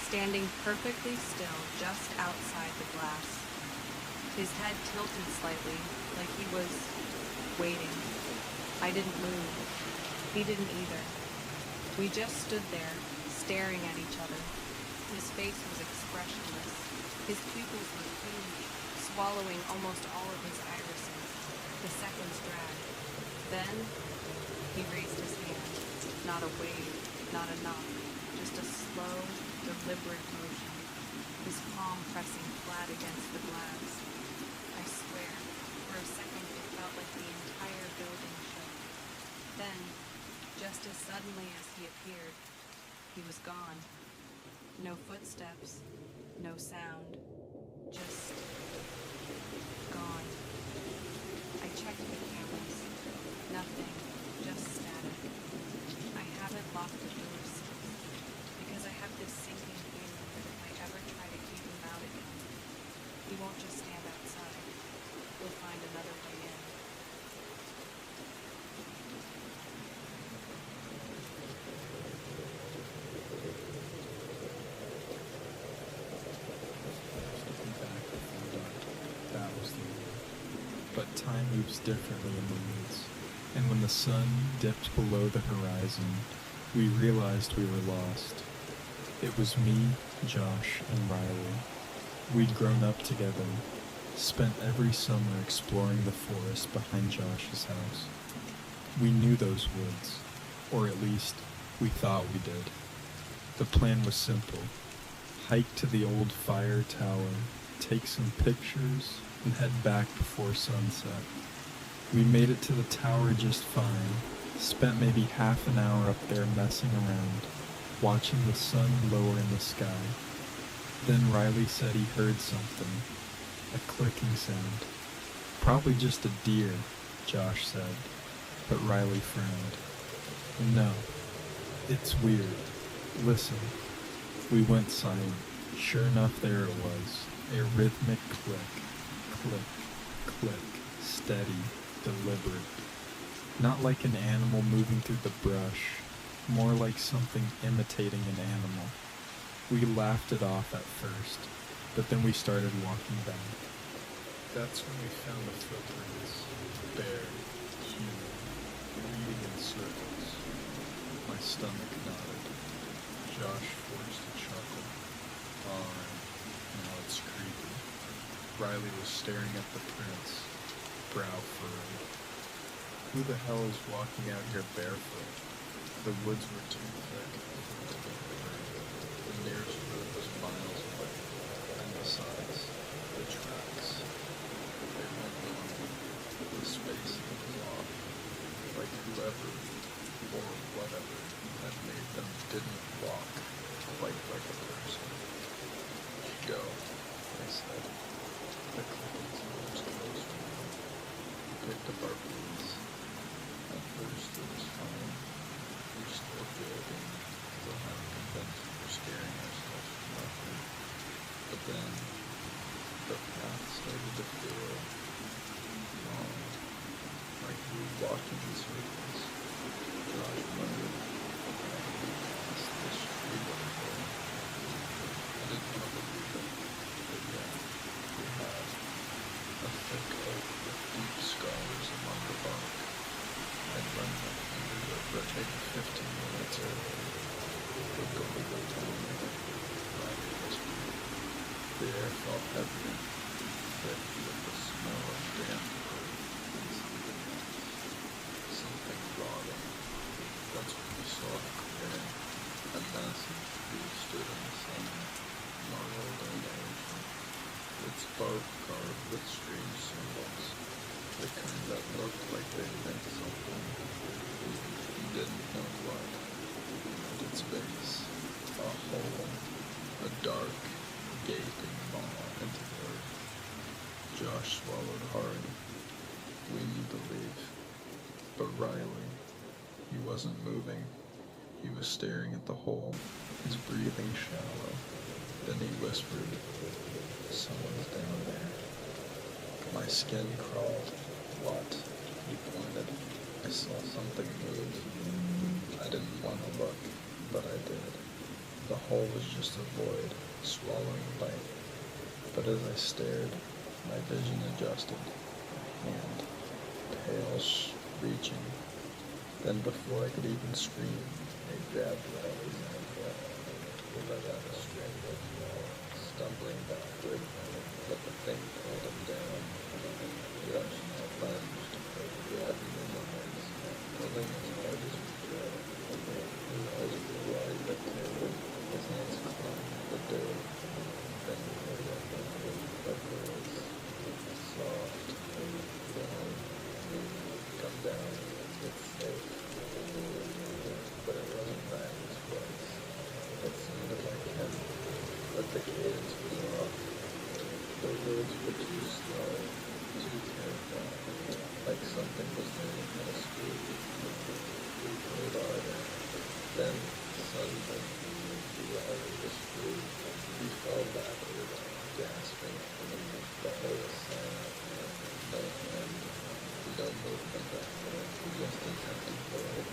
Standing perfectly still just outside the glass. His head tilted slightly, like he was waiting. I didn't move. He didn't either. We just stood there, staring at each other. His face was expressionless. His pupils were huge, swallowing almost all of his irises. The seconds dragged. Then, he raised his hand. Not a wave, not a knock, just a slow, deliberate motion. His palm pressing flat against the glass. I swear, for a second it felt like the entire building shook. Then, just as suddenly as he appeared, he was gone. No footsteps, no sound, just gone. I checked the cameras. Nothing, just static. I haven't locked the doors since, because I have this sinking feeling that if I ever try to keep him out again, he won't just stand outside. He'll find another way in. Stepping back before dark. That was the rule. But time moves differently in the woods, and when the sun dipped below the horizon, we realized we were lost. It was me, Josh, and Riley. We'd grown up together, spent every summer exploring the forest behind Josh's house. We knew those woods, or at least, we thought we did. The plan was simple. Hike to the old fire tower, take some pictures, and head back before sunset. We made it to the tower just fine, spent maybe half an hour up there messing around, watching the sun lower in the sky. Then Riley said he heard something, a clicking sound. Probably just a deer, Josh said, but Riley frowned. No, it's weird. Listen. We went silent. Sure enough, there it was. A rhythmic click, click, click, steady, deliberate. Not like an animal moving through the brush, more like something imitating an animal. We laughed it off at first, but then we started walking back. That's when we found the footprints, bare, human, reading in circles. My stomach knotted. Josh forced a chuckle. Alright, now it's creepy. Riley was staring at the prints, brow furrowed. Who the hell is walking out here barefoot? The woods were too thick. The nearest road was miles away, and besides, the tracks. They went normal. The spacing was off, like whoever or whatever had made them didn't walk quite like a person. Go, I said. The clippings moved close to me. We picked up our boots. At first it was fine. We were still joking, still not convinced we were scaring ourselves to nothing. But then, the path started to feel long, like we were walking in circles. Josh wondered if I had passed this street before. I didn't want to believe it, but yeah, we had. A thick oak with deep scars among the bark. I'd run my fingers over it maybe 15 minutes earlier. We're going to go down there. Riley whispered. The air felt heavy, thick with the smell of damp earth and something else. Something rotting. That's when we saw a clearing. A massive tree stood in the center, gnarled and ancient, its bark carved with strange symbols, the kind that looked like they meant something, even if you didn't know what. At its base, a hole, a dark, gaping maw into the earth. Josh swallowed hard. We need to leave. But Riley, he wasn't moving. He was staring at the hole, his breathing shallow. Then he whispered, "Someone's down there." My skin crawled. What? He pointed. I saw something move. I didn't want to look, but I did. The hole was just a void, swallowing light. But as I stared, my vision adjusted. Hand, pale, reaching. Then before I could even scream, I grabbed Riley's ankle. We let out a strangled yell, stumbling backward, but the thing pulled him down. Josh now lunged, grabbing him in the legs, pulling as hard as we could. His eyes were wide but clear, his hands clung to the dirt. Then we heard a voice, soft, warm, "Come down, it's safe." But it wasn't Riley's voice. It sounded like him, but the cadence was off. The words were too slow, too terrifying, like something was learning how to speak. We played harder. Then, suddenly, Riley was free. He fell backward, gasping. The hole was silent. No hand, no movement, just an empty void.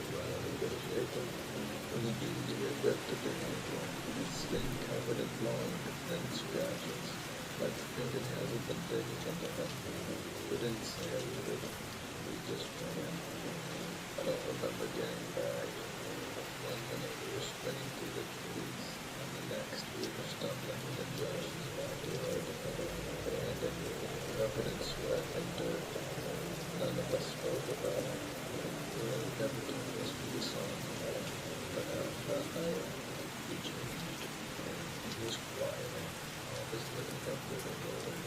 Riley was shaken. His knees were ripped at the ankle, his skin covered in long, thin scratches, like fingernails had been digging into him. We didn't say a word. We just ran. I don't remember getting back. 1 minute we were spinning through the trees, and the next we were stumbling into Josh's backyard, abandoned, covered in sweat and dirt. None of us spoke about it. Really never told us we saw him. But after that night, he changed. He was quieter, always looking up with a roller.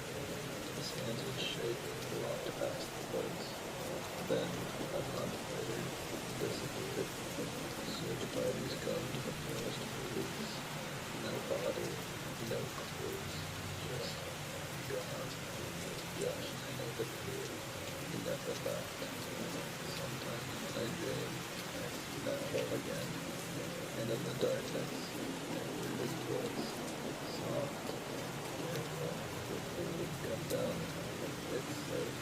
His hands would shake when he walked past the woods. Then, a month later, he disappeared. Search parties come to the forest for weeks. No body, no clues, just gone. Josh and I know the truth. He never left. Sometimes when I dream, in the darkness, and heard his voice, soft and quickly would come down its throat.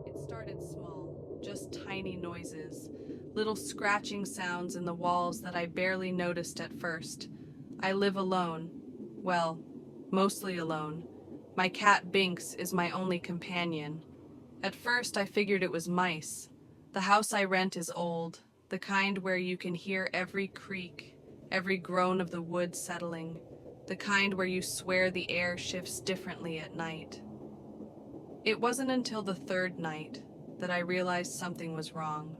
It started small, just tiny noises, little scratching sounds in the walls that I barely noticed at first. I live alone. Well, mostly alone. My cat Binks is my only companion. At first I figured it was mice. The house I rent is old, the kind where you can hear every creak, every groan of the wood settling, the kind where you swear the air shifts differently at night. It wasn't until the third night that I realized something was wrong.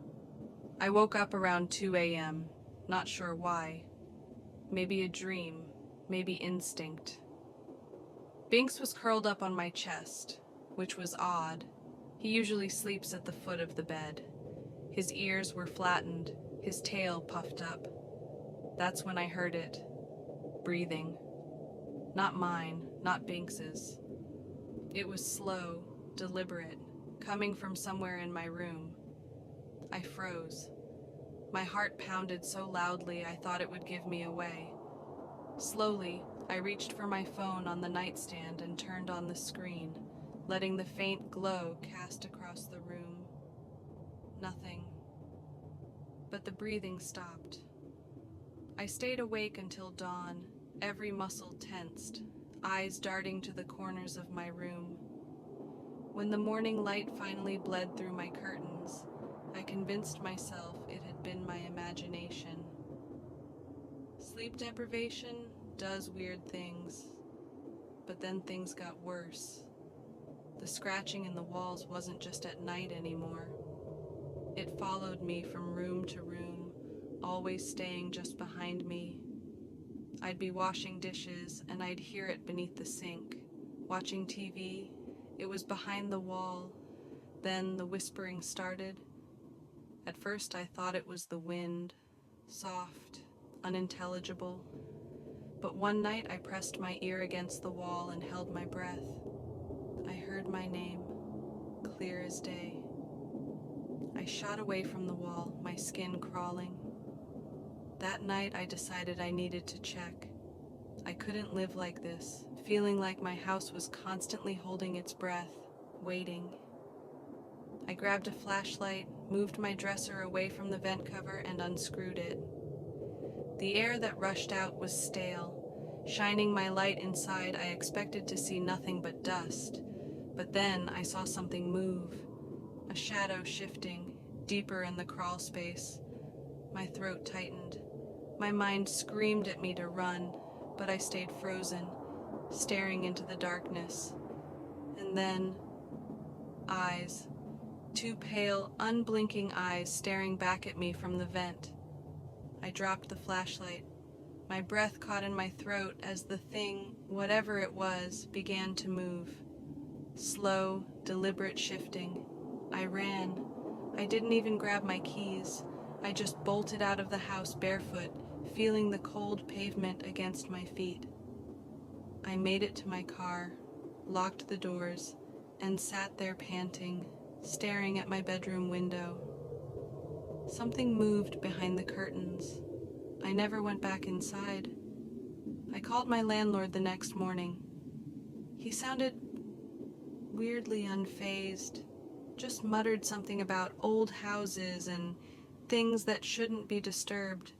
I woke up around 2 a.m., not sure why. Maybe a dream, maybe instinct. Binks was curled up on my chest, which was odd. He usually sleeps at the foot of the bed. His ears were flattened, his tail puffed up. That's when I heard it. Breathing. Not mine, not Binks's. It was slow, deliberate, coming from somewhere in my room. I froze. My heart pounded so loudly I thought it would give me away. Slowly, I reached for my phone on the nightstand and turned on the screen, letting the faint glow cast across the room. Nothing. But the breathing stopped. I stayed awake until dawn, every muscle tensed, eyes darting to the corners of my room. When the morning light finally bled through my curtains, I convinced myself it had been my imagination. Sleep deprivation does weird things, but then things got worse. The scratching in the walls wasn't just at night anymore. It followed me from room to room, always staying just behind me. I'd be washing dishes and I'd hear it beneath the sink. Watching TV, it was behind the wall. Then the whispering started. At first I thought it was the wind, soft, unintelligible. But one night I pressed my ear against the wall and held my breath. I heard my name, clear as day. I shot away from the wall, my skin crawling. That night I decided I needed to check. I couldn't live like this, feeling like my house was constantly holding its breath, waiting. I grabbed a flashlight, moved my dresser away from the vent cover, and unscrewed it. The air that rushed out was stale. Shining my light inside, I expected to see nothing but dust. But then I saw something move, a shadow shifting, deeper in the crawl space. My throat tightened. My mind screamed at me to run, but I stayed frozen, staring into the darkness. And then, eyes. Two pale, unblinking eyes staring back at me from the vent. I dropped the flashlight. My breath caught in my throat as the thing, whatever it was, began to move. Slow, deliberate shifting. I ran. I didn't even grab my keys. I just bolted out of the house barefoot, feeling the cold pavement against my feet. I made it to my car, locked the doors, and sat there panting, staring at my bedroom window. Something moved behind the curtains. I never went back inside. I called my landlord the next morning. He sounded weirdly unfazed, just muttered something about old houses and things that shouldn't be disturbed.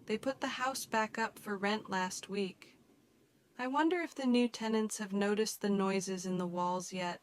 They put the house back up for rent last week. I wonder if the new tenants have noticed the noises in the walls yet.